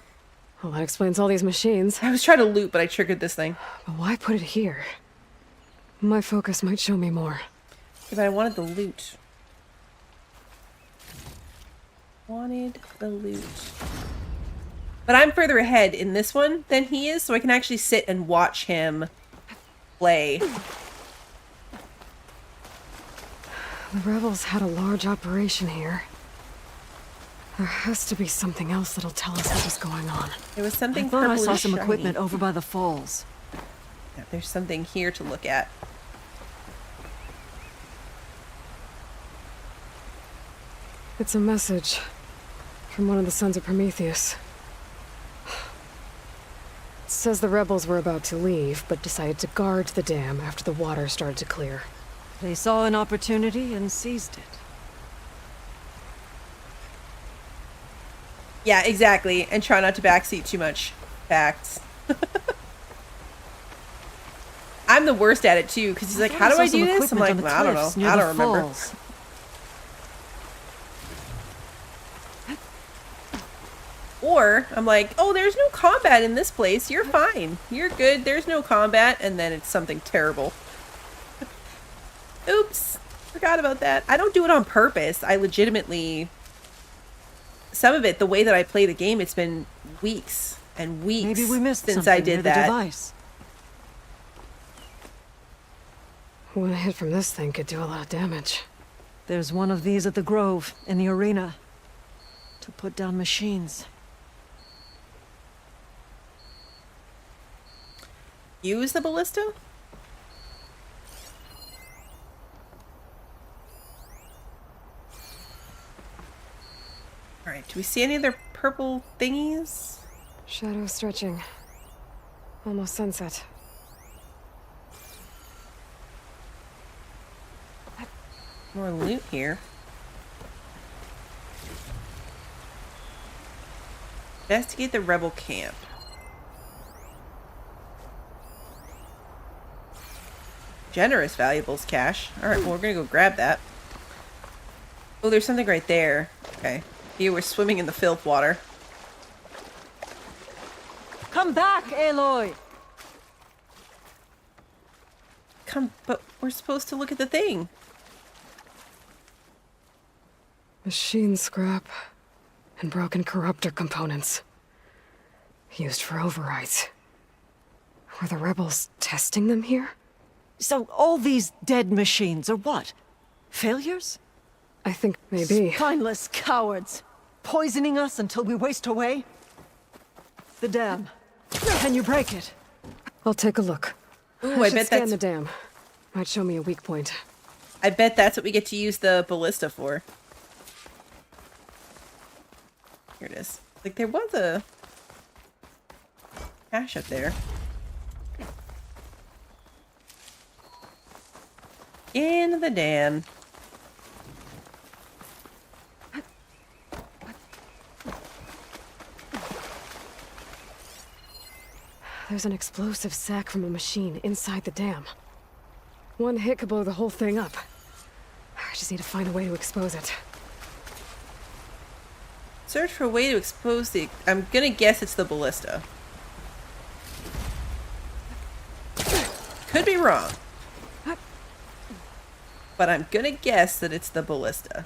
Well, that explains all these machines. I was trying to loot, but I triggered this thing. But why put it here? My focus might show me more. Yeah, but I wanted the loot. Wanted the loot. But I'm further ahead in this one than he is, so I can actually sit and watch him play. The rebels had a large operation here. There has to be something else that'll tell us what was going on. There was something I thought I saw purplish some shiny. equipment over by the falls. Yeah, there's something here to look at. It's a message from one of the sons of Prometheus. It says the rebels were about to leave, but decided to guard the dam after the water started to clear. They saw an opportunity and seized it. Yeah, exactly. And try not to backseat too much. Facts. I'm the worst at it too, because he's like, how do I do this? I'm like, well, I don't know. I don't remember. Falls. Or I'm like, oh, there's no combat in this place. You're fine. You're good. There's no combat. And then it's something terrible. Oops. Forgot about that. I don't do it on purpose. I legitimately... Some of it, the way that I play the game, it's been weeks and weeks Maybe we missed since something I did near that. The device. One hit from this thing could do a lot of damage. There's one of these at the Grove, in the arena. To put down machines. Use the ballista? Alright, do we see any other purple thingies? Shadow stretching. Almost sunset. More loot here. Investigate the rebel camp. Generous valuables cache. Alright, well, we're gonna go grab that. Oh, there's something right there. Okay. Here, we're swimming in the filth water. Come back, Aloy! But we're supposed to look at the thing. Machine scrap and broken corruptor components. Used for overrides. Were the rebels testing them here? So all these dead machines are what? Failures? I think maybe. Spineless cowards. Poisoning us until we waste away? The dam. Can you break it? I'll take a look. Ooh, I I should bet scan that's... the dam. Might show me a weak point. I bet that's what we get to use the ballista for. Here it is. Like, there was a cache up there. In the dam. There's an explosive sack from a machine inside the dam. One hit could blow the whole thing up. I just need to find a way to expose it. Search for a way to expose the... I'm gonna guess it's the ballista. Could be wrong. But I'm gonna guess that it's the ballista.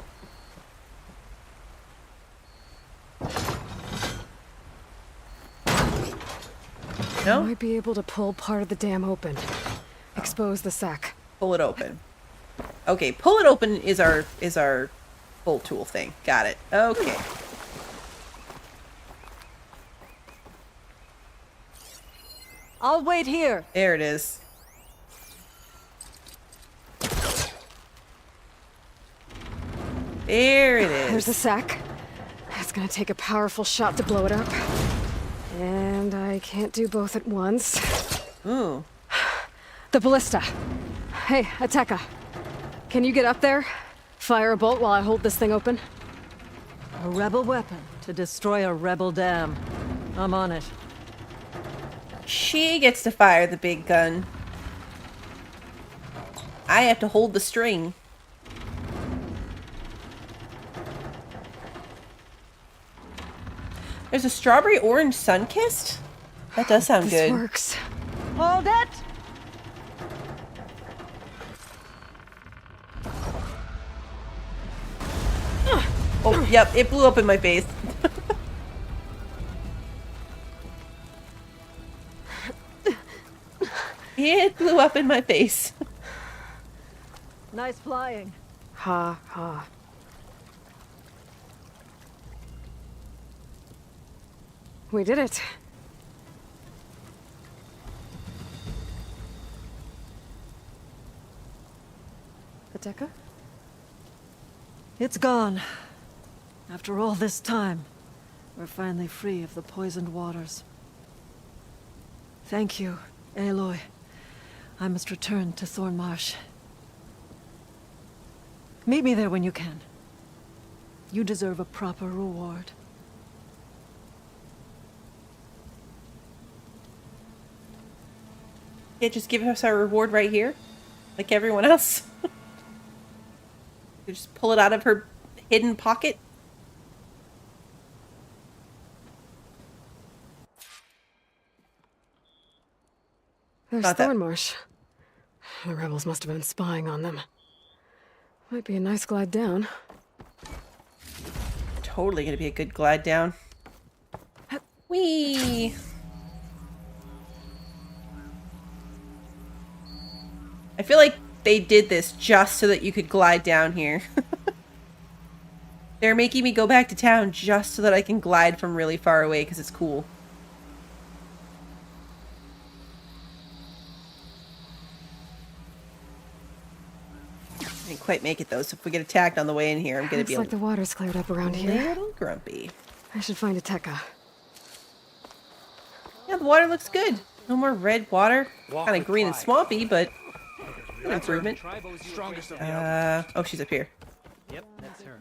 No? I might be able to pull part of the dam open. Expose the sack. Pull it open. Okay, pull it open is our pull tool thing. Got it. Okay. I'll wait here. There it is. There it is. There's the sack. It's gonna take a powerful shot to blow it up. And I can't do both at once. Ooh. The ballista. Hey, Ateka. Can you get up there? Fire a bolt while I hold this thing open? A rebel weapon to destroy a rebel dam. I'm on it. She gets to fire the big gun. I have to hold the string. There's a strawberry orange sun-kissed? That does sound good. This works. Hold it! Oh, yep, it blew up in my face. It blew up in my face. Nice flying. Ha ha. We did it. Ateka? It's gone. After all this time, we're finally free of the poisoned waters. Thank you, Aloy. I must return to Thornmarsh. Meet me there when you can. You deserve a proper reward. Yeah, just give us our reward right here. Like everyone else. You just pull it out of her hidden pocket. There's Not that- Thornmarsh. The rebels must have been spying on them. Might be a nice glide down. Totally gonna be a good glide down. Whee! I feel like they did this just so that you could glide down here. They're making me go back to town just so that I can glide from really far away because it's cool. I didn't quite make it though, so if we get attacked on the way in here, I'm gonna Looks be like the water's cleared up around a here. little grumpy. I should find Ateka. Yeah, the water looks good. No more red water. Kind of green and swampy, but an improvement. Oh, she's up here. Yep, that's her.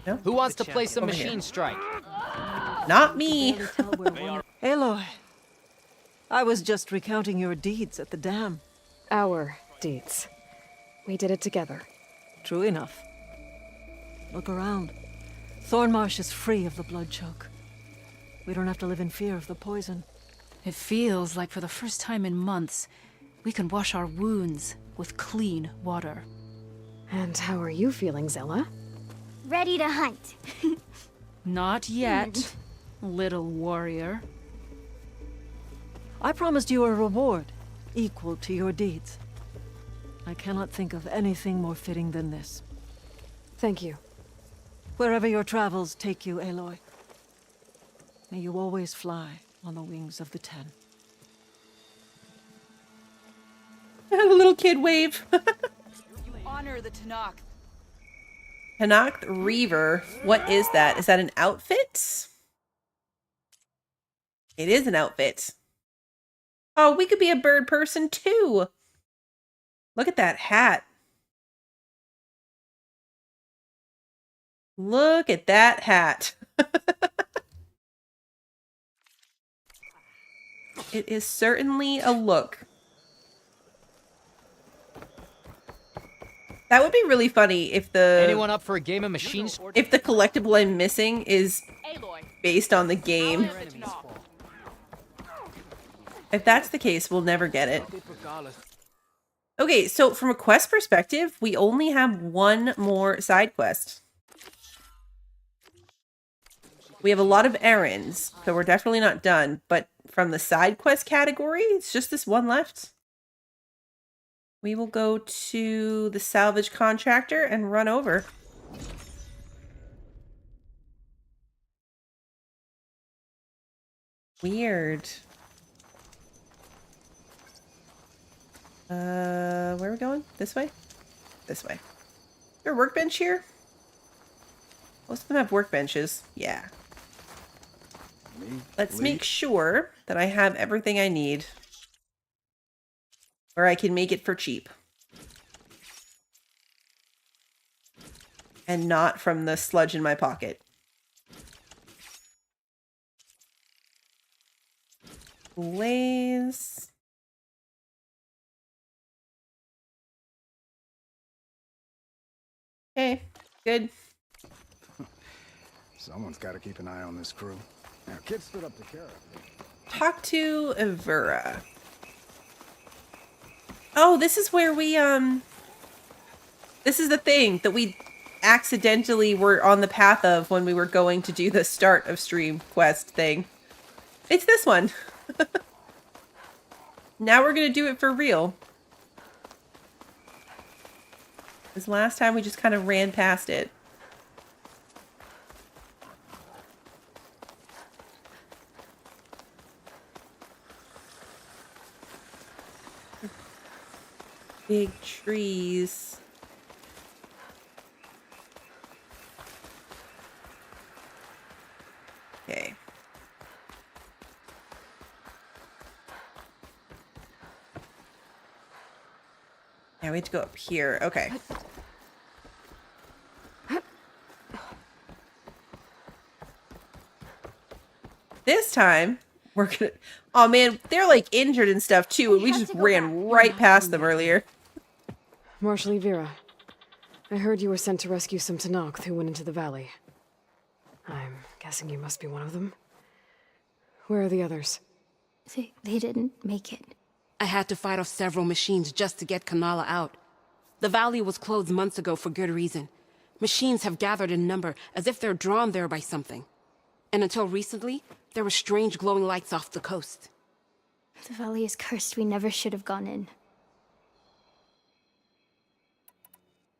No? Who wants to play some Over here. machine strike? Not me. Aloy, I was just recounting your deeds at the dam. Our deeds. We did it together. True enough. Look around. Thornmarsh is free of the blood choke. We don't have to live in fear of the poison. It feels like for the first time in months, we can wash our wounds with clean water. And how are you feeling, Zella? Ready to hunt. Not yet, little warrior. I promised you a reward equal to your deeds. I cannot think of anything more fitting than this. Thank you. Wherever your travels take you, Aloy, may you always fly on the wings of the Ten. A little kid wave. Honor the Tanakh. Tanakh Reaver. What is that? Is that an outfit? It is an outfit. Oh, we could be a bird person too. Look at that hat. Look at that hat. It is certainly a look. That would be really funny if the... Anyone up for a game of machines? If the collectible I'm missing is based on the game. If that's the case, we'll never get it. Okay, so from a quest perspective, we only have one more side quest. We have a lot of errands, so we're definitely not done. But from the side quest category, it's just this one left. We will go to the salvage contractor and run over. Weird. Where are we going? This way? This way. Is there a workbench here? Most of them have workbenches. Yeah. Let's make sure that I have everything I need. Or I can make it for cheap. And not from the sludge in my pocket. Blaze. Okay, good. Someone's got to keep an eye on this crew. Now, kid stood up to care of me. Talk to Evura. Oh, this is where we, this is the thing that we accidentally were on the path of when we were going to do the start of stream quest thing. It's this one. Now we're going to do it for real. Because last time we just kind of ran past it. Big trees. Okay. Yeah, we have to go up here. Okay. This time, we're gonna... Oh man, they're like injured and stuff too, and we just ran right past them earlier. Marshal Vera, I heard you were sent to rescue some Tanakh who went into the valley. I'm guessing you must be one of them. Where are the others? They didn't make it. I had to fight off several machines just to get Kanala out. The valley was closed months ago for good reason. Machines have gathered in number, as if they're drawn there by something. And until recently, there were strange glowing lights off the coast. The valley is cursed. We never should have gone in.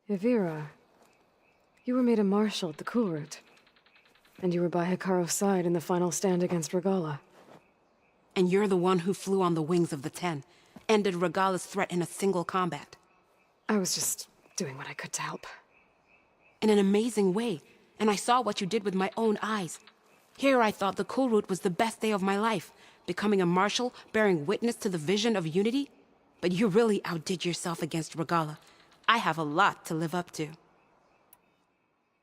Evira, you were made a marshal at the Cool Route. And you were by Hikaru's side in the final stand against Regala. And you're the one who flew on the wings of the Ten, ended Regala's threat in a single combat. I was just doing what I could to help. In an amazing way, and I saw what you did with my own eyes. Here I thought the Cool Route was the best day of my life, becoming a marshal, bearing witness to the vision of unity. But you really outdid yourself against Regala. I have a lot to live up to.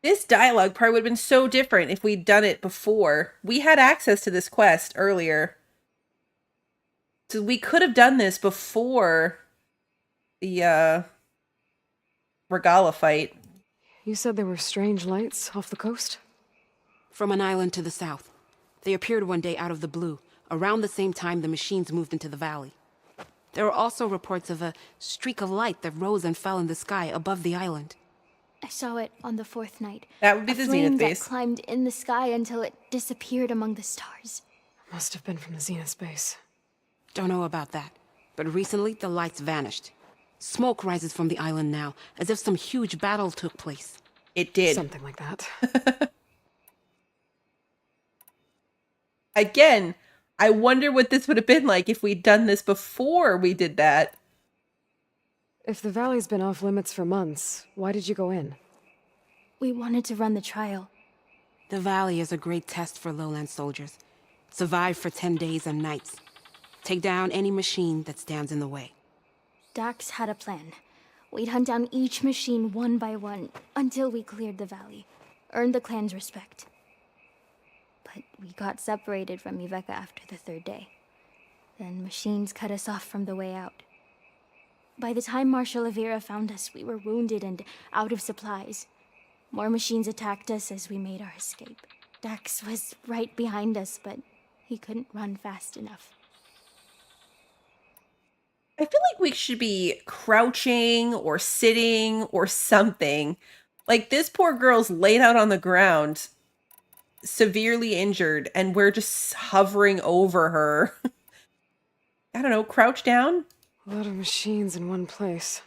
This dialogue probably would have been so different if we'd done it before. We had access to this quest earlier. So we could have done this before the Regala fight. You said there were strange lights off the coast? From an island to the south. They appeared one day out of the blue, around the same time the machines moved into the valley. There were also reports of a streak of light that rose and fell in the sky above the island. I saw it on the fourth night. That would be the flame Zenith that base. climbed in the sky until it disappeared among the stars. Must have been from the Zenith base. Don't know about that, but recently the lights vanished. Smoke rises from the island now, as if some huge battle took place. It did. Something like that. Again, I wonder what this would have been like if we'd done this before we did that. If the valley's been off limits for months, why did you go in? We wanted to run the trial. The valley is a great test for lowland soldiers. Survive for 10 days and nights. Take down any machine that stands in the way. Dax had a plan. We'd hunt down each machine one by one until we cleared the valley, earned the clan's respect. But we got separated from Iveka after the third day. Then machines cut us off from the way out. By the time Marshal Avira found us, we were wounded and out of supplies. More machines attacked us as we made our escape. Dax was right behind us, but he couldn't run fast enough. I feel like we should be crouching or sitting or something. Like, this poor girl's laid out on the ground, severely injured, and we're just hovering over her. I don't know, crouch down? A lot of machines in one place.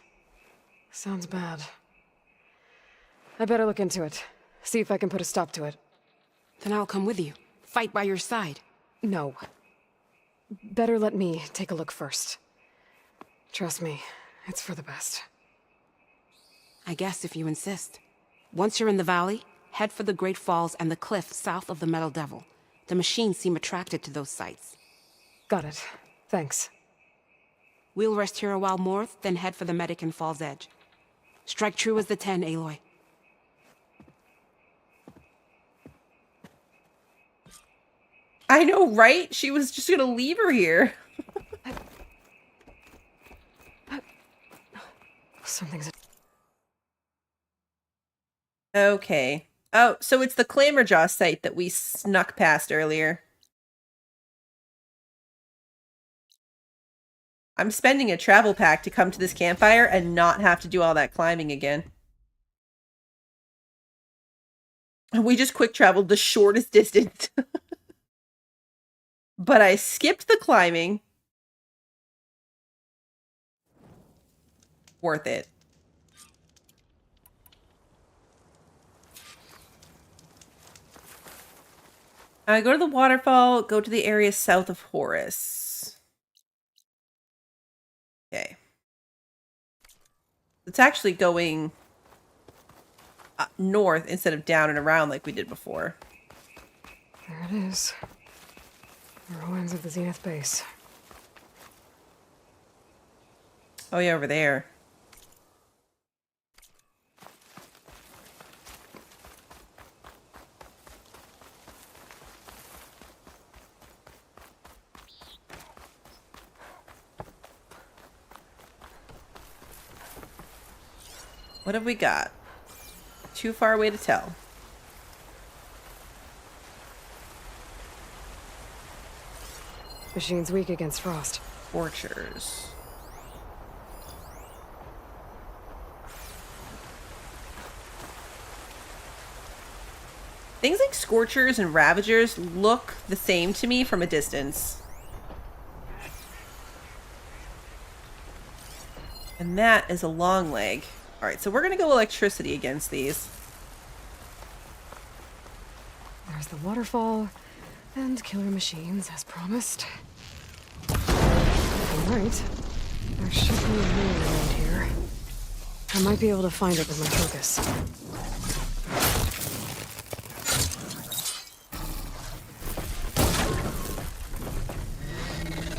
Sounds bad. I better look into it. See if I can put a stop to it. Then I'll come with you. Fight by your side. No. Better let me take a look first. Trust me, it's for the best. I guess if you insist. Once you're in the valley, head for the Great Falls and the cliff south of the Metal Devil. The machines seem attracted to those sites. Got it. Thanks. We'll rest here a while more, then head for the medic in Fall's Edge. Strike true as the 10, Aloy. I know, right? She was just gonna leave her here. Something's... Okay. Oh, so it's the Clamorjaw site that we snuck past earlier. I'm spending a travel pack to come to this campfire and not have to do all that climbing again. We just quick traveled the shortest distance. But I skipped the climbing. Worth it. Go to the waterfall, go to the area south of Horus. Okay. It's actually going north instead of down and around like we did before. There it is. The ruins of the Zenith base. Oh yeah, over there. What have we got? Too far away to tell. Machine's weak against frost. Tortures. Things like Scorchers and Ravagers look the same to me from a distance. And that is a long leg. Alright, so we're going to go electricity against these. There's the waterfall, and killer machines, as promised. Alright. There should be a way around here. I might be able to find it with my focus.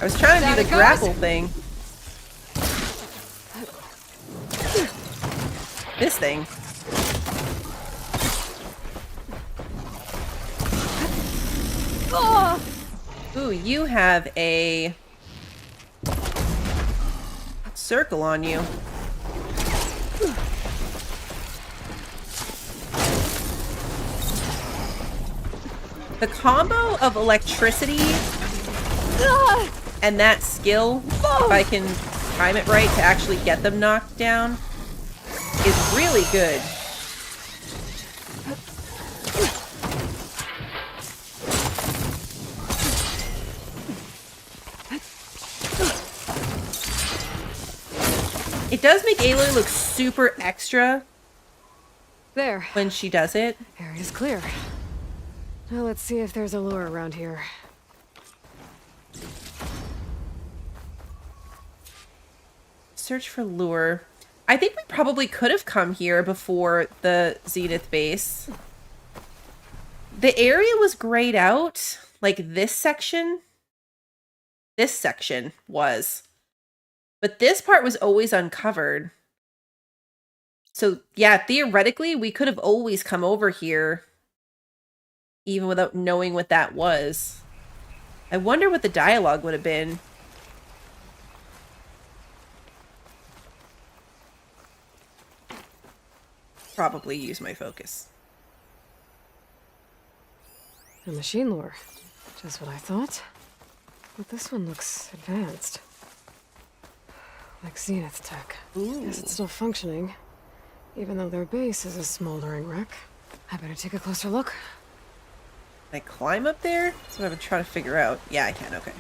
I was trying to do the grapple thing. This thing. Oh! Ooh, you have a circle on you. The combo of electricity and that skill, if I can time it right to actually get them knocked down, is really good. It does make Aloy look super extra there when she does it. Area's clear. Now let's see if there's a lure around here. Search for lure. I think we probably could have come here before the Zenith base. The area was grayed out. Like this section. This section was. But this part was always uncovered. So yeah, theoretically, we could have always come over here. Even without knowing what that was. I wonder what the dialogue would have been. Probably use my focus. A machine lure. Just what I thought. But this one looks advanced. Like Zenith tech. Guess it's still functioning. Even though their base is a smoldering wreck. I better take a closer look. Can I climb up there? That's what I've been trying to figure out. Yeah, I can. Okay.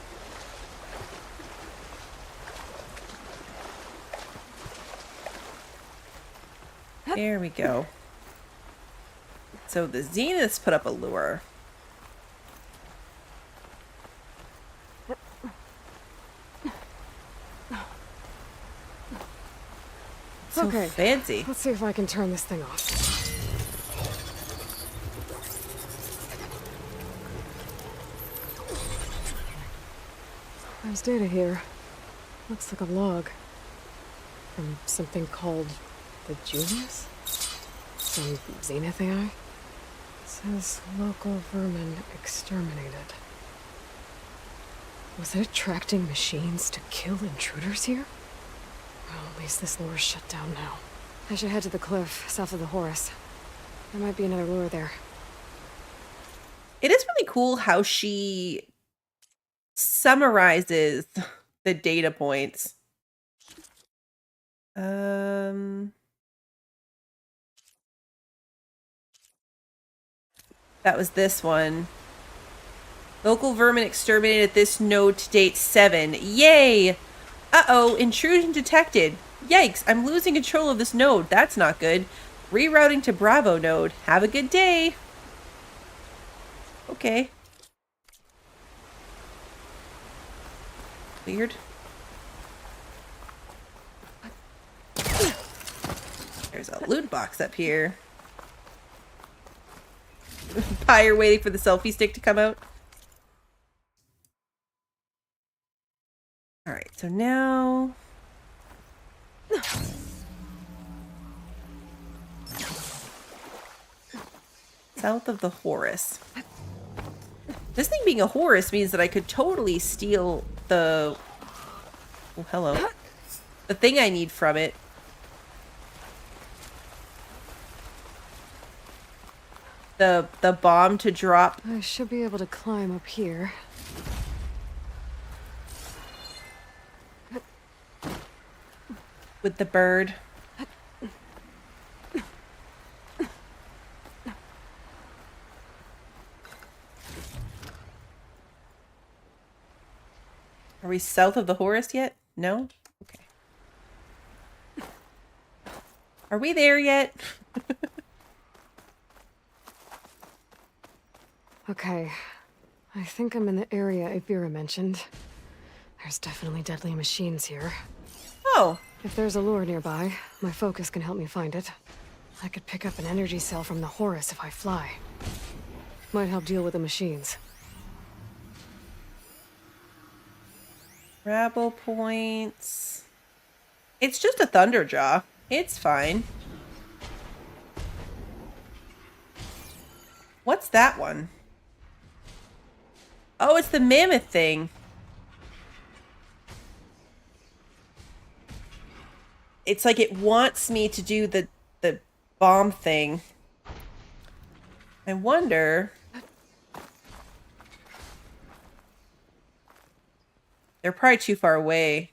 There we go. So the Zeniths put up a lure. So okay, fancy. Let's see if I can turn this thing off. There's data here. Looks like a log. From something called the Junius? Some Zenith AI? It says local vermin exterminated. Was it attracting machines to kill intruders here? Well, at least this lure's shut down now. I should head to the cliff south of the Horus. There might be another lure there. It is really cool how she summarizes the data points. That was this one. Local vermin exterminated at this node to date 7. Yay! Uh-oh, intrusion detected. Yikes, I'm losing control of this node. That's not good. Rerouting to Bravo node. Have a good day. Okay. Weird. There's a loot box up here. Pyre waiting for the selfie stick to come out. Alright, so now... South of the Horus. This thing being a Horus means that I could totally steal the... Oh, hello. The thing I need from it. The bomb to drop. I should be able to climb up here. With the bird. Are we south of the Horus yet? No? Okay. Are we there yet? Okay. I think I'm in the area Avira mentioned. There's definitely deadly machines here. Oh. If there's a lure nearby, my focus can help me find it. I could pick up an energy cell from the Horus if I fly. Might help deal with the machines. Rabble points. It's just a Thunderjaw. It's fine. What's that one? Oh, it's the mammoth thing. it's like it wants me to do the bomb thing. I wonder... They're probably too far away.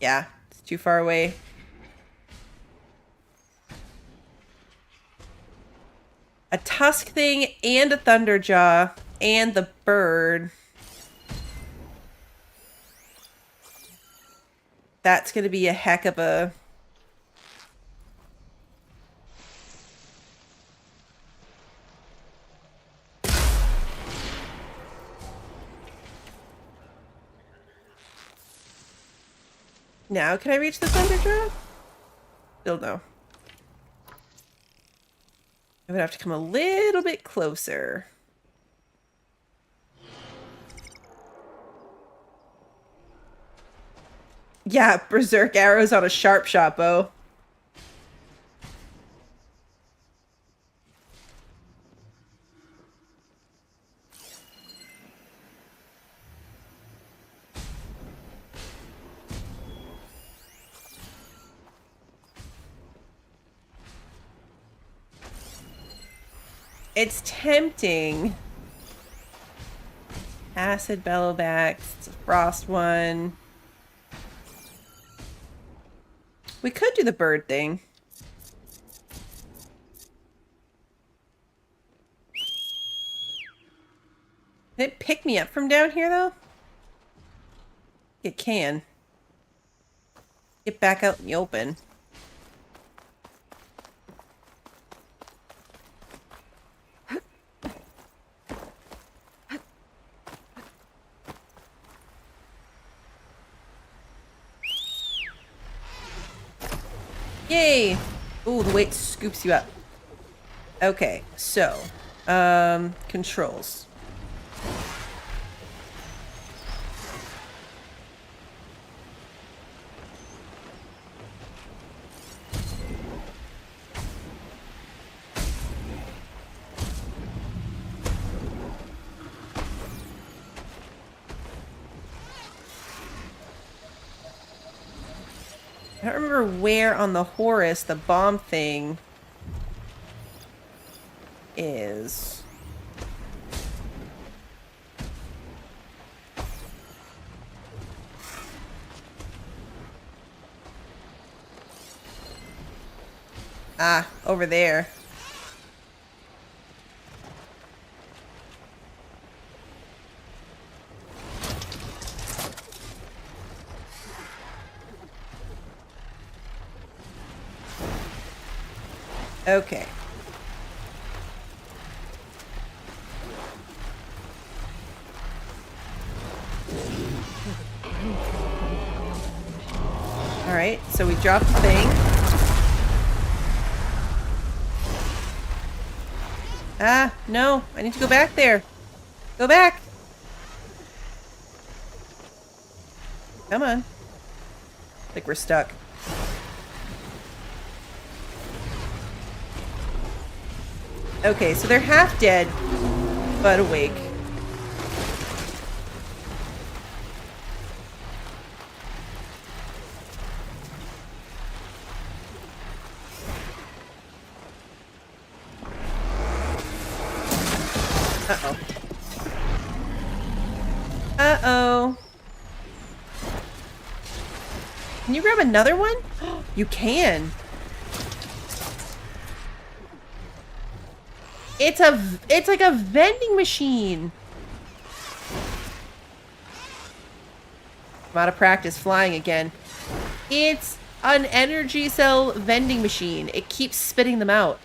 Yeah, it's too far away. A tusk thing and a thunderjaw and the bird. That's going to be a heck of a... Now can I reach the thunderjaw? Still no. I would have to come a little bit closer. Yeah, berserk arrows on a sharp shot bow. It's tempting. Acid bellowbacks. It's a frost one. We could do the bird thing. Can it pick me up from down here, though? It can. Get back out in the open. Yay! Ooh, the weight scoops you up. Okay, so, controls. I don't remember where on the Horus the bomb thing is. Ah, over there. Okay. All right, so we dropped the thing. Ah, no, I need to go back there. Go back. Come on. I think we're stuck. Okay, so they're half dead, but awake. Uh-oh. Uh-oh. Can you grab another one? You can. It's like a vending machine. I'm out of practice flying again. It's an energy cell vending machine. It keeps spitting them out.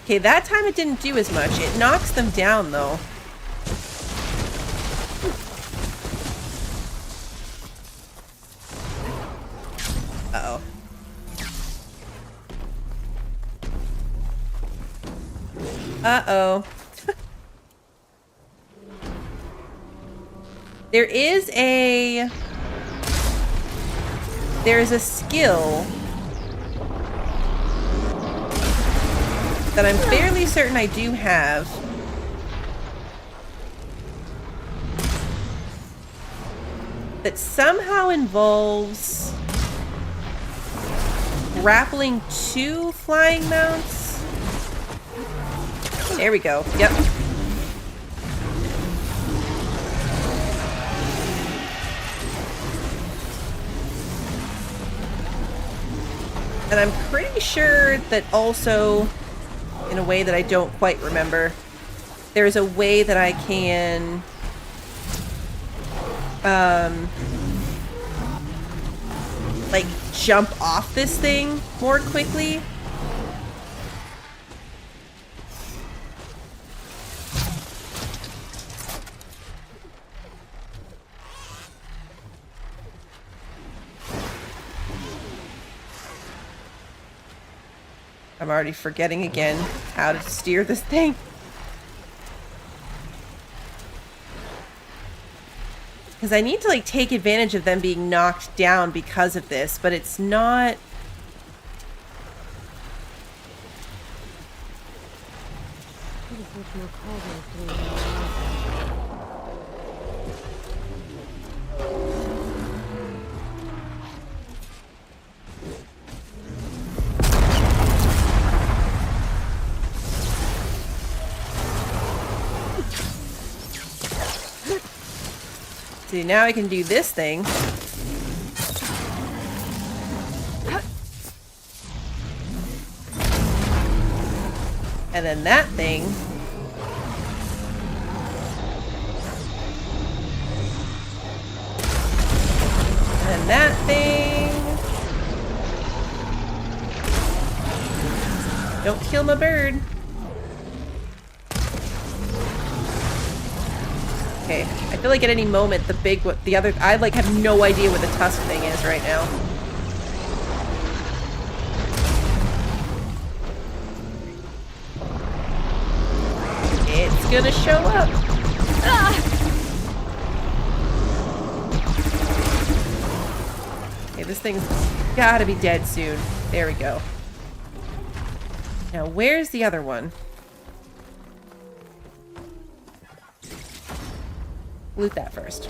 Okay, that time it didn't do as much. It knocks them down, though. Uh-oh. Uh-oh. There's a skill that I'm fairly certain I do have. That somehow involves grappling 2 flying mounts. There we go. Yep. And I'm pretty sure that also, in a way that I don't quite remember, there's a way that I can like jump off this thing more quickly. I'm already forgetting again how to steer this thing. Because I need to, like, take advantage of them being knocked down because of this, but it's not... See, now I can do this thing. And then that thing. And that thing. Don't kill my bird. Okay, I feel like at any moment I like have no idea what the tusk thing is right now. It's gonna show up. Ah! Okay, this thing's gotta be dead soon. There we go. Now, where's the other one? Loot that first.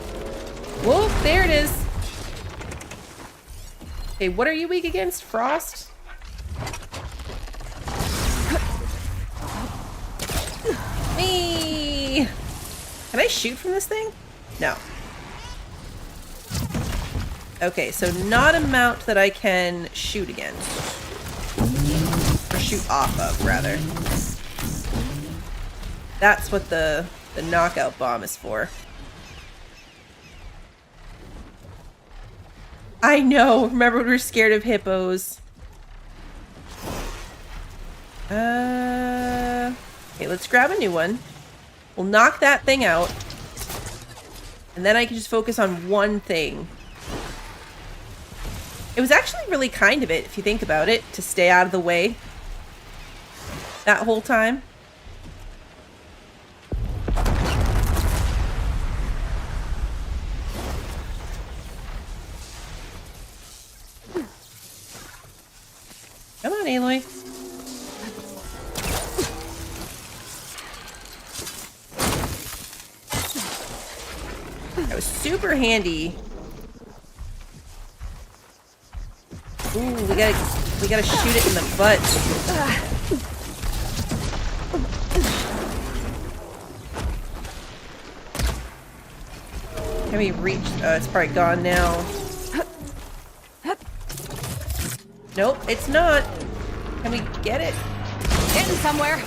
Whoop, there it is. Okay, what are you weak against? Frost? Me! Can I shoot from this thing? No. Okay, so not a mount that I can shoot against. Or shoot off of, rather. That's what the knockout bomb is for. I know. Remember when we were scared of hippos? Okay, let's grab a new one. We'll knock that thing out. And then I can just focus on one thing. It was actually really kind of it, if you think about it, to stay out of the way that whole time. Come on, Aloy. That was super handy. Ooh, we gotta shoot it in the butt. Can we reach? It's probably gone now. Nope, it's not. Can we get it? Getting somewhere.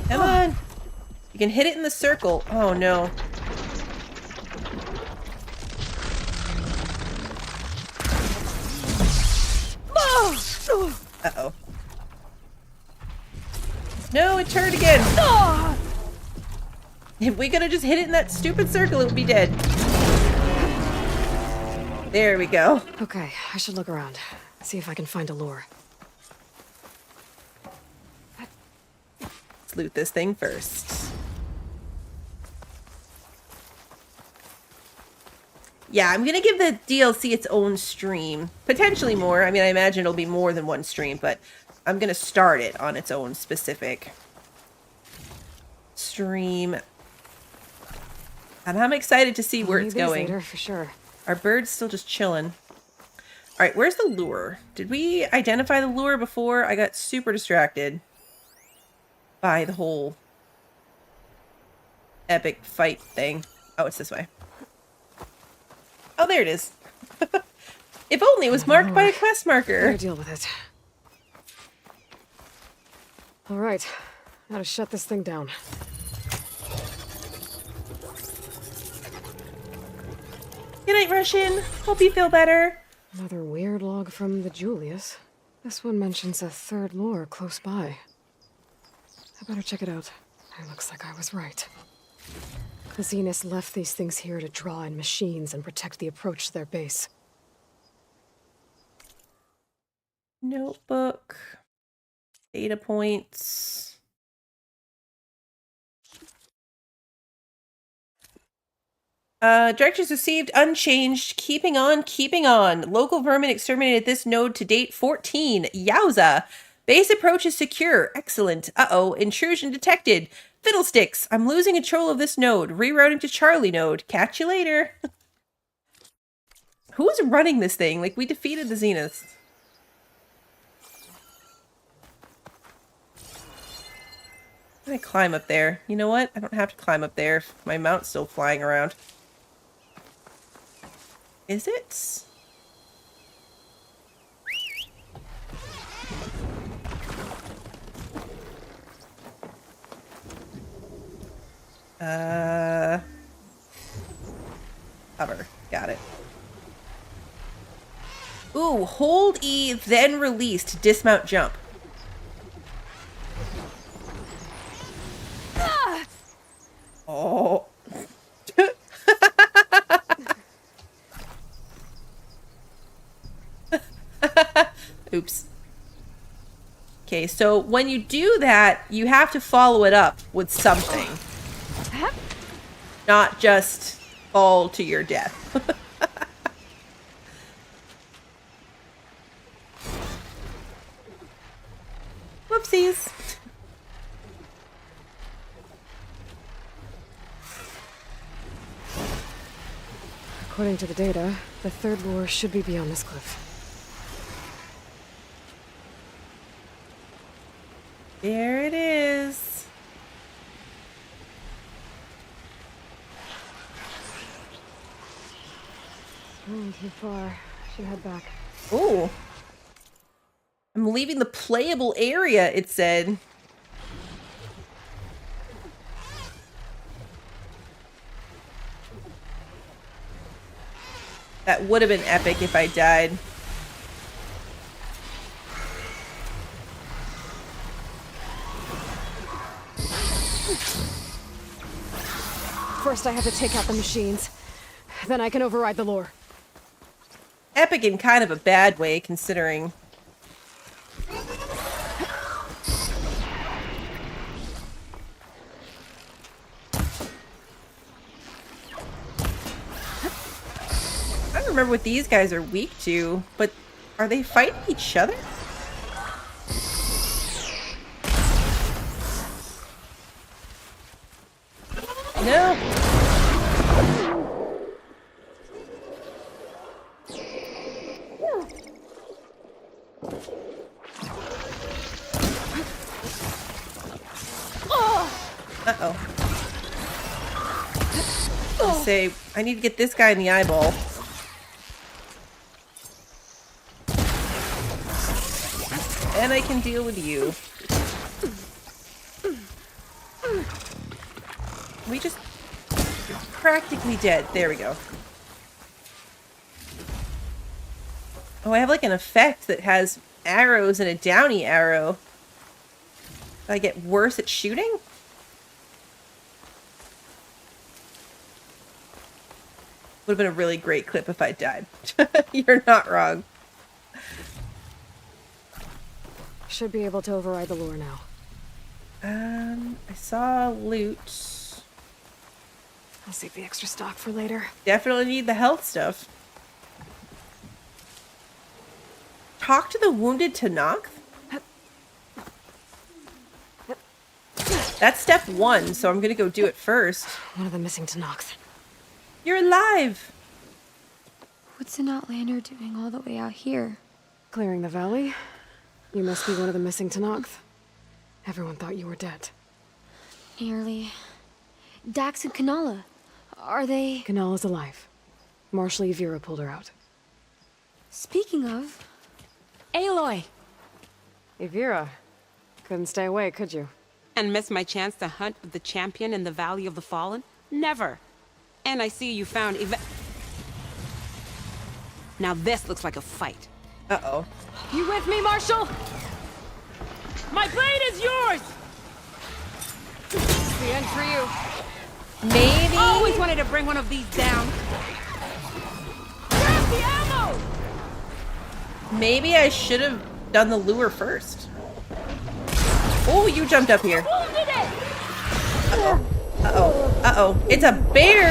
Come on. You can hit it in the circle. Oh no. Uh-oh. No, it turned again. If we could have just hit it in that stupid circle, it would be dead. There we go. Okay, I should look around. See if I can find a lure. loot this thing first. Yeah, I'm gonna give the DLC its own stream. Potentially more. I mean, I imagine it'll be more than one stream, but I'm gonna start it on its own specific stream. And I'm excited to see where it's going. Later, for sure. Our bird's still just chilling. Alright, where's the lure? Did we identify the lure before? I got super distracted by the whole epic fight thing. Oh, it's this way. Oh, there it is. If only it was marked by a quest marker. Better deal with it. All right, gotta shut this thing down. Good night, Russian. Hope you feel better. Another weird log from the Julius. This one mentions a third lure close by. I better check it out. It looks like I was right. The Zeniths left these things here to draw in machines and protect the approach to their base. Notebook. Data points. Directions received unchanged. Keeping on, keeping on. Local vermin exterminated at this node to date 14. Yowza. Base approach is secure. Excellent. Uh-oh. Intrusion detected. Fiddlesticks. I'm losing control of this node. Rerouting to Charlie node. Catch you later. Who's running this thing? Like, we defeated the Zeniths. I'm gonna climb up there. You know what? I don't have to climb up there if my mount's still flying around. Is it? Cover. Got it. Ooh, hold E, then release to dismount jump. Oh. Oops. Okay, so when you do that, you have to follow it up with something. Not just fall to your death. Whoopsies. According to the data, the third lure should be beyond this cliff. There it is. Going too far. Should head back. Ooh. I'm leaving the playable area, it said. That would have been epic if I died. First, I have to take out the machines. Then I can override the lure. Epic in kind of a bad way, considering. I don't remember what these guys are weak to, but are they fighting each other? No. Uh-oh. Say, I need to get this guy in the eyeball. And I can deal with you. You're practically dead. There we go. Oh, I have like an effect that has arrows and a downy arrow. Do I get worse at shooting? Would have been a really great clip if I died. You're not wrong. Should be able to override the lure now. I saw loot. I'll save the extra stock for later. Definitely need the health stuff. Talk to the wounded Tanakh? That's step 1, so I'm gonna go do it first. One of the missing Tanakhs. You're alive! What's an Outlander doing all the way out here? Clearing the valley? You must be one of the missing Tanakhs. Everyone thought you were dead. Nearly. Dax and Kanala. Are they... Kanala's alive. Marshal Yvira pulled her out. Speaking of... Aloy! Yvira. Couldn't stay away, could you? And miss my chance to hunt with the champion in the Valley of the Fallen? Never. And I see you found Now this looks like a fight. Uh-oh. You with me, Marshal? My blade is yours! The end for you. Maybe... Always wanted to bring one of these down. Grab the ammo! Maybe I should have done the lure first. Oh, you jumped up here. Uh-oh. Uh-oh. Uh-oh. It's a bear!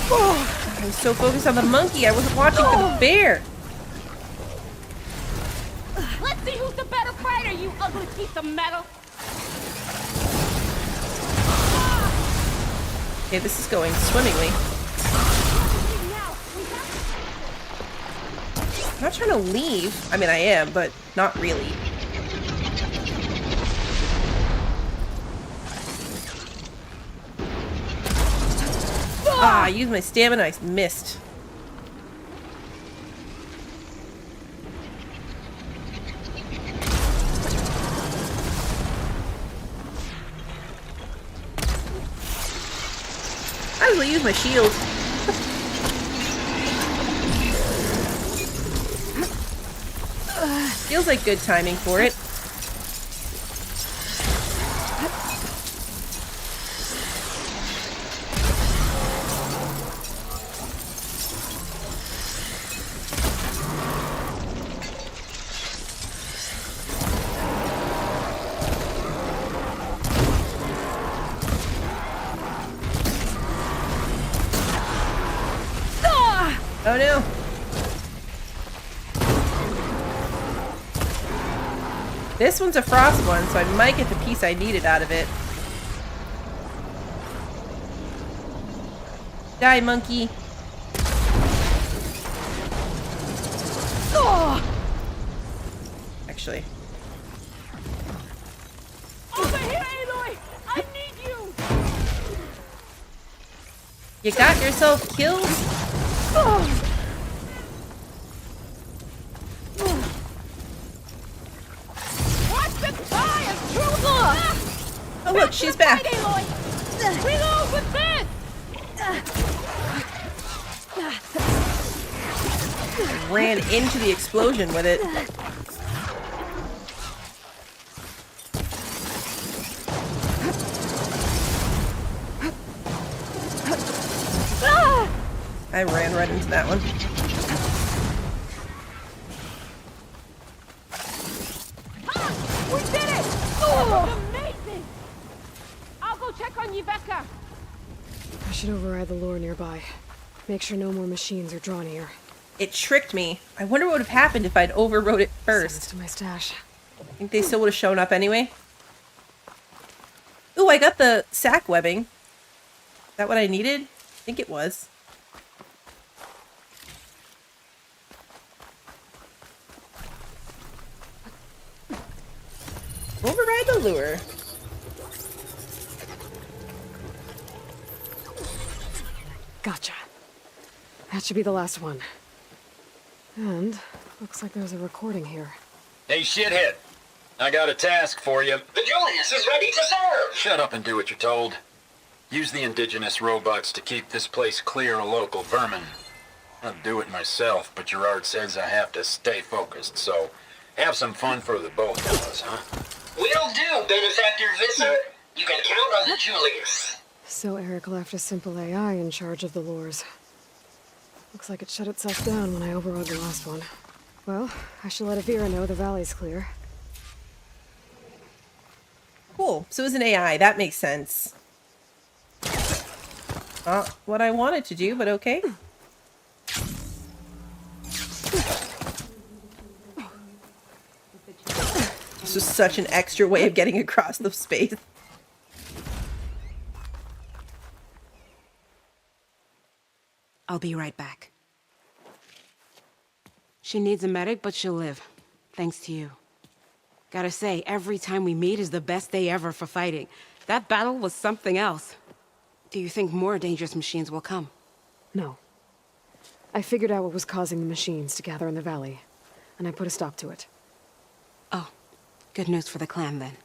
I was so focused on the monkey, I wasn't watching the bear. Let's see who's the better fighter, you ugly piece of metal! Okay, this is going swimmingly. I'm not trying to leave. I mean, I am, but not really. Ah, I used my stamina, I missed. I will use my shield. Feels like good timing for it. Oh no. This one's a frost one, so I might get the piece I needed out of it. Die, monkey. Actually. Over here, Aloy! I need you! You got yourself killed? Oh look, she's back. Reload with this! Ran into the explosion with it. I ran right into that one. We did it! Oh, amazing! I'll go check on Yveka. I should override the lure nearby. Make sure no more machines are drawn here. It tricked me. I wonder what would have happened if I'd overrode it first. To my stash. Think they still would have shown up anyway? Ooh, I got the sack webbing. Is that what I needed? I think it was. Override the lure. Gotcha. That should be the last one. And looks like there's a recording here. Hey, shithead. I got a task for you. The Julius is ready to serve! Shut up and do what you're told. Use the indigenous robots to keep this place clear of local vermin. I'd do it myself, but Gerard says I have to stay focused, so have some fun for the both of us, huh? Will do, Benefactor Visser. You can count on the Julius. So Eric left a simple AI in charge of the lures. Looks like it shut itself down when I overrode the last one. Well, I should let Avira know the valley's clear. Cool. So it was an AI. That makes sense. Not what I wanted to do, but okay. This was such an extra way of getting across the space. I'll be right back. She needs a medic, but she'll live. Thanks to you. Gotta say, every time we meet is the best day ever for fighting. That battle was something else. Do you think more dangerous machines will come? No. I figured out what was causing the machines to gather in the valley, and I put a stop to it. Oh, good news for the clan then.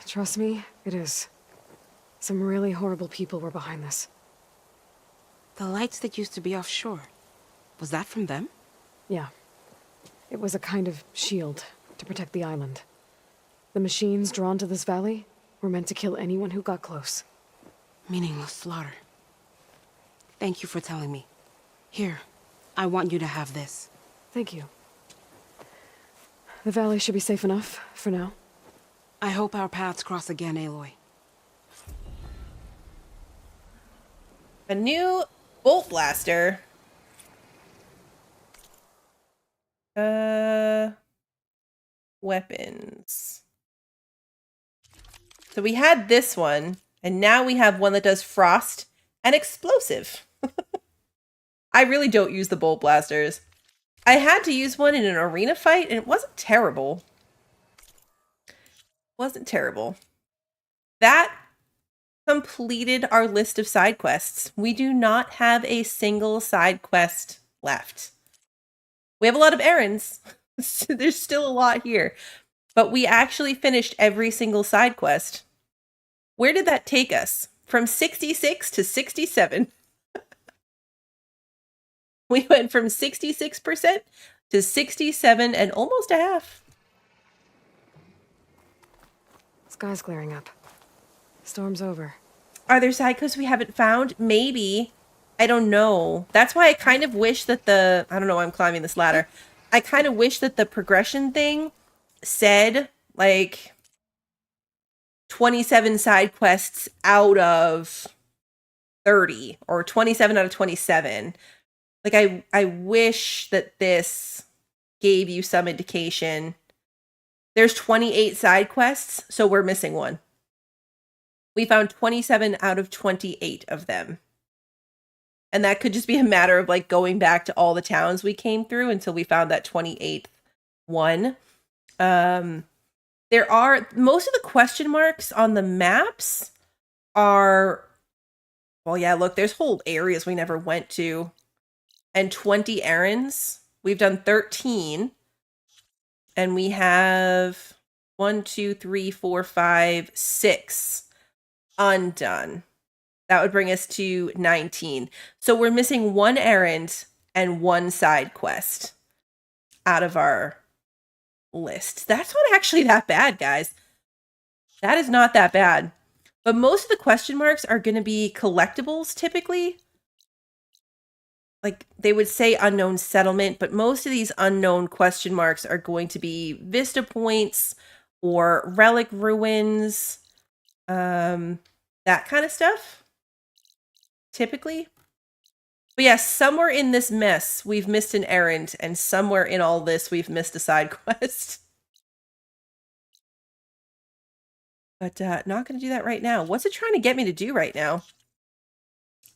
Trust me, it is. Some really horrible people were behind this. The lights that used to be offshore, was that from them? Yeah. It was a kind of shield to protect the island. The machines drawn to this valley were meant to kill anyone who got close. Meaningless slaughter. Thank you for telling me. Here, I want you to have this. Thank you. The valley should be safe enough for now. I hope our paths cross again, Aloy. A new bolt blaster. Weapons. So we had this one, and now we have one that does frost and explosive. I really don't use the bolt blasters. I had to use one in an arena fight, and it wasn't terrible. Wasn't terrible. That completed our list of side quests. We do not have a single side quest left. We have a lot of errands. There's still a lot here. But we actually finished every single side quest. Where did that take us? From 66 to 67. We went from 66% to 67 and almost a half. Sky's clearing up. Storm's over. Are there side quests we haven't found? Maybe. I don't know. That's why I kind of wish that I don't know why I'm climbing this ladder. I kind of wish that the progression thing said, like, 27 side quests out of 30, or 27 out of 27. Like, I wish that this gave you some indication. There's 28 side quests, so we're missing one. We found 27 out of 28 of them. And that could just be a matter of, like, going back to all the towns we came through until we found that 28th one. There are, most of the question marks on the maps are, well, yeah, look, there's whole areas we never went to. And 20 errands. We've done 13. And we have 1, 2, 3, 4, 5, 6 undone. That would bring us to 19. So we're missing one errand and one side quest out of our list. That's not actually that bad, guys. That is not that bad. But most of the question marks are going to be collectibles, typically. Like, they would say unknown settlement, but most of these unknown question marks are going to be Vista points or relic ruins, that kind of stuff, typically. But yeah, somewhere in this mess, we've missed an errand, and somewhere in all this, we've missed a side quest. But not going to do that right now. What's it trying to get me to do right now?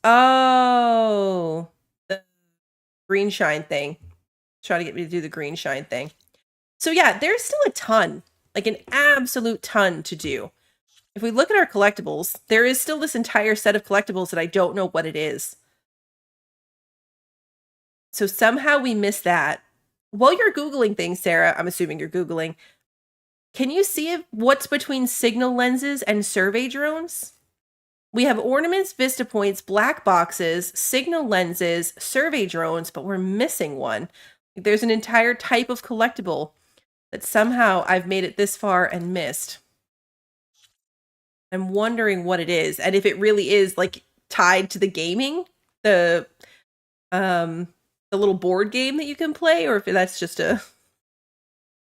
Oh, the green shine thing. Trying to get me to do the green shine thing. So yeah, there's still a ton, like an absolute ton to do. If we look at our collectibles, there is still this entire set of collectibles that I don't know what it is. So somehow we missed that. While you're Googling things, Sarah, I'm assuming you're Googling, can you see what's between signal lenses and survey drones? We have ornaments, vista points, black boxes, signal lenses, survey drones, but we're missing one. There's an entire type of collectible that somehow I've made it this far and missed. I'm wondering what it is, and if it really is, like, tied to the gaming, the little board game that you can play, or if that's just a...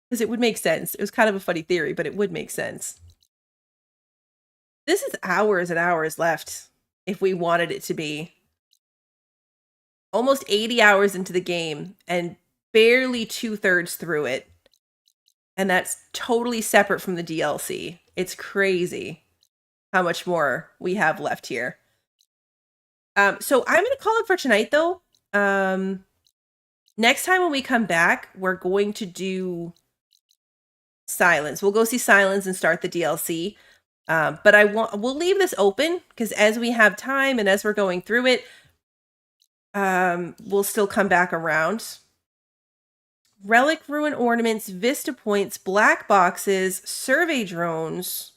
Because it would make sense. It was kind of a funny theory, but it would make sense. This is hours and hours left if we wanted it to be. Almost 80 hours into the game and barely 2/3 through it. And that's totally separate from the DLC. It's crazy how much more we have left here. So I'm going to call it for tonight, though. Next time when we come back, we're going to do Silence. We'll go see Silence and start the DLC. But we'll leave this open because as we have time and as we're going through it, we'll still come back around. Relic ruin ornaments, vista points, black boxes, survey drones,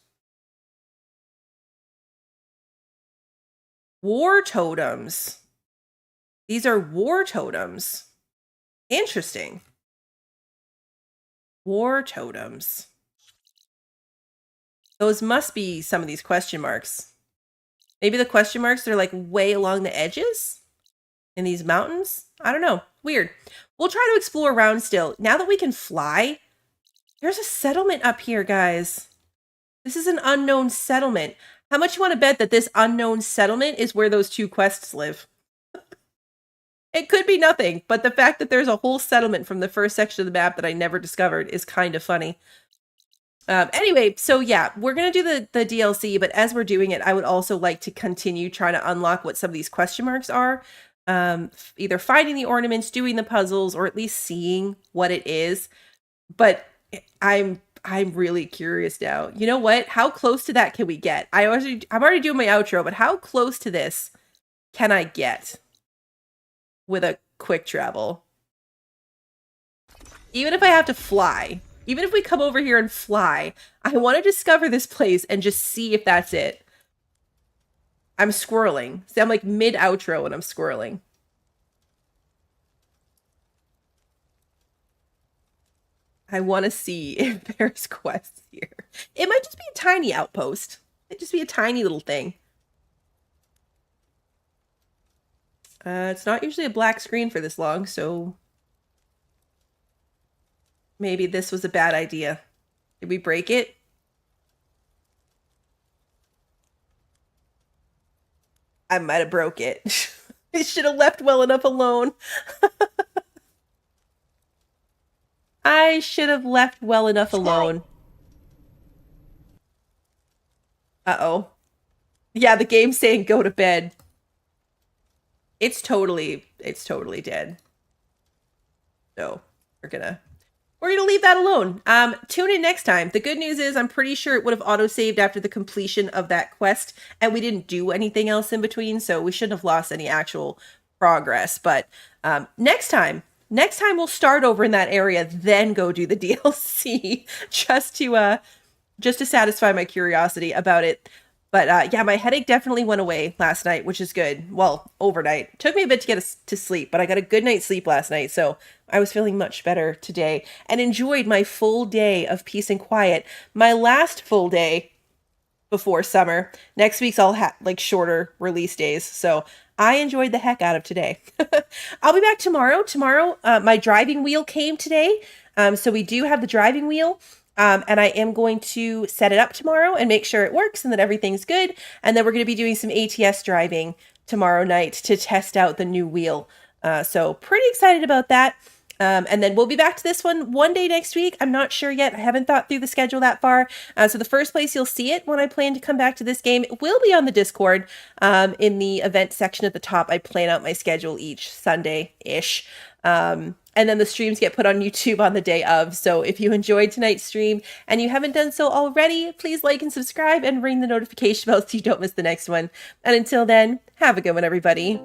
war totems. These are war totems. Interesting. War totems. Those must be some of these question marks. Maybe the question marks are like way along the edges in these mountains. I don't know. Weird. We'll try to explore around still. Now that we can fly, there's a settlement up here, guys. This is an unknown settlement. How much you want to bet that this unknown settlement is where those 2 quests live? It could be nothing, but the fact that there's a whole settlement from the first section of the map that I never discovered is kind of funny. Anyway, so yeah, we're going to do the DLC, but as we're doing it, I would also like to continue trying to unlock what some of these question marks are. Either finding the ornaments, doing the puzzles, or at least seeing what it is. But I'm really curious now. You know what? How close to that can we get? I'm already doing my outro, but how close to this can I get with a quick travel? Even if I have to fly, even if we come over here and fly, I want to discover this place and just see if that's it. I'm squirreling. See, I'm like mid-outro and I'm squirreling. I want to see if there's quests here. It might just be a tiny outpost. It might just be a tiny little thing. It's not usually a black screen for this long, so maybe this was a bad idea. Did we break it? I might have broke it. It should have left well enough alone. I should have left well enough alone. Uh-oh. Yeah, the game's saying go to bed. It's totally dead. So we're gonna leave that alone. Tune in next time. The good news is I'm pretty sure it would have auto-saved after the completion of that quest, and we didn't do anything else in between, so we shouldn't have lost any actual progress. But next time we'll start over in that area, then go do the DLC just to satisfy my curiosity about it. But yeah, my headache definitely went away last night, which is good. Well, overnight. It took me a bit to get to sleep, but I got a good night's sleep last night, so I was feeling much better today and enjoyed my full day of peace and quiet. My last full day before summer. Next week's all like shorter release days, so I enjoyed the heck out of today. I'll be back tomorrow. Tomorrow, my driving wheel came today, so we do have the driving wheel. And I am going to set it up tomorrow and make sure it works and that everything's good. And then we're going to be doing some ATS driving tomorrow night to test out the new wheel. So pretty excited about that. And then we'll be back to this one day next week. I'm not sure yet. I haven't thought through the schedule that far. So the first place you'll see it when I plan to come back to this game will be on the Discord. In the event section at the top, I plan out my schedule each Sunday-ish. And then the streams get put on YouTube on the day of. So if you enjoyed tonight's stream and you haven't done so already, please like and subscribe and ring the notification bell so you don't miss the next one. And until then, have a good one, everybody.